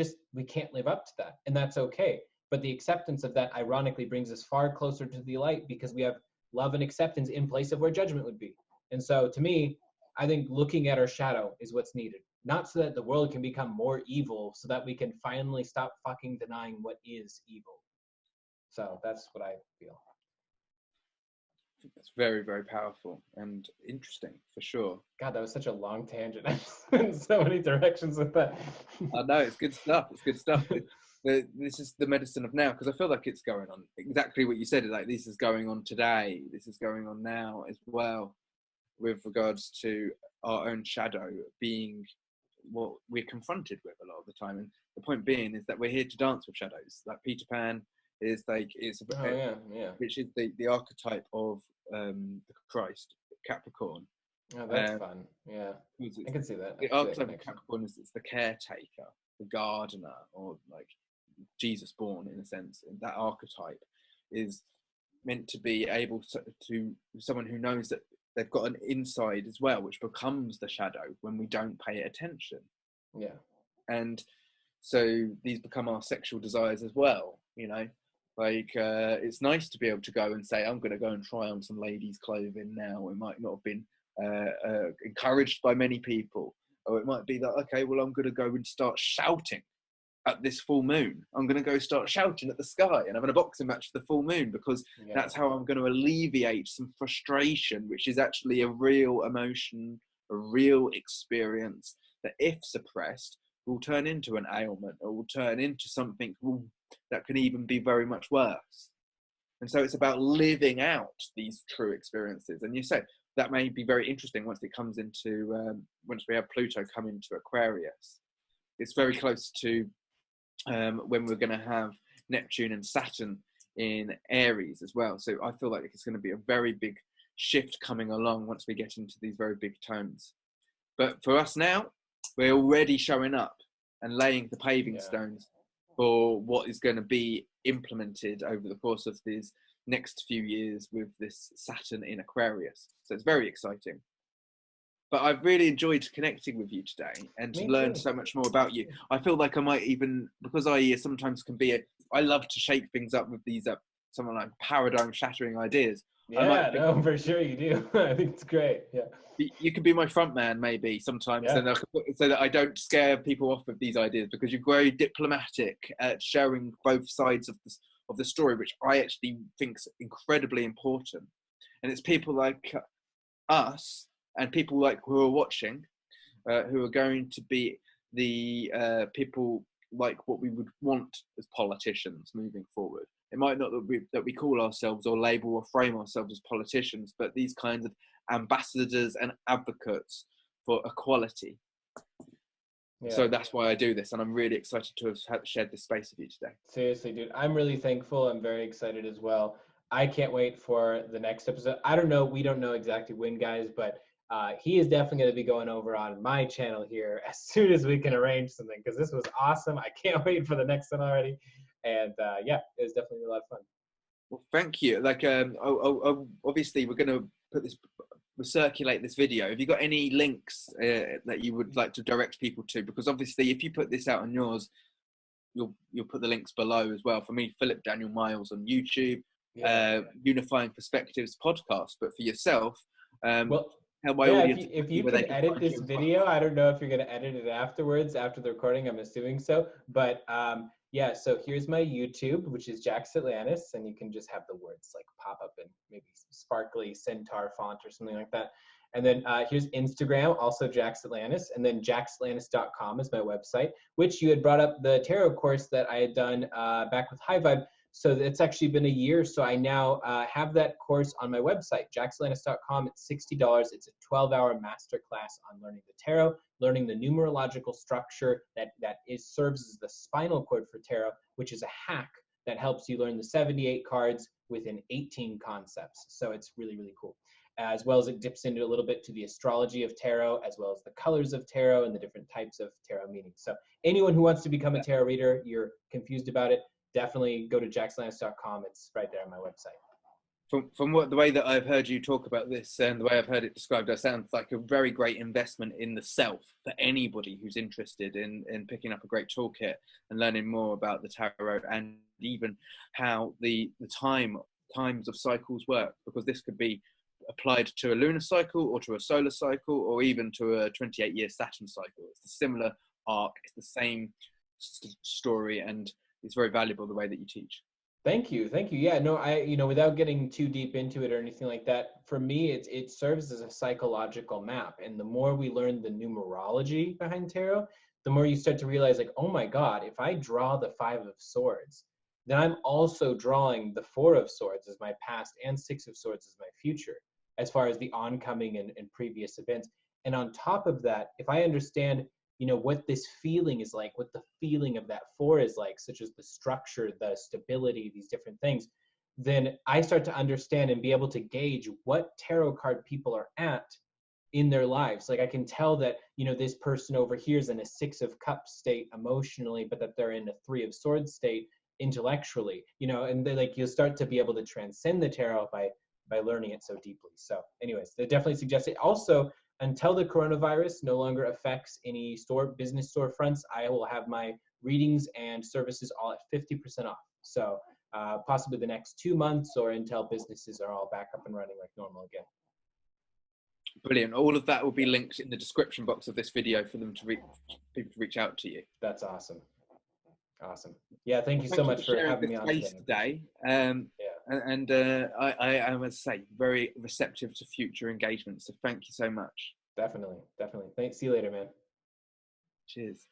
can't live up to that, and that's okay. But the acceptance of that ironically brings us far closer to the light, because we have love and acceptance in place of where judgment would be. And so to me, I think looking at our shadow is what's needed. Not so that the world can become more evil, so that we can finally stop fucking denying what is evil. So that's what I feel. I think that's very, very powerful and interesting, for sure. God, that was such a long tangent. I just went in so many directions with that. I know, it's good stuff. It's good stuff. This is the medicine of now, because I feel like it's going on exactly what you said. Like, this is going on today. This is going on now as well, with regards to our own shadow being what we're confronted with a lot of the time. And the point being is that we're here to dance with shadows. Like Peter Pan is which is the archetype of the Christ, Capricorn. Oh, that's fun. Yeah, I can see that. The archetype of Capricorn is the caretaker, the gardener, or like Jesus born in a sense. And that archetype is meant to be able to someone who knows that they've got an inside as well, which becomes the shadow when we don't pay attention. Yeah. And so these become our sexual desires as well, Like, it's nice to be able to go and say, I'm going to go and try on some ladies' clothing now. It might not have been encouraged by many people. Or it might be that, okay, well, I'm going to go and start shouting at this full moon. I'm going to go start shouting at the sky and having a boxing match for the full moon, because that's how I'm going to alleviate some frustration, which is actually a real emotion, a real experience that, if suppressed, will turn into an ailment, or will turn into something that can even be very much worse. And so it's about living out these true experiences. And you say that may be very interesting once it comes into, once we have Pluto come into Aquarius. It's very close to when we're going to have Neptune and Saturn in Aries as well. So I feel like it's going to be a very big shift coming along once we get into these very big tones. But for us now, we're already showing up and laying the paving stones for what is going to be implemented over the course of these next few years with this Saturn in Aquarius. So it's very exciting. But I've really enjoyed connecting with you today and to learn so much more about you. I feel like I might even, because I sometimes can be I love to shake things up with these something like paradigm shattering ideas. Yeah, no, for sure you do. I think it's great. Yeah. You could be my front man maybe sometimes, so that I don't scare people off with these ideas, because you're very diplomatic at showing both sides of the story, which I actually think is incredibly important. And it's people like us and people like who are watching, who are going to be the people like what we would want as politicians moving forward. It might not that we call ourselves or label or frame ourselves as politicians, but these kinds of ambassadors and advocates for equality. Yeah. So that's why I do this, and I'm really excited to have shared this space with you today. Seriously, dude, I'm really thankful. I'm very excited as well. I can't wait for the next episode. I don't know. We don't know exactly when, guys, but he is definitely going to be going over on my channel here as soon as we can arrange something, because this was awesome. I can't wait for the next one already. And it was definitely a lot of fun. Well, thank you. Like, obviously, we're going to circulate this video. Have you got any links that you would like to direct people to? Because obviously, if you put this out on yours, you'll put the links below as well. For me, Philip Daniel Miles on YouTube, Unifying Perspectives podcast. But for yourself, if you can edit this video, I don't know if you're going to edit it afterwards, after the recording. I'm assuming so. But so here's my YouTube, which is Jax Atlantis, and you can just have the words like pop up in maybe sparkly centaur font or something like that. And then here's Instagram, also Jax Atlantis, and then jaxatlantis.com is my website, which you had brought up the tarot course that I had done back with High Vibe. So it's actually been a year. So I now have that course on my website, jaxatlantis.com. It's $60. It's a 12-hour masterclass on learning the tarot, learning the numerological structure that serves as the spinal cord for tarot, which is a hack that helps you learn the 78 cards within 18 concepts. So it's really, really cool. As well as it dips into a little bit to the astrology of tarot, as well as the colors of tarot and the different types of tarot meanings. So anyone who wants to become a tarot reader, you're confused about it, definitely go to jaxatlantis.com. It's right there on my website. From the way that I've heard you talk about this and the way I've heard it described, it sounds like a very great investment in the self for anybody who's interested in picking up a great toolkit and learning more about the tarot, and even how the times of cycles work, because this could be applied to a lunar cycle or to a solar cycle or even to a 28-year Saturn cycle. It's a similar arc, it's the same story, and it's very valuable the way that you teach. Thank you. Yeah, no, without getting too deep into it or anything like that, for me, it serves as a psychological map. And the more we learn the numerology behind tarot, the more you start to realize, like, oh my God, if I draw the 5 of Swords, then I'm also drawing the 4 of Swords as my past and 6 of Swords as my future, as far as the oncoming and previous events. And on top of that, if I understand what this feeling is like, what the feeling of that 4 is like, such as the structure, the stability, these different things, then I start to understand and be able to gauge what tarot card people are at in their lives. Like I can tell that, this person over here is in a 6 of Cups state emotionally, but that they're in a 3 of Swords state intellectually, and like you'll start to be able to transcend the tarot by learning it so deeply. So anyways, they definitely suggest it. Also, until the coronavirus no longer affects any business storefronts, I will have my readings and services all at 50% off. So possibly the next 2 months, or until businesses are all back up and running like normal again. Brilliant. All of that will be linked in the description box of this video for them people to reach out to you. That's awesome. Awesome. Yeah, thank you so much for having me on today. And I am, as I say, very receptive to future engagements. So thank you so much. Definitely. Thanks. See you later, man. Cheers.